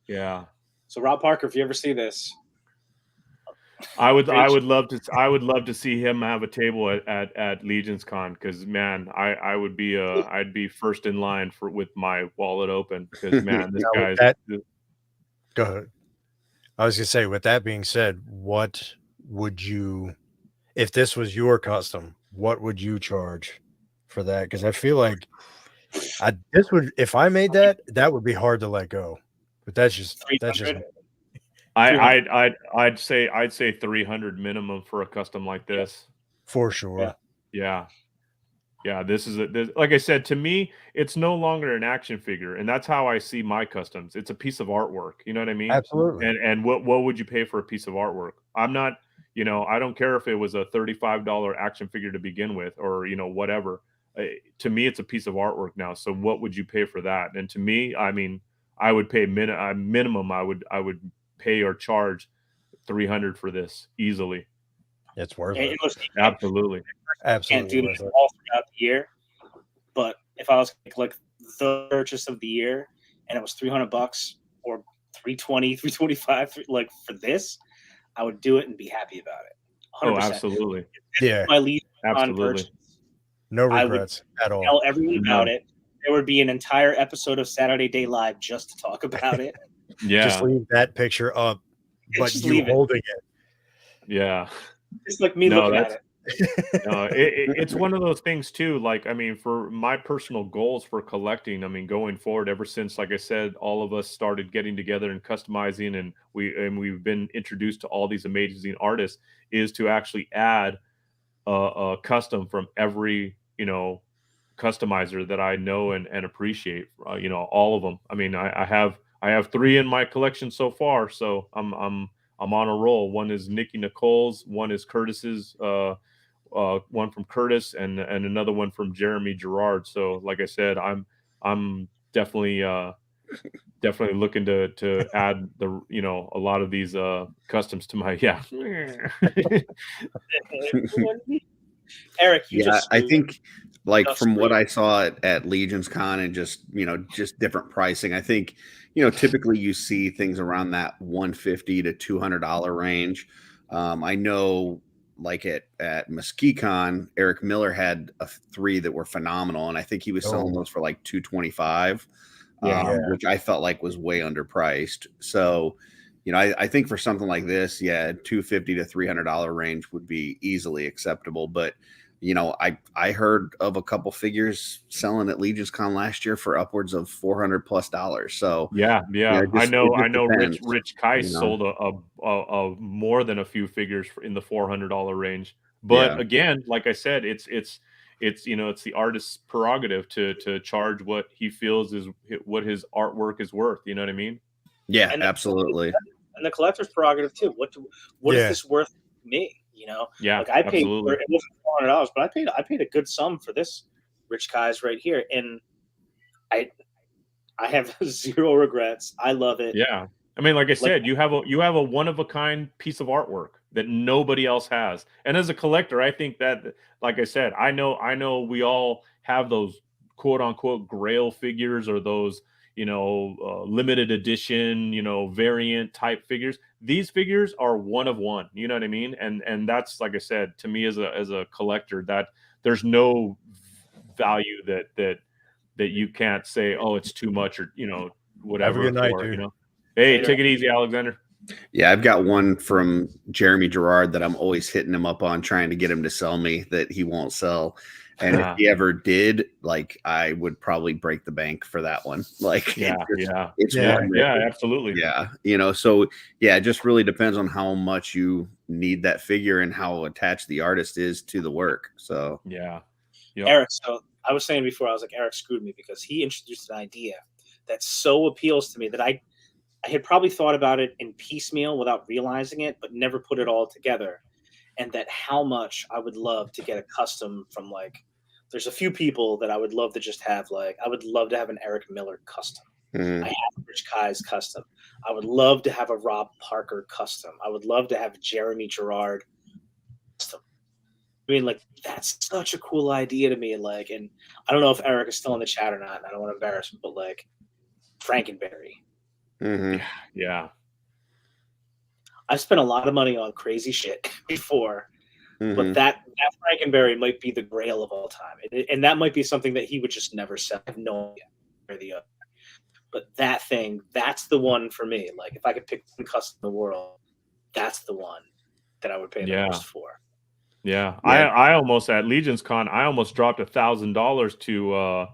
Yeah. So Rob Parker, if you ever see this, I would love to see him have a table at Legion's Con, because man, I'd be first in line with my wallet open, because man, this guy's go ahead. I was gonna say, with that being said, what would you, if this was your custom, what would you charge for that? Because I feel like if I made that would be hard to let go. But that's just I'd say 300 minimum for a custom like this. For sure. Yeah. This is like I said, to me, it's no longer an action figure, and that's how I see my customs. It's a piece of artwork. You know what I mean? Absolutely. And what would you pay for a piece of artwork? I'm not, I don't care if it was a $35 action figure to begin with, or whatever. To me, it's a piece of artwork now. So what would you pay for that? And to me, I mean, I would pay minimum. I would pay or charge $300 for this easily. It's worth it. Absolutely. Can't do this all throughout the year, but if I was like the purchase of the year and it was $300 or $320, $325, like for this, I would do it and be happy about it. 100%. Oh, absolutely. Yeah. My lead absolutely. No regrets at all. Tell everyone about it. There would be an entire episode of Saturday Day Live just to talk about it. Yeah. Just leave that picture up, but you holding it. Yeah. Just like me looking at it. It's one of those things too. Like, I mean, for my personal goals for collecting, I mean, going forward, ever since, like I said, all of us started getting together and customizing, and we've been introduced to all these amazing artists, is to actually add a custom from every customizer that I know and appreciate. All of them. I mean, I have 3 in my collection so far, so I'm on a roll. One is Nikki Nicole's, one is Curtis's, one from Curtis, and another one from Jeremy Gerard. So, like I said, I'm definitely definitely looking to add a lot of these customs to my Eric, you Yeah, just I think like Just from what free. I saw at Legion's Con and just just different pricing, I think typically you see things around that $150 to $200 range. I know like at Mesquite Con, Eric Miller had 3 that were phenomenal, and I think he was selling Oh. those for like 225, Yeah. which I felt like was way underpriced. So I think for something like this, yeah, $250 to $300 range would be easily acceptable. But I heard of a couple figures selling at Legion's Con last year for upwards of $400+. So Yeah. it I just know. depends, Rich Kais you know. sold a more than a few figures in the $400 range. But Yeah. again, like I said, it's it's the artist's prerogative to charge what he feels is what his artwork is worth. You know what I mean? Yeah, And absolutely. and the collector's prerogative too. What is Yeah. this worth to me? Yeah, like I paid for absolutely. it was $400, but I paid a good sum for this Rich Kai's right here, and I have zero regrets. I love it. Yeah. I mean, like I Like said, you have a one of a kind piece of artwork that nobody else has. And as a collector, I think that, like I said, I know we all have those quote unquote grail figures, or those, limited edition, variant type figures. These figures are one of one, you know what I mean? And that's, like I said, to me as a collector, that there's no value that you can't say, oh, it's too much, or Have a whatever good night, for, dude. Hey, Later. take it easy, Alexander. Yeah, I've got one from Jeremy Gerard that I'm always hitting him up on, trying to get him to sell me, that he won't sell. And if he ever did, like, I would probably break the bank for that one. Like, Yeah, it's Yeah. one that- yeah, absolutely. yeah, so yeah, it just really depends on how much you need that figure and how attached the artist is to the work. So Yeah. Yep. Eric, so I was saying before, I was like, Eric screwed me because he introduced an idea that so appeals to me that I had probably thought about it in piecemeal without realizing it, but never put it all together. And that how much I would love to get a custom from, like, there's a few people that I would love to just have, like, I would love to have an Eric Miller custom. mhm. I have Rich Kai's custom. I would love to have a Rob Parker custom. I would love to have Jeremy Gerard custom. I mean, like, that's such a cool idea to me. Like, and I don't know if Eric is still in the chat or not, and I don't want to embarrass him, but like Frankenberry. Mhm. Yeah. I've spent a lot of money on crazy shit before, but Mhm. that Frankenberry might be the grail of all time, and that might be something that he would just never sell. I have no idea or the other. But that thing, that's the one for me. Like, if I could pick one custom in the world, that's the one that I would pay the Yeah. most for. Yeah. Yeah. I almost, at Legion's Con, I almost dropped $1,000 to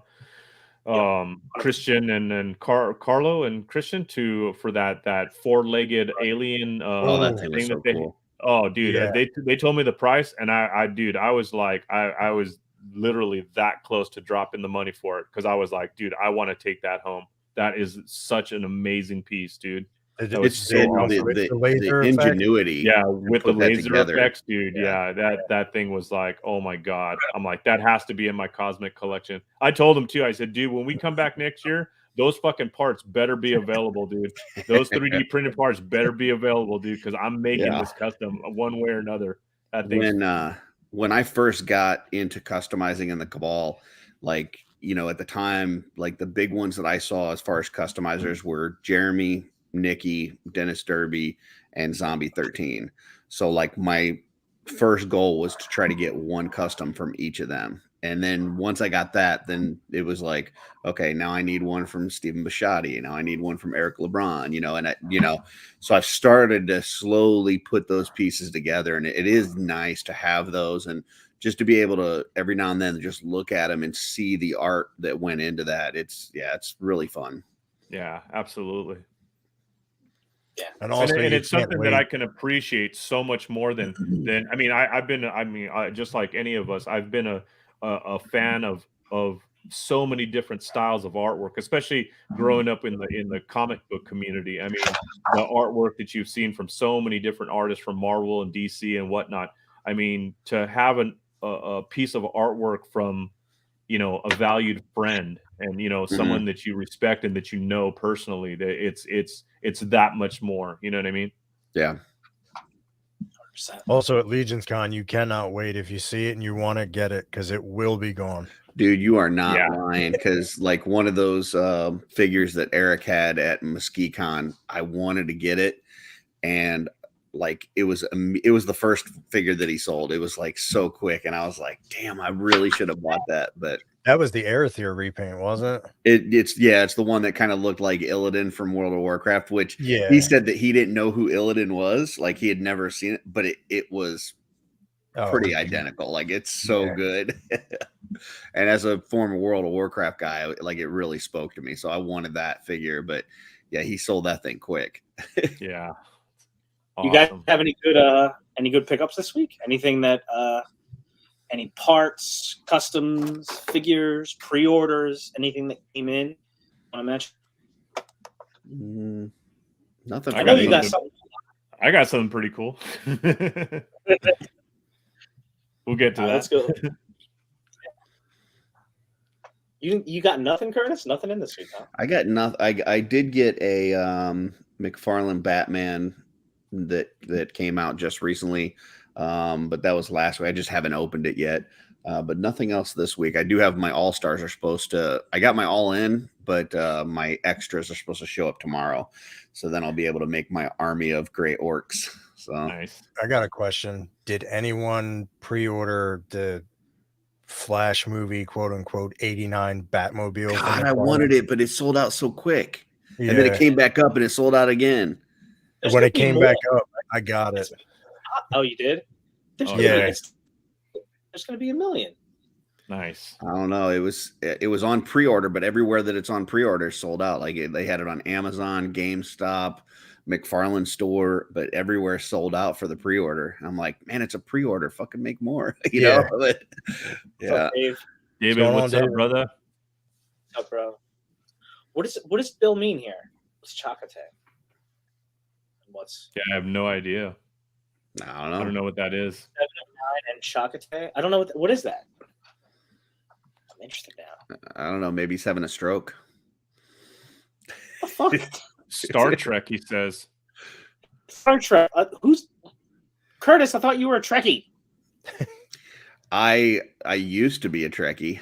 Christian and Carlo and Christian for that four-legged alien Oh, that thing was thing so that they cool. oh dude, Yeah. they told me the price, and I was like, I was literally that close to dropping the money for it, because I was like, dude, I want to take that home. That is such an amazing piece, dude. That was It's so awesome. With the laser effect? ingenuity. Yeah, to with the put that laser together. effects, dude. Yeah. Yeah, that thing was like, oh my god. I'm like, that has to be in my cosmic collection. I told him too. I said, dude, when we come back next year, those fucking parts better be available, dude. Those 3D printed parts better be available, dude, because I'm making Yeah. this custom one way or another. That thing's When I first got into customizing in the Cabal, like, at the time, like the big ones that I saw as far as customizers were Jeremy, Nikki, Dennis Derby, and Zombie 13. So like my first goal was to try to get one custom from each of them. And then once I got that, then it was like, okay, now I need one from Stephen Bisciotti. Now I need one from Eric LeBron, so I've started to slowly put those pieces together, and it is nice to have those and just to be able to every now and then just look at them and see the art that went into that. It's really fun. Yeah, absolutely. Yeah. And also, and you it's can't something that I wait. can appreciate so much more than I mean, I've been, just like any of us, I've been a fan of so many different styles of artwork, especially growing up in the comic book community. I mean, the artwork that you've seen from so many different artists from Marvel and DC and whatnot. I mean, to have a piece of artwork from, a valued friend and, someone that you respect and that personally, that it's that much more. You know what I mean? Yeah. 100%. Also, at Legion's Con, you cannot wait. If you see it and you want to get it, because it will be gone. Dude, you are not Yeah. lying, because like one of those figures that Eric had at Mesquite Con, I wanted to get it, and like it was the first figure that he sold. It was like so quick, and I was like, damn, I really should have bought that. But That was the Arethyr repaint, wasn't it? it's the one that kind of looked like Illidan from World of Warcraft, which Yeah. he said that he didn't know who Illidan was, like he had never seen it, but it was pretty identical. Like it's so good. And as a former World of Warcraft guy, like it really spoke to me. So I wanted that figure, but yeah, he sold that thing quick. Yeah. You guys Awesome. have any good pickups this week? Anything that any parts, customs, figures, pre-orders, anything that came in? Want to mention? Nothing. I know you got something. I got something pretty cool. We'll get to that. Let's go. You got nothing, Curtis? Nothing in this week, huh? I got nothing. I did get a McFarlane Batman that came out just recently, but that was last week. I just haven't opened it yet. But nothing else this week. I do have my All Stars are supposed to. I got my All In, but my extras are supposed to show up tomorrow. So then I'll be able to make my army of gray orcs. So Nice. I got a question. Did anyone pre-order the Flash movie, quote unquote, 89 Batmobile? God, I wanted it, but it sold out so quick. Yeah. And then it came back up and it sold out again. When it came back up, I got it. Oh, you did? There's going to be a million. Nice. I don't know. It was on pre-order, but everywhere that it's on pre-order sold out. Like they had it on Amazon, GameStop, McFarlane store, but everywhere sold out for the pre-order. I'm like, man, it's a pre-order. Fucking make more, you know? But, yeah. What's up, Dave? David, what's up, brother? What's up, bro? What does Bill mean here? What's Chakate? Yeah, I have no idea. I don't know what that is. 7 of 9 and Chakate? I don't know what is that. I'm interested now. I don't know. Maybe he's having a stroke. What the fuck? Star Trek, he says. Star Trek. Who's Curtis? I thought you were a Trekkie. I used to be a Trekkie.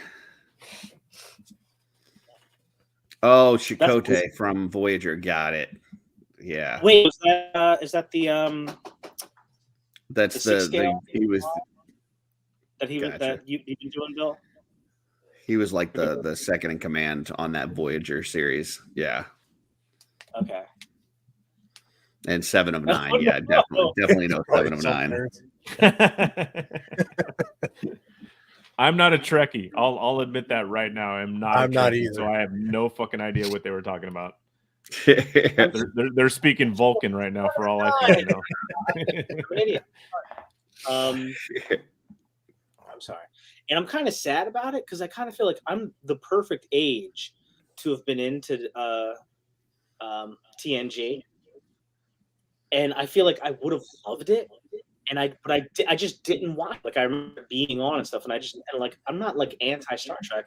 Oh, Chakotay from Voyager. Got it. Yeah. Wait, is that the That's he was that he was that you've been doing, Bill? He was like the second in command on that Voyager series. Yeah. Okay. And 7 of 9. Yeah, definitely no 7 of 9. I'm not a Trekkie. I'll admit that right now. I'm not either. So I have no fucking idea what they were talking about. They're speaking Vulcan right now for all I fucking know. I'm sorry. And I'm kind of sad about it because I kind of feel like I'm the perfect age to have been into TNG. And I feel like I would have loved it. And I just didn't watch. Like I remember being on and stuff, and I'm not like anti Star Trek.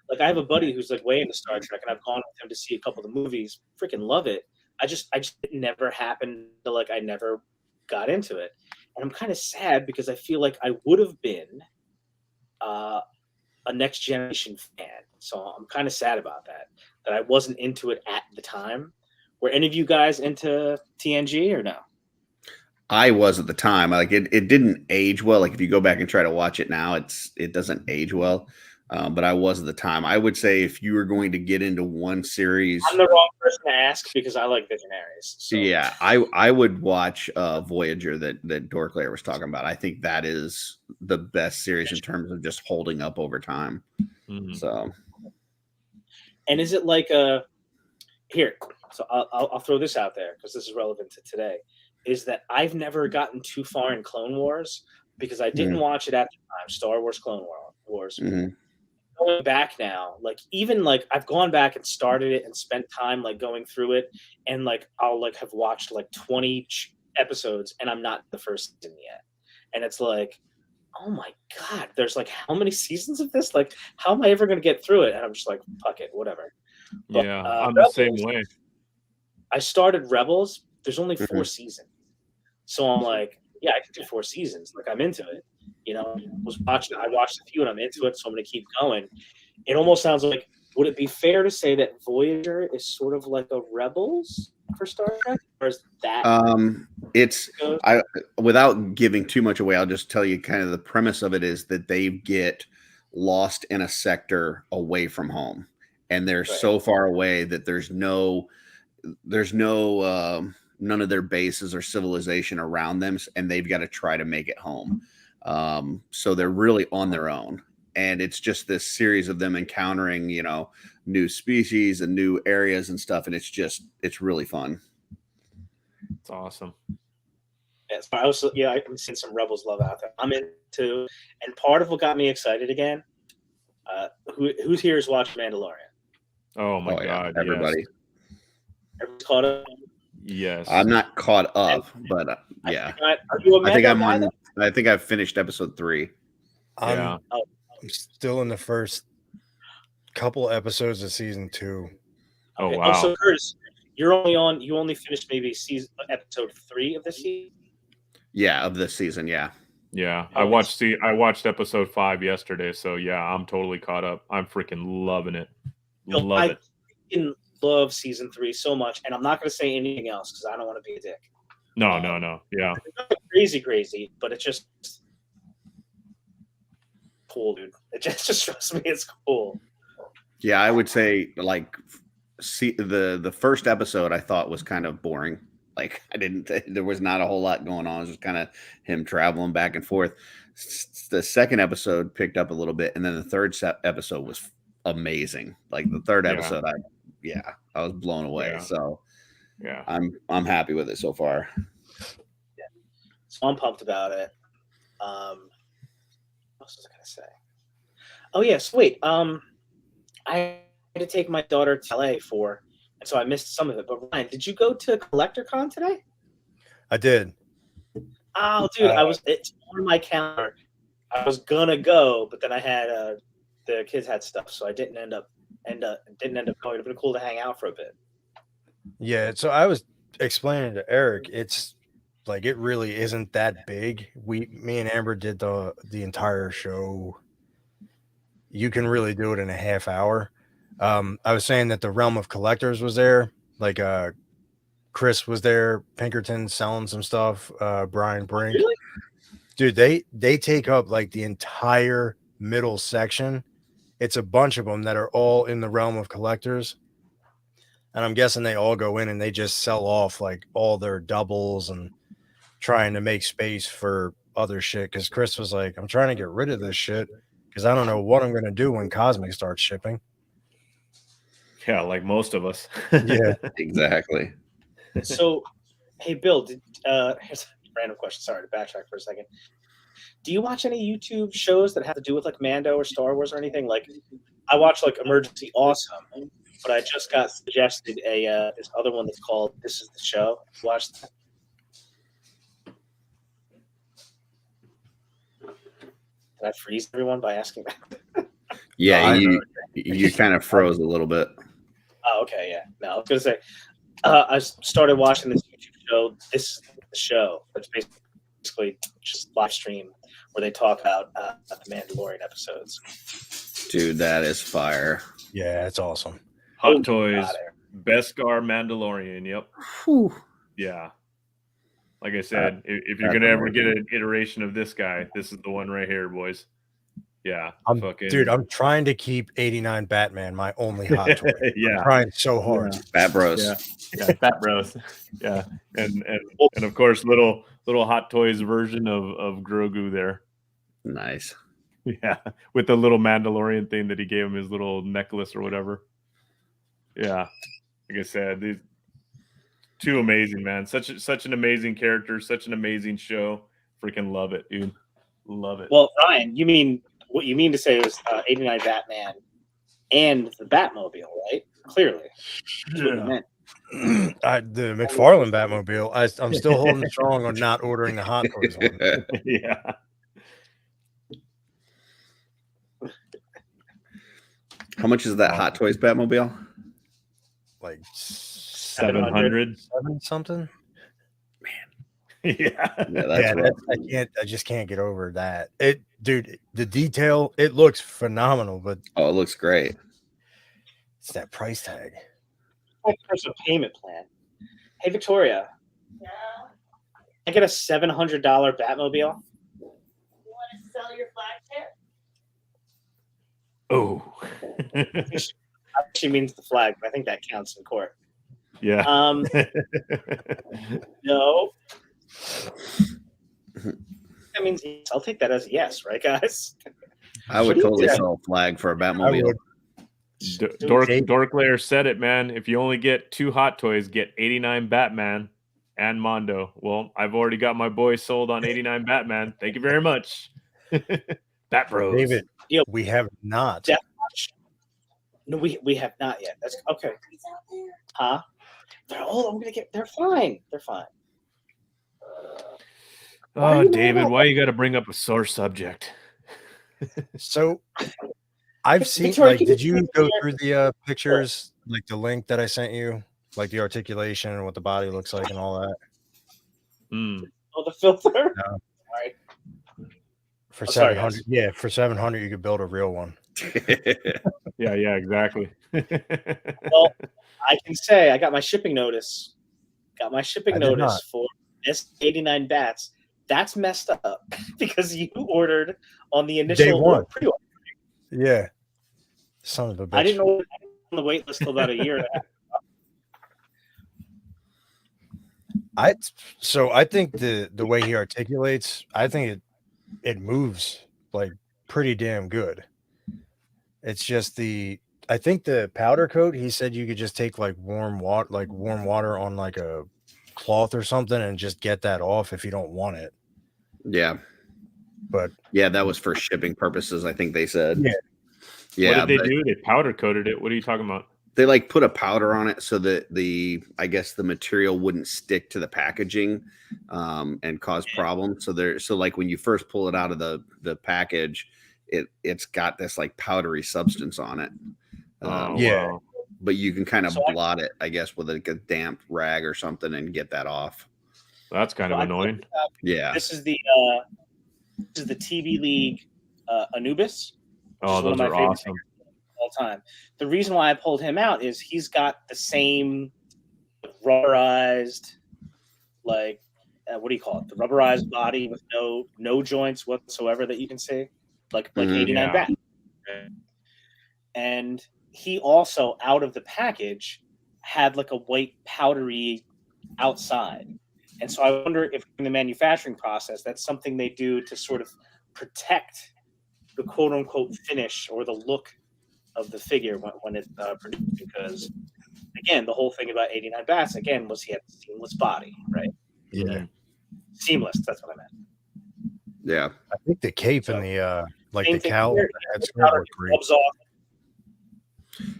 Like I have a buddy who's like way into Star Trek, and I've gone with him to see a couple of the movies. Freaking love it. It never happened. I never got into it, and I'm kind of sad because I feel like I would have been a Next Generation fan. So I'm kind of sad about that I wasn't into it at the time. Were any of you guys into TNG or no? I was at the time. Like it didn't age well. Like if you go back and try to watch it now, it doesn't age well. But I was at the time. I would say if you were going to get into one series, I'm the wrong person to ask because I like Visionaries. So. yeah, I would watch Voyager that DorkLair was talking about. I think that is the best series in terms of just holding up over time. Mhm. So, and is it like here? So I'll throw this out there because this is relevant to today. Is that I've never gotten too far in Clone Wars because I didn't watch it at the time. Star Wars, Clone Wars. Going back now, like even like I've gone back and started it and spent time like going through it, and like I'll like have watched like 20 episodes and I'm not the first season yet, and it's like, oh my god, there's like how many seasons of this? Like how am I ever gonna get through it? And I'm just like, fuck it, whatever. But, Yeah, I'm the same way. I started Rebels. There's only 4 seasons, so I'm like, yeah, I can do 4 seasons. Like I'm into it. You know, I watched a few and I'm into it, so I'm going to keep going. It almost sounds like, would it be fair to say that Voyager is sort of like a Rebels for Star Trek, or is that? Without giving too much away, I'll just tell you kind of the premise of it is that they get lost in a sector away from home, and they're so far away that there's no none of their bases or civilization around them, and they've got to try to make it home. So they're really on their own, and it's just this series of them encountering, new species and new areas and stuff, and it's really fun. It's awesome. Yeah, I'm seeing some Rebels love out there. I'm into, and part of what got me excited again. Who's here is watching Mandalorian? Oh my god, everybody! Yes. Everyone's caught up. Yes, I'm not caught up, but yeah. Are you a Mando guy? I think I've finished episode 3. I'm still in the first couple episodes of season 2. Oh okay. wow! So Curtis, you only finished maybe episode 3 of the season. Yeah, of this season. Yeah. Yeah, I watched episode 5 yesterday, so yeah, I'm totally caught up. I'm freaking loving it. Love it. Love season 3 so much, and I'm not going to say anything else because I don't want to be a dick. No. Yeah, it's crazy, but it's just cool, dude. It just trust me, it's cool. Yeah, I would say like the first episode I thought was kind of boring. Like there was not a whole lot going on. It was just kind of him traveling back and forth. The second episode picked up a little bit, and then the third episode was amazing. Like the third episode, I was blown away. Yeah. So yeah, I'm happy with it so far. Yeah, so I'm pumped about it. What else was I gonna say? Oh yes, wait. I had to take my daughter to LA and so I missed some of it. But Ryan, did you go to CollectorCon today? I did. Oh, dude, it's on my calendar. I was gonna go, but then I had the kids had stuff, so I didn't end up going. It'd been cool to hang out for a bit. Yeah, so I was explaining to Eric, it's like it really isn't that big. Me and Amber did the entire show. You can really do it in a half hour. I was saying that the Realm of Collectors was there. Like Chris was there, Pinkerton selling some stuff, Brian Brink. Really? Dude, they take up like the entire middle section. It's a bunch of them that are all in the Realm of Collectors. And I'm guessing they all go in and they just sell off like all their doubles and trying to make space for other shit. Because Chris was like, I'm trying to get rid of this shit because I don't know what I'm going to do when Cosmic starts shipping. Yeah, like most of us. Yeah, exactly. So, hey, Bill, here's a random question. Sorry to backtrack for a second. Do you watch any YouTube shows that have to do with like Mando or Star Wars or anything? Like, I watch like Emergency Awesome, but I just got suggested this other one that's called This Is the Show. Watch that. Did I freeze everyone by asking that? Yeah, you kind of froze a little bit. Oh, okay, yeah. No, I was gonna say I started watching this YouTube show. This is the show. It's basically just live stream where they talk about the Mandalorian episodes. Dude, that is fire. yeah, it's awesome. Hot Toys, Beskar Mandalorian. Yep. Whew. Yeah. Like I said, if you're gonna ever get an iteration of this guy, this is the one right here, boys. Yeah, dude, I'm trying to keep 89 Batman my only hot toy. Yeah, I'm trying so hard. Yeah. Bat Bros. Yeah, Bat Bros. Yeah, and of course, little Hot Toys version of Grogu there. Nice. Yeah, with the little Mandalorian thing that he gave him, his little necklace or whatever. Yeah, like I said, these two amazing, man. Such an amazing character, such an amazing show. Freaking love it, dude. Love it. Well, Ryan, what you mean to say was 89 Batman and the Batmobile, right? Clearly. That's what you meant. The McFarlane Batmobile, I'm still holding strong on not ordering the Hot Toys one. Yeah. How much is that Hot Toys Batmobile? Like 700 something. Yeah, I just can't get over that. Dude, the detail, it looks phenomenal, but it looks great. It's that price tag. There's a payment plan. Hey, Victoria. Yeah. I get a $700 Batmobile. You want to sell your flagship? Oh. She means the flag, but I think that counts in court. Yeah. No. That means yes. I'll take that as a yes, right, guys? I would totally sell a flag for a Batmobile. DorkLair said it, man. If you only get 2 Hot Toys, get 89 Batman and Mondo. Well, I've already got my boys sold on 89 Batman. Thank you very much. Bat Bros. David, we have not. No, we have not yet. That's okay. Huh? They're fine. They're fine. Oh, David, why you got to bring up a sore subject? So I've seen, Victoria, did you go through the pictures, like the link that I sent you, like the articulation and what the body looks like and all that? Oh, the filter? No. Sorry. For 700, for 700, you could build a real one. Yeah, exactly. Well, I can say I got my shipping notice. Got my shipping notice for S89 bats. That's messed up because you ordered on the initial Day one. pre-order. Yeah. Son of a bitch. I didn't know it was on the wait list till about a year and a half. I think the way he articulates, I think it moves like pretty damn good. It's just I think the powder coat, he said you could just take like warm water on like a cloth or something and just get that off if you don't want it. Yeah. But yeah, that was for shipping purposes, I think they said. Yeah. What did they do? They powder coated it. What are you talking about? They like put a powder on it so that I guess the material wouldn't stick to the packaging and cause problems. So like when you first pull it out of the package, it's got this like powdery substance on it. Wow. But you can kind of blot it, I guess, with like a damp rag or something and get that off. That's kind of annoying. Yeah. This is the TV League Anubis. Oh, those are awesome. All time. The reason why I pulled him out is he's got the same rubberized, like what do you call it? The rubberized body with no joints whatsoever that you can see, like 89 Bat. And he also, out of the package, had like a white powdery outside. And so I wonder if in the manufacturing process, that's something they do to sort of protect the quote unquote finish or the look of the figure when it's produced. Because again, the whole thing about 89 Bats, again, was he had a seamless body, right? Yeah. Seamless, that's what I meant. Yeah. I think the cape and the the cowl rubs off.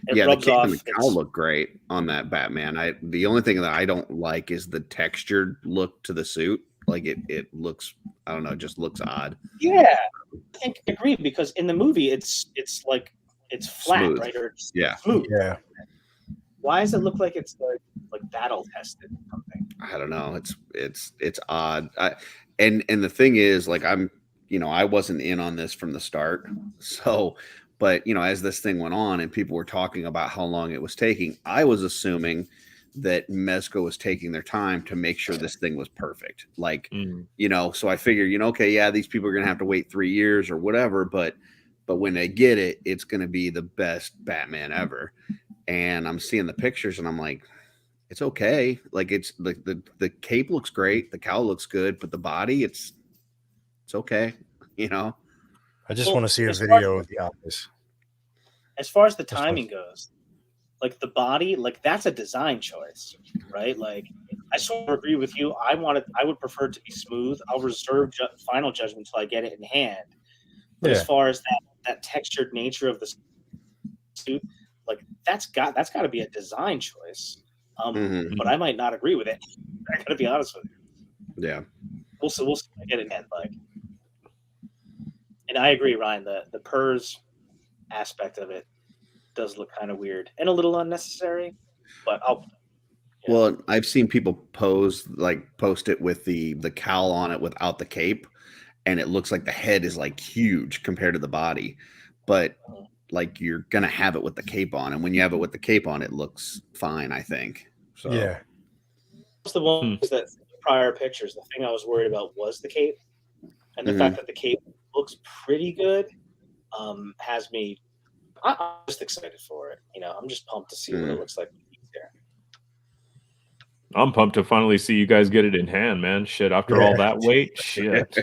The cape and the cowl look great on that Batman. The only thing that I don't like is the textured look to the suit. Like it looks, I don't know, just looks odd. Yeah, I agree, because in the movie it's like it's flat, smooth. Right? Or smooth. Yeah. Why does it look like it's like battle tested or something? I don't know. It's odd. And the thing is, like, I wasn't in on this from the start. So, but as this thing went on and people were talking about how long it was taking, I was assuming that Mezco was taking their time to make sure this thing was perfect. Like, Mm. you know, so I figure, you know, okay, yeah, these people are going to have to wait 3 years or whatever, but when they get it, it's going to be the best Batman ever. And I'm seeing the pictures and I'm like, it's okay. Like, it's the cape looks great, the cowl looks good, but the body, it's okay, you know. I just Well, want to see a as far- video of the eyes. As far as the That's timing goes, like the body, like that's a design choice, right? Like I sort of agree with you. I would prefer it to be smooth. I'll reserve final judgment until I get it in hand. But as Yeah. far as that textured nature of the suit, like that's got to be a design choice. Mhm. But I might not agree with it. I got to be honest with you. Yeah. We'll see when I get it in hand. Like, and I agree, Ryan. The PERS aspect of it does look kind of weird and a little unnecessary. But Well, I've seen people post it with the cowl on it without the cape, and it looks like the head is like huge compared to the body. But like you're gonna have it with the cape on, and when you have it with the cape on, it looks fine, I think. So Yeah. most of the ones that prior pictures, the thing I was worried about was the cape, and the fact that the cape looks pretty good has me. I'm just excited for it. You know, I'm just pumped to see what it looks like there. I'm pumped to finally see you guys get it in hand, man. Shit, after all that wait, shit.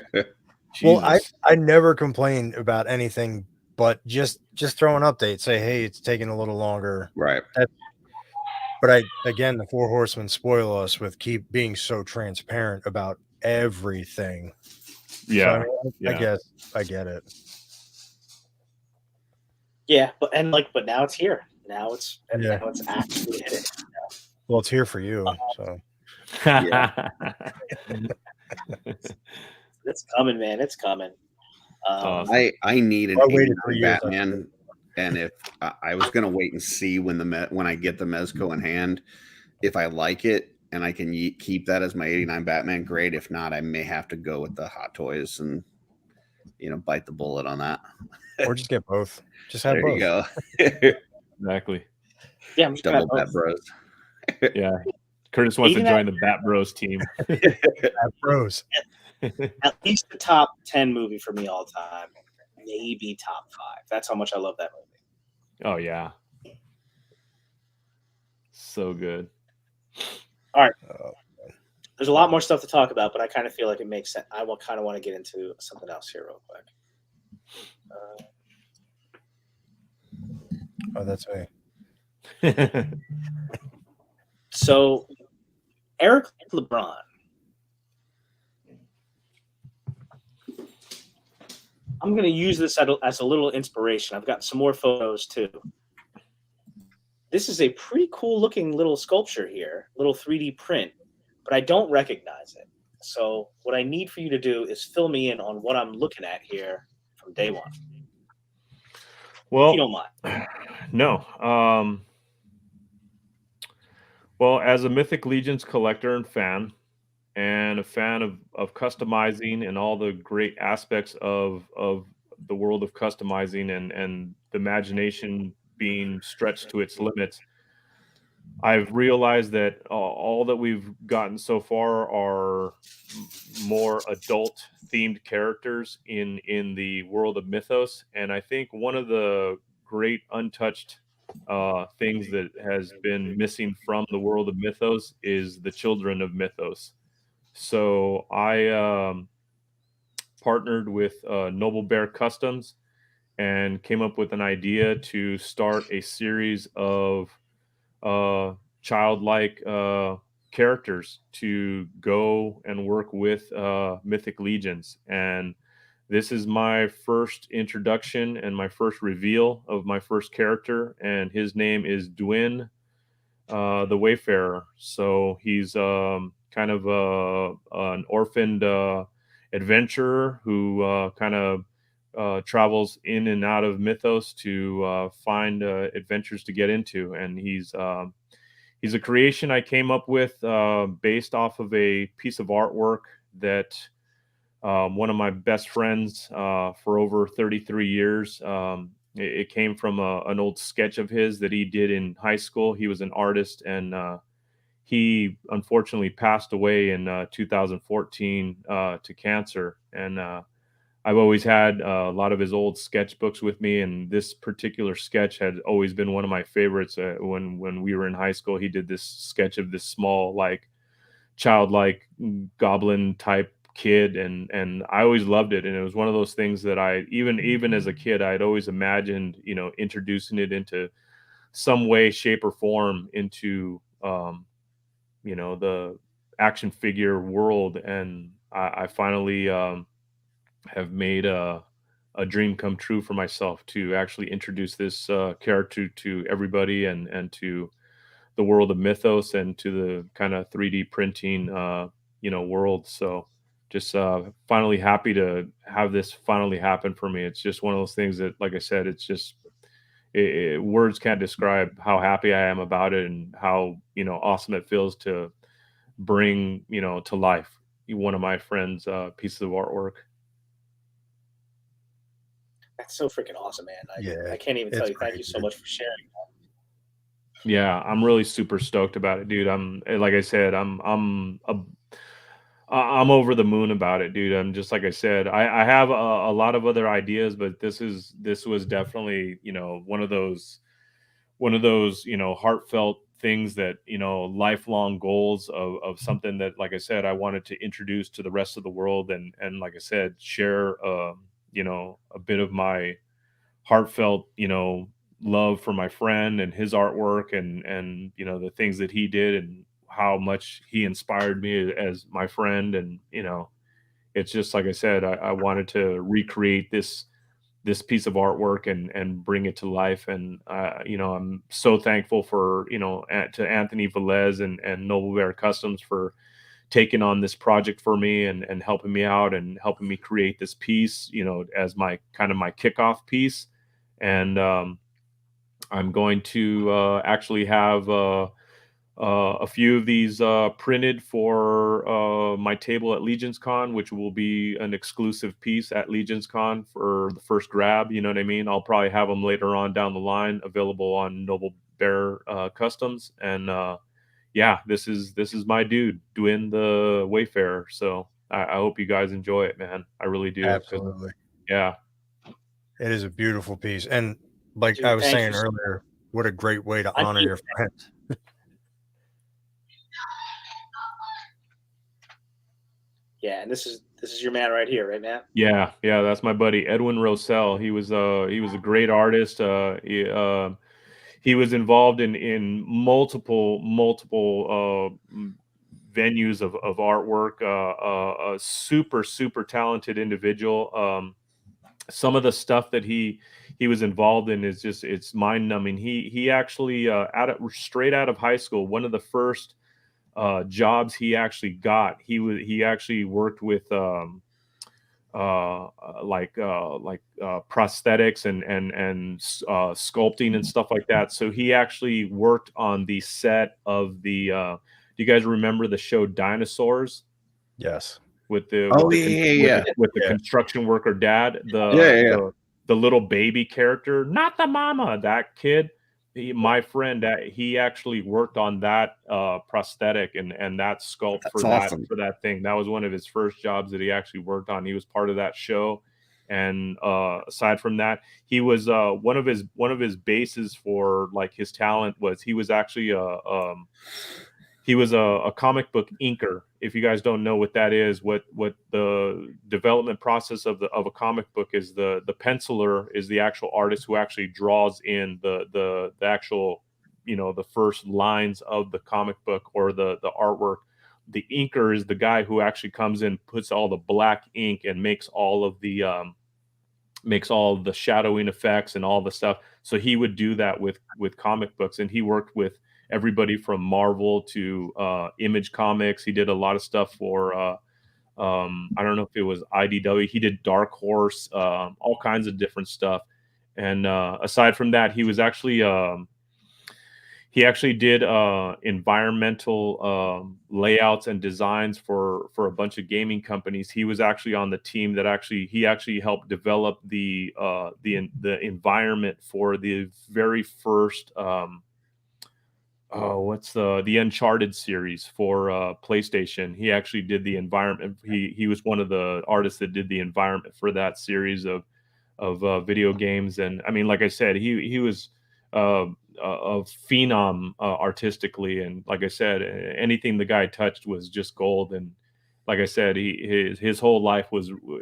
Well, Jesus. I never complain about anything, but just throw an update. Say, hey, it's taking a little longer. right. But again, the Four Horsemen spoil us with keep being so transparent about everything. Yeah. So, I guess I get it. Yeah, but now it's here. Now it's actually hit it. Well, it's here for you. So It's coming, man. It's coming. Awesome. I need an I waited 89 for years. Batman, and if I was gonna wait and see when I get the Mezco in hand, if I like it and I can keep that as my 89 Batman, great. If not, I may have to go with the Hot Toys and bite the bullet on that. Or just get both. Just have There both. you go. Exactly. Yeah, I'm just Double Bat Bros. Yeah. Curtis wants to join the Bat Bros team. Bat Bros. At least the top 10 movie for me all time. Maybe top 5. That's how much I love that movie. Oh yeah. So good. All right. There's a lot more stuff to talk about, but I kind of feel like it makes sense. I kind of want to get into something else here real quick. Oh, that's me. So, Eric LeBron. I'm going to use this as a little inspiration. I've got some more photos too. This is a pretty cool looking little sculpture here, little 3D print, but I don't recognize it. So what I need for you to do is fill me in on what I'm looking at here from day one. Well, if you don't mind. No. Well, as a Mythic Legions collector and fan, and a fan of customizing and all the great aspects of the world of customizing and the imagination being stretched to its limits, I've realized that all that we've gotten so far are more adult themed characters in the world of Mythos. And I think one of the great untouched things that has been missing from the world of Mythos is the children of Mythos. So I partnered with Noble Bear Customs and came up with an idea to start a series of childlike characters to go and work with Mythic Legions. And this is my first introduction and my first reveal of my first character, and his name is Dwin the Wayfarer. So he's kind of an orphaned adventurer who kind of travels in and out of Mythos to find adventures to get into. And he's a creation I came up with based off of a piece of artwork that one of my best friends for over 33 years. It came from an old sketch of his that he did in high school. He was an artist, and he unfortunately passed away in 2014 to cancer. And I've always had a lot of his old sketchbooks with me, and this particular sketch had always been one of my favorites. When we were in high school, he did this sketch of this small, like, childlike goblin type kid, and I always loved it. And it was one of those things that I even as a kid, I'd always imagined, introducing it into some way, shape, or form into the action figure world. And I finally have made a dream come true for myself to actually introduce this character to everybody, and to the world of Mythos, and to the kind of 3D printing world. So just finally happy to have this finally happen for me. It's just one of those things that, like I said, it's just words can't describe how happy I am about it, and how awesome it feels to bring to life one of my friends' pieces of artwork. That's so freaking awesome, man. Yeah, I can't even tell it's you. Thank great, you so dude. much for sharing. Yeah, I'm really super stoked about it, dude. Like I said, I'm over the moon about it, dude. I'm just, like I said, I have a lot of other ideas, but this was definitely one of those heartfelt things that lifelong goals of something that, like I said, I wanted to introduce to the rest of the world, and like I said, share a bit of my heartfelt love for my friend and his artwork, and the things that he did, and how much he inspired me as my friend. And it's just, like I said, I wanted to recreate this piece of artwork, and bring it to life. And I'm so thankful for to Anthony Velez and Noble Bear Customs for taking on this project for me, and helping me out, and helping me create this piece as my kickoff piece. And I'm going to actually have a few of these printed for my table at Legion's Con, which will be an exclusive piece at Legion's Con for the first grab. You know what I mean? I'll probably have them later on down the line, available on Noble Bear Customs. And yeah, this is my dude doing the Wayfarer. So I hope you guys enjoy it, man. I really do. Absolutely. Yeah. It is a beautiful piece. And like Dude, I was thank saying you so earlier, what a great way to I honor feel- your friends. Yeah, and this is your man right here, right, man? Yeah, that's my buddy Edwin Rosell. He was a great artist. He was involved in multiple venues of artwork. A super talented individual. Some of the stuff that he was involved in is just, it's mind numbing. He actually straight out of high school, one of the first jobs he actually got, he actually worked with prosthetics and sculpting and stuff like that. So he actually worked on the set of the do you guys remember the show Dinosaurs? Yes. With the Yeah. construction worker dad, the little baby character, not the mama, that kid. My friend, he actually worked on that prosthetic and that sculpt That's for awesome. that thing. That was one of his first jobs that he actually worked on. He was part of that show. And aside from that, he was one of his bases for like his talent was he was actually a comic book inker. If you guys don't know what that is, what the development process of a comic book is, the penciler is the actual artist who actually draws in the actual, the first lines of the comic book or the artwork. The inker is the guy who actually comes in, puts all the black ink, and makes all of the shadowing effects and all the stuff. So he would do that with comic books, and he worked with everybody from Marvel to Image Comics. He did a lot of stuff for I don't know if it was IDW. He did Dark Horse, all kinds of different stuff. And aside from that, he was actually he actually did environmental layouts and designs for a bunch of gaming companies. He was actually on the team that he actually helped develop the environment for the very first oh, what's the Uncharted series for PlayStation. He actually did the environment. He was one of the artists that did the environment for that series of video games. And I mean, like I said, he was uh, a phenom artistically, and like I said, anything the guy touched was just gold. And like I said, his whole life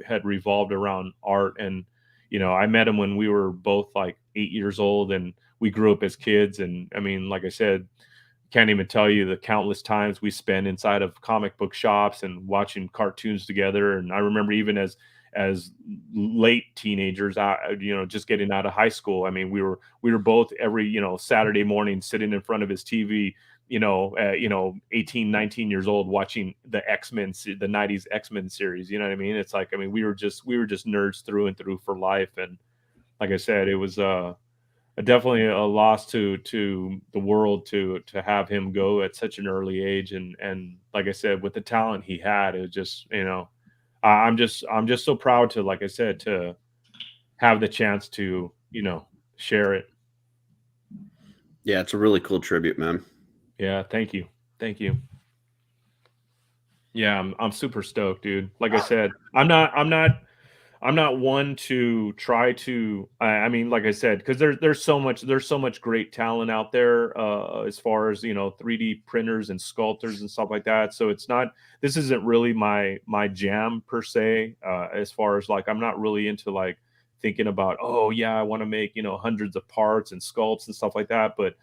had revolved around art. And I met him when we were both like 8 years old, and we grew up as kids. And I mean, like I said, can't even tell you the countless times we spent inside of comic book shops and watching cartoons together. And I remember even as late teenagers, just getting out of high school. I mean, we were both every Saturday morning sitting in front of his TV, 18, 19 years old, watching the X-Men, the 90s X-Men series. You know what I mean? It's like, I mean, we were just nerds through and through for life. And like I said, it was definitely a loss to the world to have him go at such an early age. And like I said, with the talent he had, it was just I'm just so proud to, like I said, to have the chance to share it. Yeah, it's a really cool tribute, man. Yeah, thank you. Yeah, I'm super stoked, dude. Like I said, I'm not one to try to. I mean, like I said, because there's so much great talent out there as far as 3D printers and sculptors and stuff like that. So this isn't really my jam per se. As far as like, I'm not really into like thinking about, oh yeah, I want to make hundreds of parts and sculpts and stuff like that. But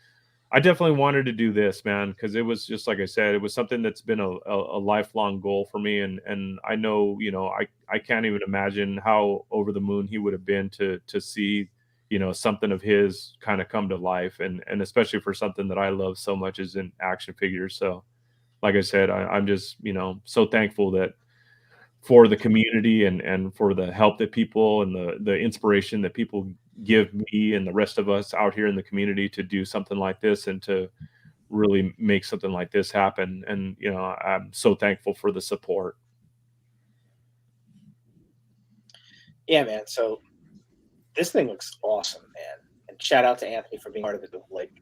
I definitely wanted to do this, man, because it was just like I said, it was something that's been a lifelong goal for me. And I know, I can't even imagine how over the moon he would have been to see, something of his kind of come to life. And especially for something that I love so much as in action figures. So like I said, I'm just, so thankful that for the community and for the help that people and the inspiration that people give me and the rest of us out here in the community to do something like this and to really make something like this happen. And I'm so thankful for the support. Yeah, man. So this thing looks awesome, man. And shout out to Anthony for being part of it. Like,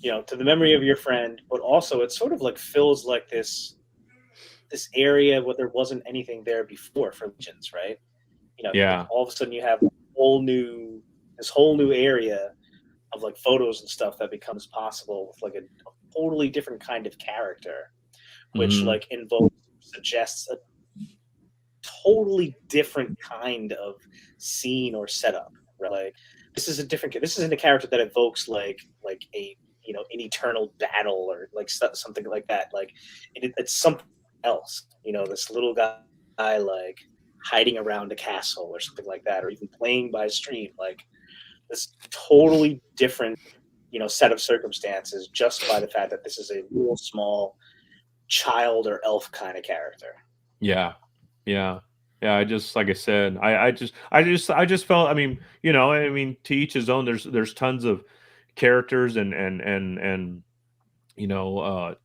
to the memory of your friend, but also it sort of like fills like this area where there wasn't anything there before for Legends, right? Yeah. All of a sudden you have this whole new area of like photos and stuff that becomes possible with like a totally different kind of character, which like suggests a totally different kind of scene or setup, right? Like this isn't a character that evokes like a an eternal battle or like something like that. Like it's something else, this little guy like hiding around a castle or something like that, or even playing by a stream, like this totally different set of circumstances just by the fact that this is a real small child or elf kind of character. Yeah. I just, like I said, I just felt, I mean, to each his own. There's tons of characters and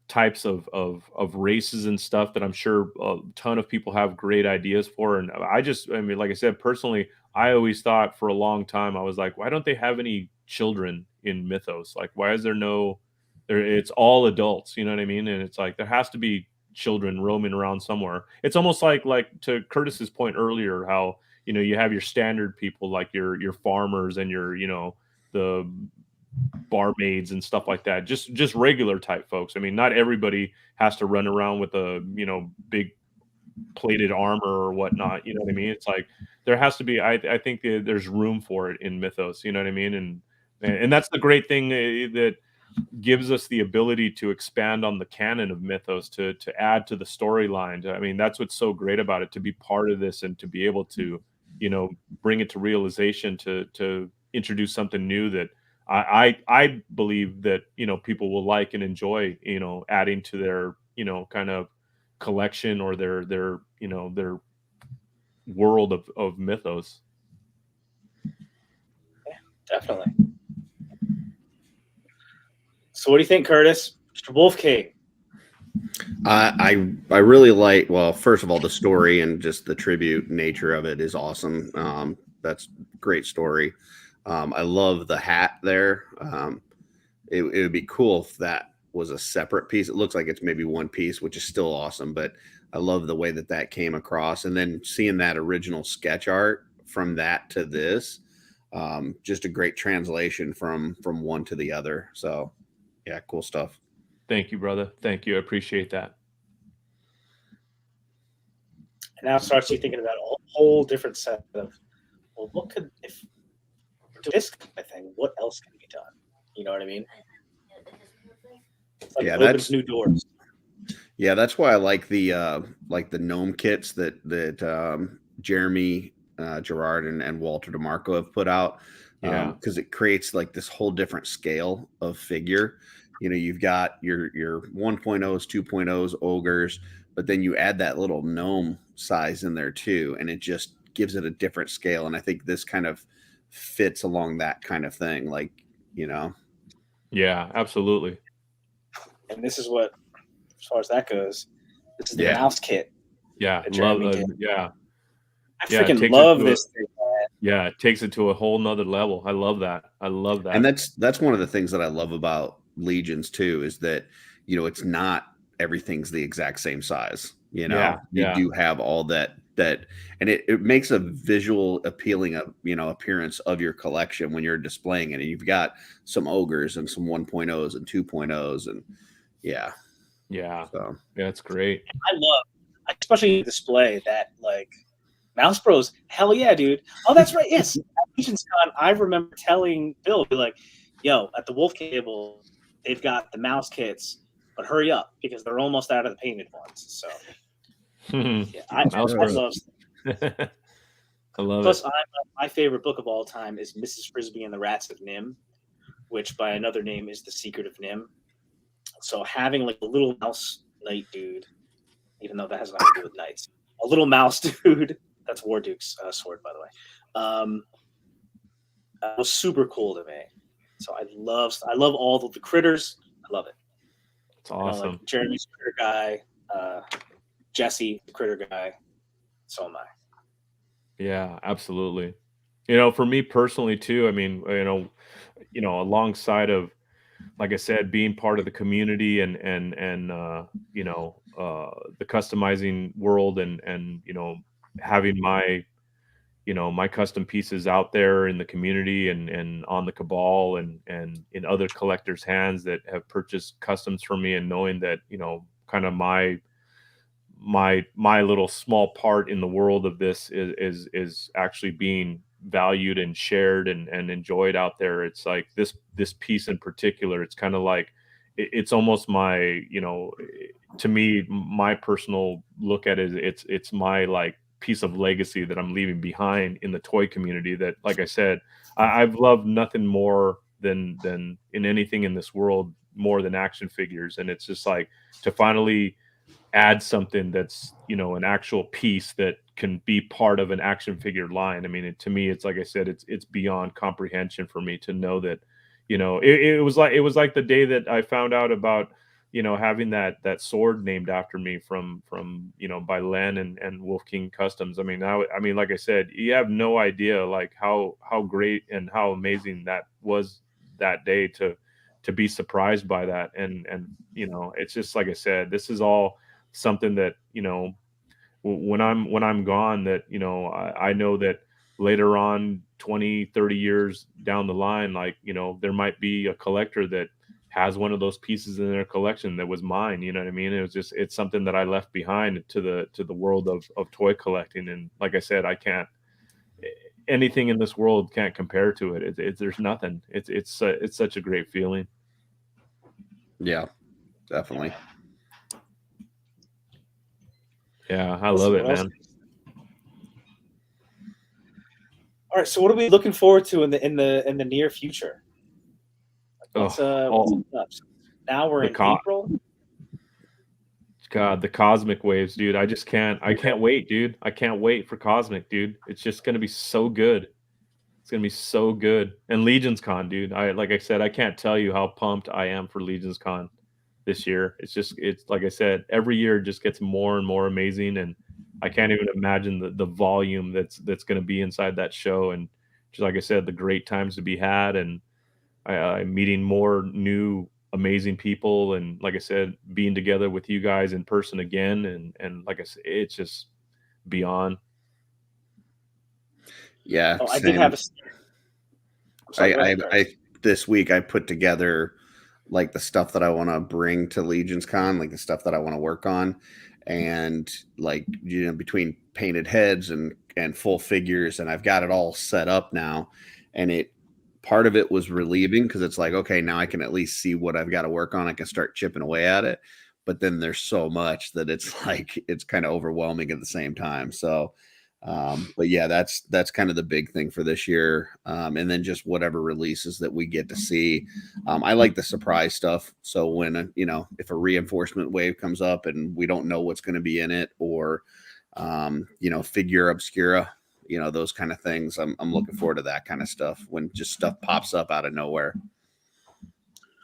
types of races and stuff that I'm sure a ton of people have great ideas for. And I mean, like I said, personally, I always thought for a long time, I was like, why don't they have any children in Mythos? Like, why is it's all adults, you know what I mean? And it's like, there has to be children roaming around somewhere. It's almost like to Curtis's point earlier, how, you have your standard people, like your farmers and your, the barmaids and stuff like that, just regular type folks. I mean, not everybody has to run around with a big plated armor or whatnot, you know what I mean? It's like there has to be, I think there's room for it in Mythos, you know what I mean? And that's the great thing that gives us the ability to expand on the canon of Mythos, to add to the storyline. I mean, that's what's so great about it, to be part of this and to be able to bring it to realization, to introduce something new that I believe that people will like and enjoy adding to their kind of collection or their world of Mythos. Yeah, definitely. So what do you think, Curtis? Mr. Wolf King? I really like, well, first of all, the story and just the tribute nature of it is awesome. That's a great story. I love the hat there. it would be cool if that was a separate piece. It looks like it's maybe one piece, which is still awesome, but I love the way that came across. And then seeing that original sketch art from that to this, just a great translation from one to the other. So yeah, cool stuff. Thank you, brother. Thank you. I appreciate that. And now it starts you thinking about a whole different set of, well, what could, if do this kind of thing, what else can be done? You know what I mean? It's like Yeah, it opens new doors. Yeah, that's why I like the gnome kits that Jeremy Gerard and Walter DeMarco have put out. Yeah. Because it creates like this whole different scale of figure. You know, you've got your 1.0s, 2.0s, ogres, but then you add that little gnome size in there too, and it just gives it a different scale. And I think this kind of fits along that kind of thing, like, you know. Yeah, absolutely. And this is what, as far as that goes, this is the Yeah. mouse kit. Yeah, that love Jeremy did. yeah. I Yeah, it freaking takes it love to this thing, man. Yeah, it takes it to a whole nother level. I love that. I love that. And that's one of the things that I love about Legions too, is that, you know, it's not everything's the exact same size. You know, Yeah, you yeah. do have all that, and it makes a visual appealing, appearance of your collection when you're displaying it. And you've got some ogres and some 1.0s and 2.0s, and yeah. So Yeah, it's great. I love, especially display that, like, Mouse Bros. Hell yeah, dude. Oh, that's right. Yes. At Legions Con, I remember telling Bill, be like, yo, at the Wolf Cable, they've got the mouse kits, but hurry up because they're almost out of the painted ones. So yeah, I Mouse love Bros. I love Plus, it. my favorite book of all time is Mrs. Frisbee and the Rats of Nim, which by another name is The Secret of Nim. So having like a little mouse knight dude, even though that has nothing to do with knights, a little mouse dude. That's Warduke's sword, by the way. Was super cool to me. So I love all the critters. I love it. It's awesome. Like Jeremy's critter guy, Jesse, the critter guy. So am I. Yeah, absolutely. You know, for me personally too, I mean, alongside of, like I said, being part of the community and the customizing world and having my custom pieces out there in the community and on the cabal and in other collectors' hands that have purchased customs from me, and knowing that, kind of my little small part in the world of this is actually being valued and shared and enjoyed out there. It's like this piece in particular, it's kind of like it's almost my, to me, my personal look at it, it's my like piece of legacy that I'm leaving behind in the toy community. That, like I said, I've loved nothing more than in anything in this world more than action figures. And it's just like to finally add something that's, an actual piece that can be part of an action figure line. I mean, to me, it's like I said, it's beyond comprehension for me to know that, it was like the day that I found out about, having that sword named after me from by Len and Wolf King Customs. I mean, like I said, you have no idea like how great and how amazing that was that day to be surprised by that. And it's just like I said, this is all something that, when I'm gone, that, I know that later on 20, 30 years down the line, like, there might be a collector that has one of those pieces in their collection that was mine. You know what I mean? It's something that I left behind to the world of toy collecting. And like I said, anything in this world can't compare to it. There's nothing. It's such a great feeling. Yeah, definitely. Yeah, I love it, man. All right, so what are we looking forward to in the near future? What's up? Now we're in April. God, the cosmic waves, dude. I can't wait, dude. I can't wait for Cosmic, dude. It's just gonna be so good. It's gonna be so good. And Legions Con, dude. Like I said, I can't tell you how pumped I am for Legions Con this year. It's like I said, every year it just gets more and more amazing, and I can't even imagine the volume that's going to be inside that show. And just like I said, the great times to be had, and I'm meeting more new amazing people, and like I said, being together with you guys in person again, and like I said, it's just beyond. Yeah, Oh, I did same. have a. I'm sorry, go ahead, Curtis. This week I put together like the stuff that I want to bring to Legion's Con, like the stuff that I want to work on, and like between painted heads and full figures, and I've got it all set up now, and it part of it was relieving because it's like, okay, now I can at least see what I've got to work on. I can start chipping away at it, but then there's so much that it's like it's kind of overwhelming at the same time. So but yeah, that's kind of the big thing for this year. And then just whatever releases that we get to see. I like the surprise stuff. So when if a reinforcement wave comes up and we don't know what's going to be in it, or figure obscura, those kind of things. I'm looking forward to that kind of stuff when just stuff pops up out of nowhere.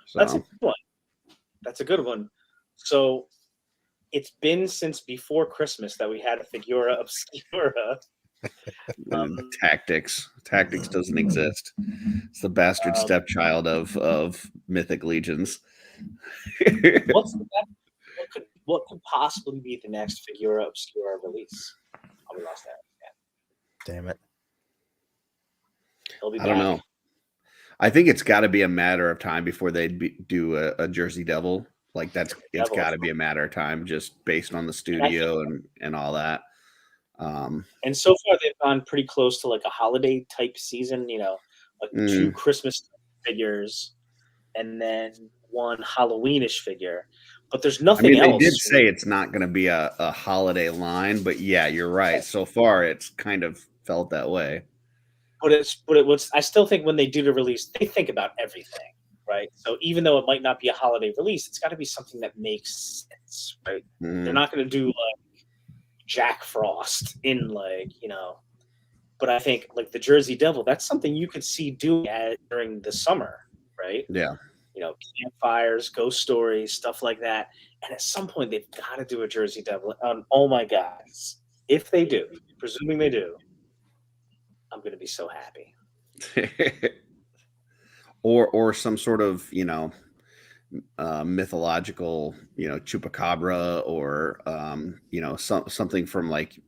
So. That's a good one. That's a good one. So it's been since before Christmas that we had a Figura Obscura. Tactics doesn't exist. It's the bastard stepchild of Mythic Legions. What could possibly be the next Figura Obscura release? Oh, we lost that. Damn it. I don't know. I think it's got to be a matter of time before they do a Jersey Devil. Like it's got to be a matter of time, just based on the studio and all that. And so far they've gone pretty close to like a holiday type season, like 2 Christmas figures and then 1 Halloweenish figure. But there's nothing else. They did say it's not going to be a holiday line, but yeah, you're right. So far it's kind of felt that way. But it was. I still think when they do the release, they think about everything. Right. So even though it might not be a holiday release, it's got to be something that makes sense. Right. They're not going to do like Jack Frost in but I think like the Jersey Devil, that's something you could see doing during the summer. Right. Yeah. Campfires, ghost stories, stuff like that. And at some point they've got to do a Jersey Devil. Oh my God. If they do, presuming they do, I'm going to be so happy. Or some sort of mythological chupacabra, or something from like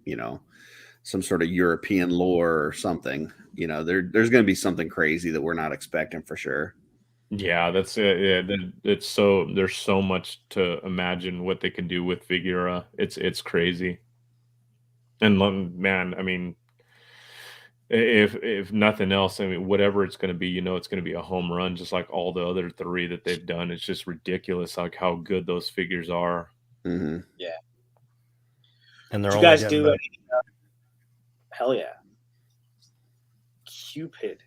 some sort of European lore or something. There's going to be something crazy that we're not expecting for sure. Yeah, that's it. Yeah, it's so there's so much to imagine what they can do with Figura. It's crazy. And man, I mean, if nothing else, I mean, whatever it's going to be, it's going to be a home run, just like all the other 3 that they've done. It's just ridiculous, like how good those figures are. Mm-hmm. Yeah. And they're you only guys do better. Hell yeah. Cupid.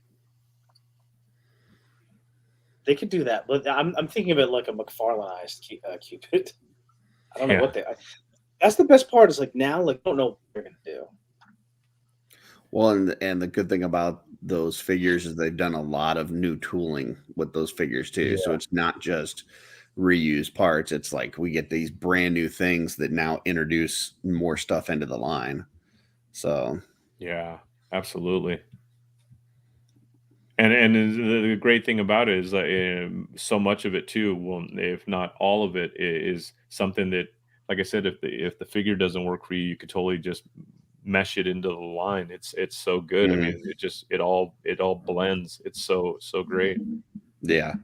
They could do that, but I'm thinking of it like a McFarlaneized Cupid. I don't know what that's the best part is like now, like, I don't know what they're going to do. Well, and the good thing about those figures is they've done a lot of new tooling with those figures too. Yeah. So it's not just reused parts. It's like we get these brand new things that now introduce more stuff into the line. So yeah, absolutely. And the great thing about it is so much of it too, well, if not all of it, is something that, like I said, if the figure doesn't work for you, you could totally just mesh it into the line. It's so good. I mean, it all blends. It's so great. Yeah,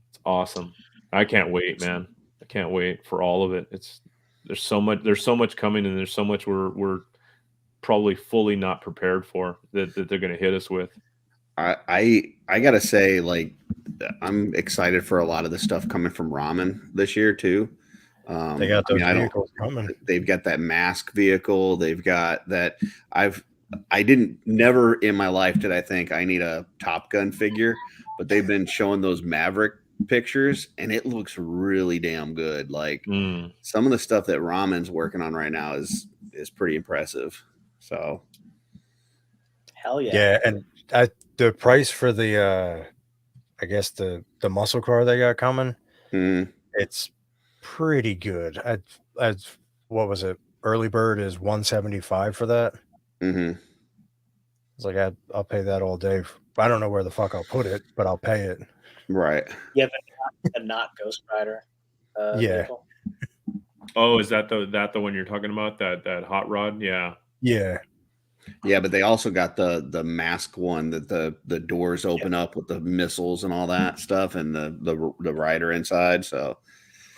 it's awesome. I can't wait, man. I can't wait for all of it. There's so much coming, and there's so much we're probably fully not prepared for that they're going to hit us with. I gotta say, like, I'm excited for a lot of the stuff coming from Ramen this year too. They got those vehicles coming. They've got that mask vehicle. They've got that. Never in my life did I think I need a Top Gun figure, but they've been showing those Maverick pictures and it looks really damn good. Like some of the stuff that Ramen's working on right now is pretty impressive. So hell yeah. Yeah, and the price for the I guess the muscle car they got coming, it's pretty good. What was it? Early bird is $175 for that. Mm-hmm. It's like I'll pay that all day I don't know where the fuck I'll put it, but I'll pay it. Right. Yeah, the not Ghost Rider. Yeah. Vehicle. Oh, is that the one you're talking about? That hot rod? Yeah. Yeah. Yeah, but they also got the mask one that the doors open up with the missiles and all that stuff, and the rider inside. So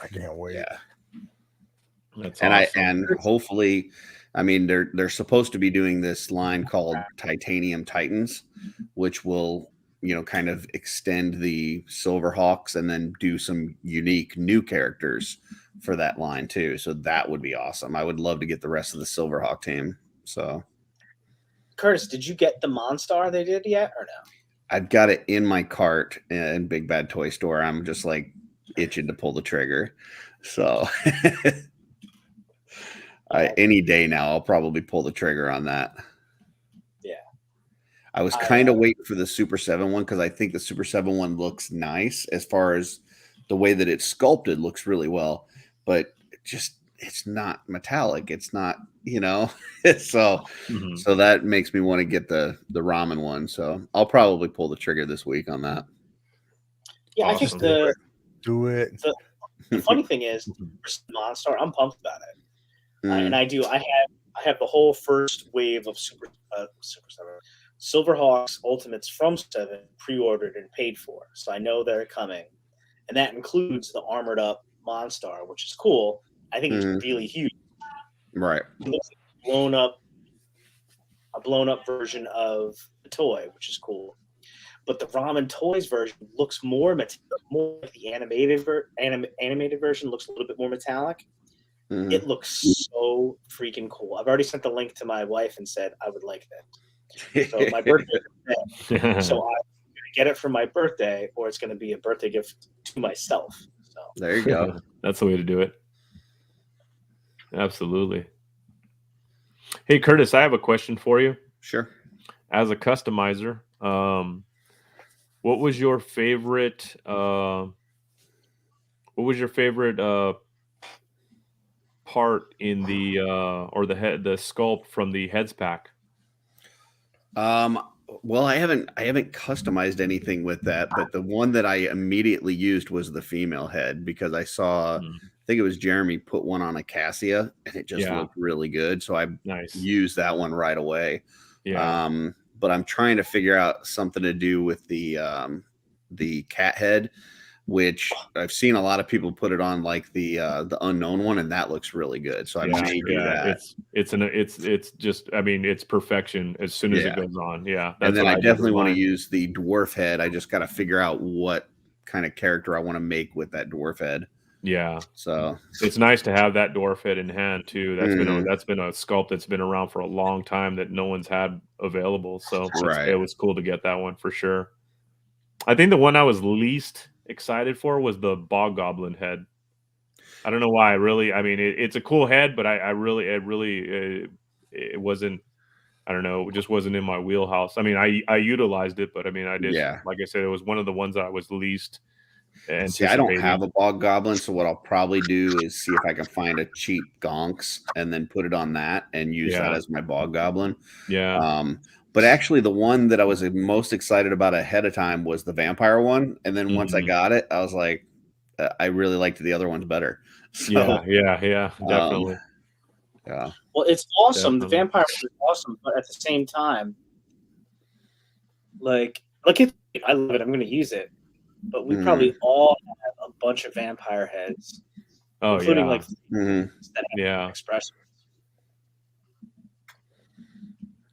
I can't wait. yeah, That's and awesome. and hopefully, I mean they're supposed to be doing this line called Titanium Titans, which will kind of extend the Silverhawks and then do some unique new characters for that line too. So that would be awesome. I would love to get the rest of the Silverhawk team. So. Curtis, did you get the Monstar they did yet or no? I've got it in my cart in Big Bad Toy Store. I'm just like itching to pull the trigger. So any day now, I'll probably pull the trigger on that. Yeah. I was kind of waiting for the Super 7 one because I think the Super 7 one looks nice as far as the way that it's sculpted looks really well, but it's not metallic. It's not, so that makes me want to get the ramen one. So I'll probably pull the trigger this week on that. Yeah, Awesome. I think Do it. the funny thing is, Monstar, I'm pumped about it, and I have the whole first wave of Super 7 Silverhawks Ultimates from 7 pre-ordered and paid for, so I know they're coming, and that includes the armored up Monstar, which is cool. I think it's really huge. Right. It looks like a blown up version of the toy, which is cool. But the Ramen Toys version looks more like the animated version looks a little bit more metallic. It looks so freaking cool. I've already sent the link to my wife and said I would like that. So my birthday, so I'm gonna get it for my birthday, or it's gonna be a birthday gift to myself. So there you go. That's the way to do it. Absolutely. Hey, Curtis, I have a question for you. Sure. As a customizer, what was your favorite? What was your favorite part in the or the sculpt from the heads pack? Well, I haven't customized anything with that, but the one that I immediately used was the female head because I saw, I think it was Jeremy put one on a Cassia and it just looked really good. So I used that one right away. Yeah. But I'm trying to figure out something to do with the cat head, which I've seen a lot of people put it on like the unknown one, and that looks really good. So I may do that. It's just, I mean, it's perfection as soon as it goes on. Yeah. And then I definitely want to use the dwarf head. I just got to figure out what kind of character I want to make with that dwarf head. Yeah. So it's nice to have that dwarf head in hand too. That's been a sculpt that's been around for a long time that no one's had available. So it was cool to get that one for sure. I think the one I was least excited for was the bog goblin head. I don't know why. I mean, it's a cool head, but it wasn't. I don't know. It just wasn't in my wheelhouse. I mean, I utilized it, but I mean, like I said, it was one of the ones that I was least. See, I don't have a bog goblin, so what I'll probably do is see if I can find a cheap gonks and then put it on that and use that as my bog goblin. Yeah. But actually, the one that I was most excited about ahead of time was the vampire one, and then once I got it, I was like, I really liked the other ones better. So, yeah, definitely. Yeah. Well, it's awesome. Definitely. The vampire is awesome, but at the same time, like I love it. I'm going to use it. But we probably all have a bunch of vampire heads, including like that have expressions.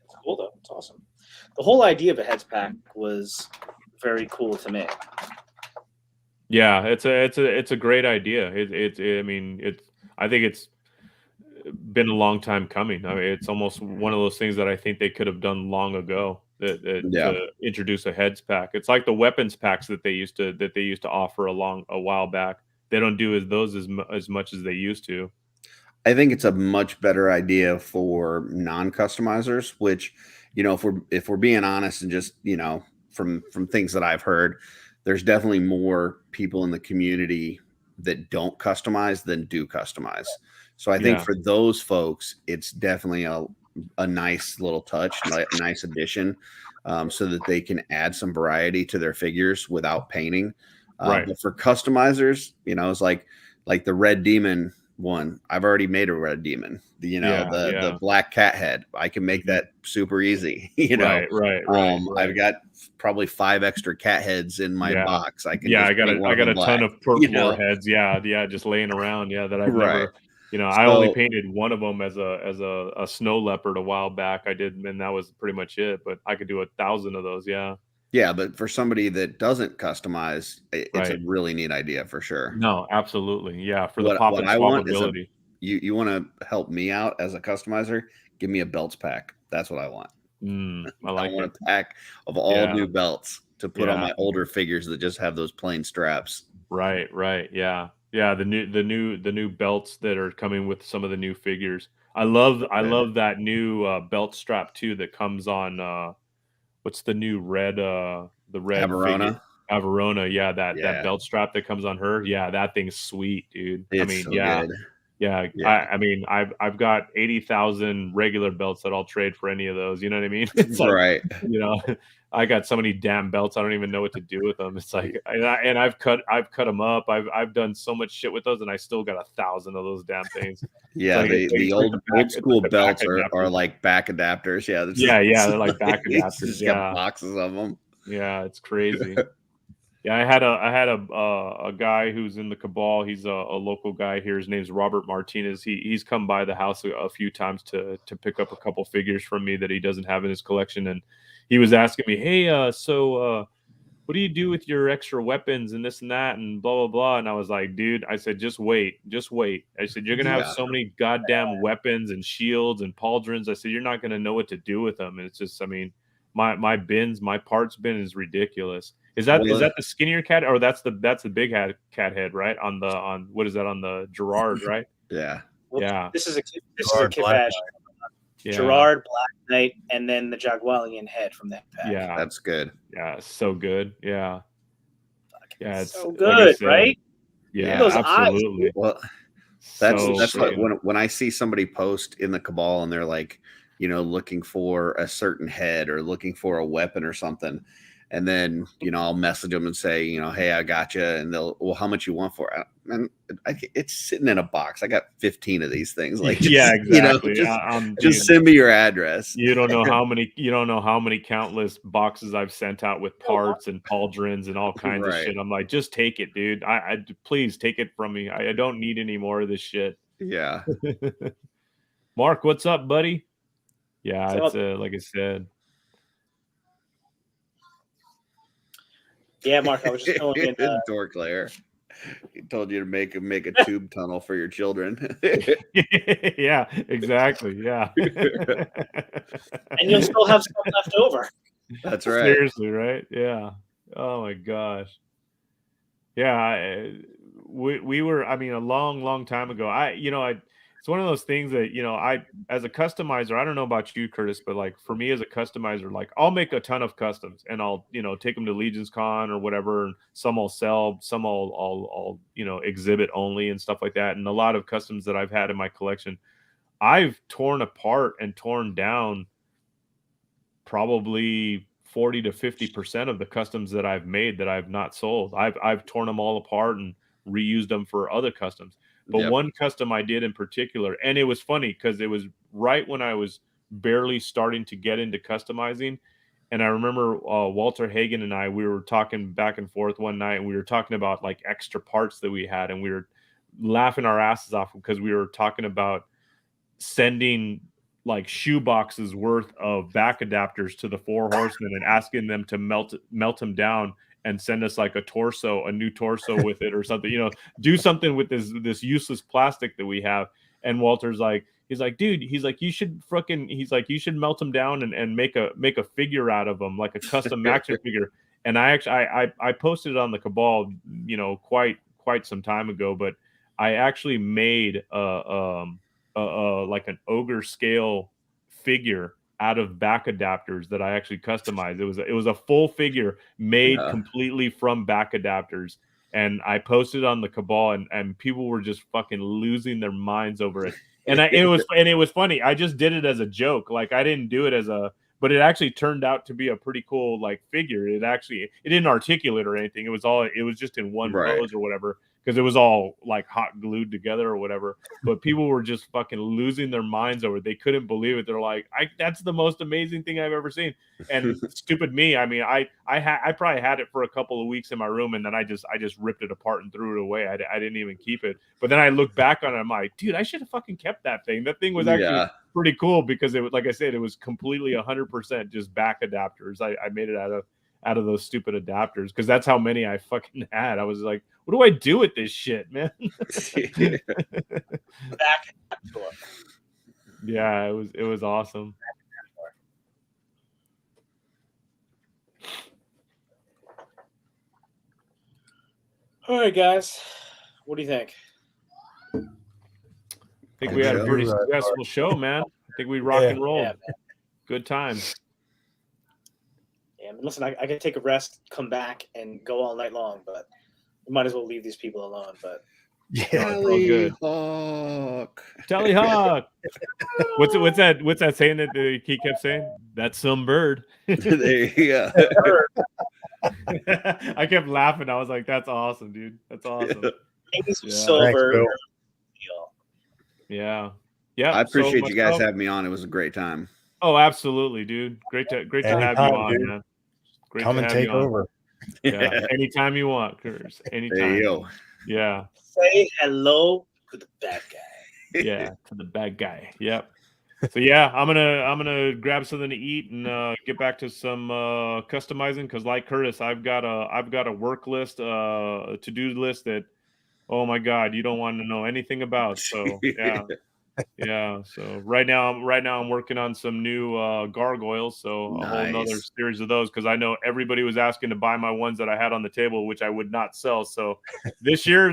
It's cool though. It's awesome. The whole idea of a heads pack was very cool to me. Yeah, it's a great idea. I think it's been a long time coming. I mean, it's almost one of those things that I think they could have done long ago. To introduce a heads pack. It's like the weapons packs that they used to offer a while back. They don't do those as much as they used to. I think it's a much better idea for non-customizers, which, if we're being honest and just, from things that I've heard, there's definitely more people in the community that don't customize than do customize. So I think for those folks, it's definitely a nice little touch, nice addition. so that they can add some variety to their figures without painting. Right. But for customizers, it's like the Red Demon one. I've already made a Red Demon. The black cat head. I can make that super easy. Right. I've got probably 5 extra cat heads in my box. I can I got a ton of purple heads. Yeah, just laying around. Yeah, that I've never. I only painted one of them as a snow leopard a while back. I did, and that was pretty much it. But I could do 1,000 of those. Yeah. Yeah, but for somebody that doesn't customize, it's a really neat idea for sure. No, absolutely. Yeah, for the pop and swap ability. You want to help me out as a customizer? Give me a belts pack. That's what I want. I want a pack of all new belts to put on my older figures that just have those plain straps. Right. Yeah. The new belts that are coming with some of the new figures. I love that new belt strap too that comes on. What's the new red? The red Averona. Averona. Yeah, that belt strap that comes on her. Yeah, that thing's sweet, dude. It's good. Yeah. I've got 80,000 regular belts that I'll trade for any of those. You know what I mean? It's like, right. I got so many damn belts. I don't even know what to do with them. It's like, and I've cut them up. I've done so much shit with those, and I still got 1,000 of those damn things. Yeah, the old school belts are like back adapters. Yeah, they're like back adapters. Got boxes of them. Yeah, it's crazy. Yeah, I had a guy who's in the cabal. He's a local guy here. His name's Robert Martinez. He's come by the house a few times to pick up a couple figures from me that he doesn't have in his collection, and he was asking me, "Hey, so what do you do with your extra weapons and this and that and blah blah blah?" And I was like, "Dude," I said, "just wait. I said, "You're gonna have so many goddamn weapons and shields and pauldrons." I said, "You're not gonna know what to do with them." And it's just, I mean, my parts bin is ridiculous. Is that the skinnier cat, or that's the big cat head, right? On what is that, on the Gerard, right? Yeah. Well, this is a kit badge. Gerard, Black Knight, and then the Jagualian head from that pack. Yeah, that's good. Yeah, so good. Yeah, it's so good, like right? Yeah, absolutely. Well, that's what when I see somebody post in the cabal and they're like, looking for a certain head or looking for a weapon or something. And then, I'll message them and say, hey, I got you. And they'll, well, how much you want for it? And it's sitting in a box. I got 15 of these things. Like, exactly. Just send me your address. You don't know how many countless boxes I've sent out with parts and pauldrons and all kinds of shit. I'm like, just take it, dude. I please take it from me. I don't need any more of this shit. Yeah. Mark, what's up, buddy? Yeah, it's like I said. Yeah, Mark, I was just going in. DorkLair. He told you to make a tube tunnel for your children. Yeah, exactly. Yeah. And you'll still have some left over. That's right. Seriously, right? Yeah. Oh my gosh. Yeah, we were, I mean, a long time ago. It's one of those things that, I, as a customizer, I don't know about you, Curtis, but like for me as a customizer, like I'll make a ton of customs and I'll, take them to Legion's Con or whatever. And some I'll sell, some I'll exhibit only and stuff like that. And a lot of customs that I've had in my collection, I've torn apart and torn down probably 40 to 50% of the customs that I've made that I've not sold. I've torn them all apart and reused them for other customs. But one custom I did in particular, and it was funny because it was right when I was barely starting to get into customizing. And I remember Walter Hagen and we were talking back and forth one night, and we were talking about like extra parts that we had, and we were laughing our asses off because we were talking about sending like shoe boxes worth of back adapters to the Four Horsemen and asking them to melt them down and send us like a new torso with it or something, do something with this useless plastic that we have. And Walter's like, he's like, dude, you should melt them down and make a figure out of them, like a custom action figure. And I posted it on the Cabal, quite some time ago, but I actually made like an ogre scale figure out of back adapters that I actually customized. It was a full figure made completely from back adapters, and I posted on the Cabal, and people were just fucking losing their minds over it. And it was funny. I just did it as a joke. Like I didn't do it but it actually turned out to be a pretty cool like figure. It didn't articulate or anything. It was just in one Right. pose or whatever, because it was all like hot glued together or whatever. But people were just fucking losing their minds over it. They couldn't believe it. They're like, that's the most amazing thing I've ever seen. And stupid me, I mean, I probably had it for a couple of weeks in my room, and then I just ripped it apart and threw it away. I didn't even keep it. But then I look back on it, I'm like, dude, I should have fucking kept that thing. That thing was actually pretty cool, because it was, like I said, it was completely 100% just back adapters. I made it out of those stupid adapters, because that's how many I fucking had. I was like, what do I do with this shit, man? Back. Yeah, it was awesome. All right, guys. What do you think? I think we had a pretty successful show, man. I think we rock and roll. Yeah, good times. Yeah, I mean, listen, I could take a rest, come back, and go all night long, but we might as well leave these people alone. But Yeah, Tallyhawk. What's that saying that he kept saying? That's some bird. Yeah. I kept laughing. I was like, that's awesome, dude. That's awesome. Silver. Yeah. I appreciate you guys having me on. It was a great time. Oh, absolutely, dude. Great to have you on, dude. Man. Great Come to and have take you on. over. Yeah. Anytime you want, Curtis. Anytime. There you go. Yeah. Say hello to the bad guy. Yeah, to the bad guy. Yep. So yeah, I'm gonna grab something to eat and get back to some customizing, because like Curtis, I've got a work list, a to-do list that, oh my God, you don't want to know anything about. So yeah. So right now I'm working on some new gargoyles. So a whole another series of those, because I know everybody was asking to buy my ones that I had on the table, which I would not sell. So this year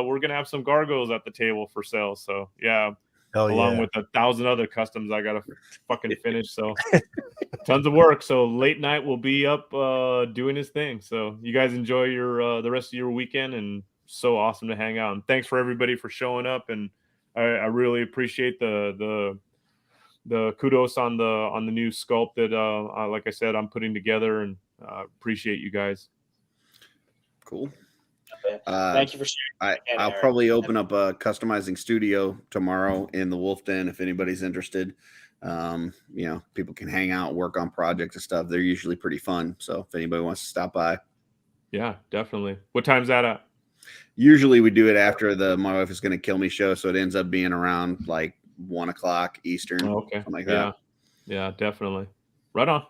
we're gonna have some gargoyles at the table for sale. So yeah. Along with 1,000 other customs I gotta fucking finish. So tons of work. So late night will be up doing his thing. So you guys enjoy your the rest of your weekend, and so awesome to hang out. And thanks for everybody for showing up. And I really appreciate the kudos on the new sculpt that like I said, I'm putting together, and appreciate you guys. Cool. Thank you for sharing. I'll probably open up a customizing studio tomorrow in the Wolf Den if anybody's interested. People can hang out, work on projects and stuff. They're usually pretty fun. So if anybody wants to stop by. Yeah, definitely. What time's that at? Usually we do it after the My Wife Is Gonna Kill Me show, so it ends up being around like 1 o'clock Eastern. Oh, okay. Something like that. Yeah, definitely. Right on.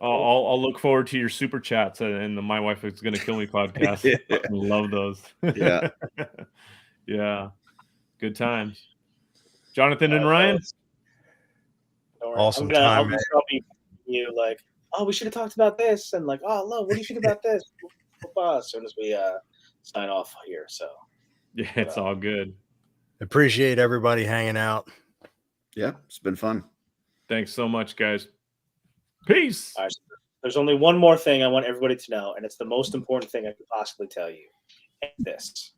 I'll look forward to your super chats and the My Wife Is Gonna Kill Me podcast. I love those. Yeah. Yeah. Good times. Jonathan and Ryan. Awesome I'll time, man. be you like, oh, we should have talked about this, and like, oh, love, what do you think about this? As soon as we sign off here. So yeah, it's all good. Appreciate everybody hanging out. Yeah, it's been fun. Thanks so much, guys. Peace. All right, so there's only one more thing I want everybody to know, and it's the most important thing I could possibly tell you. This.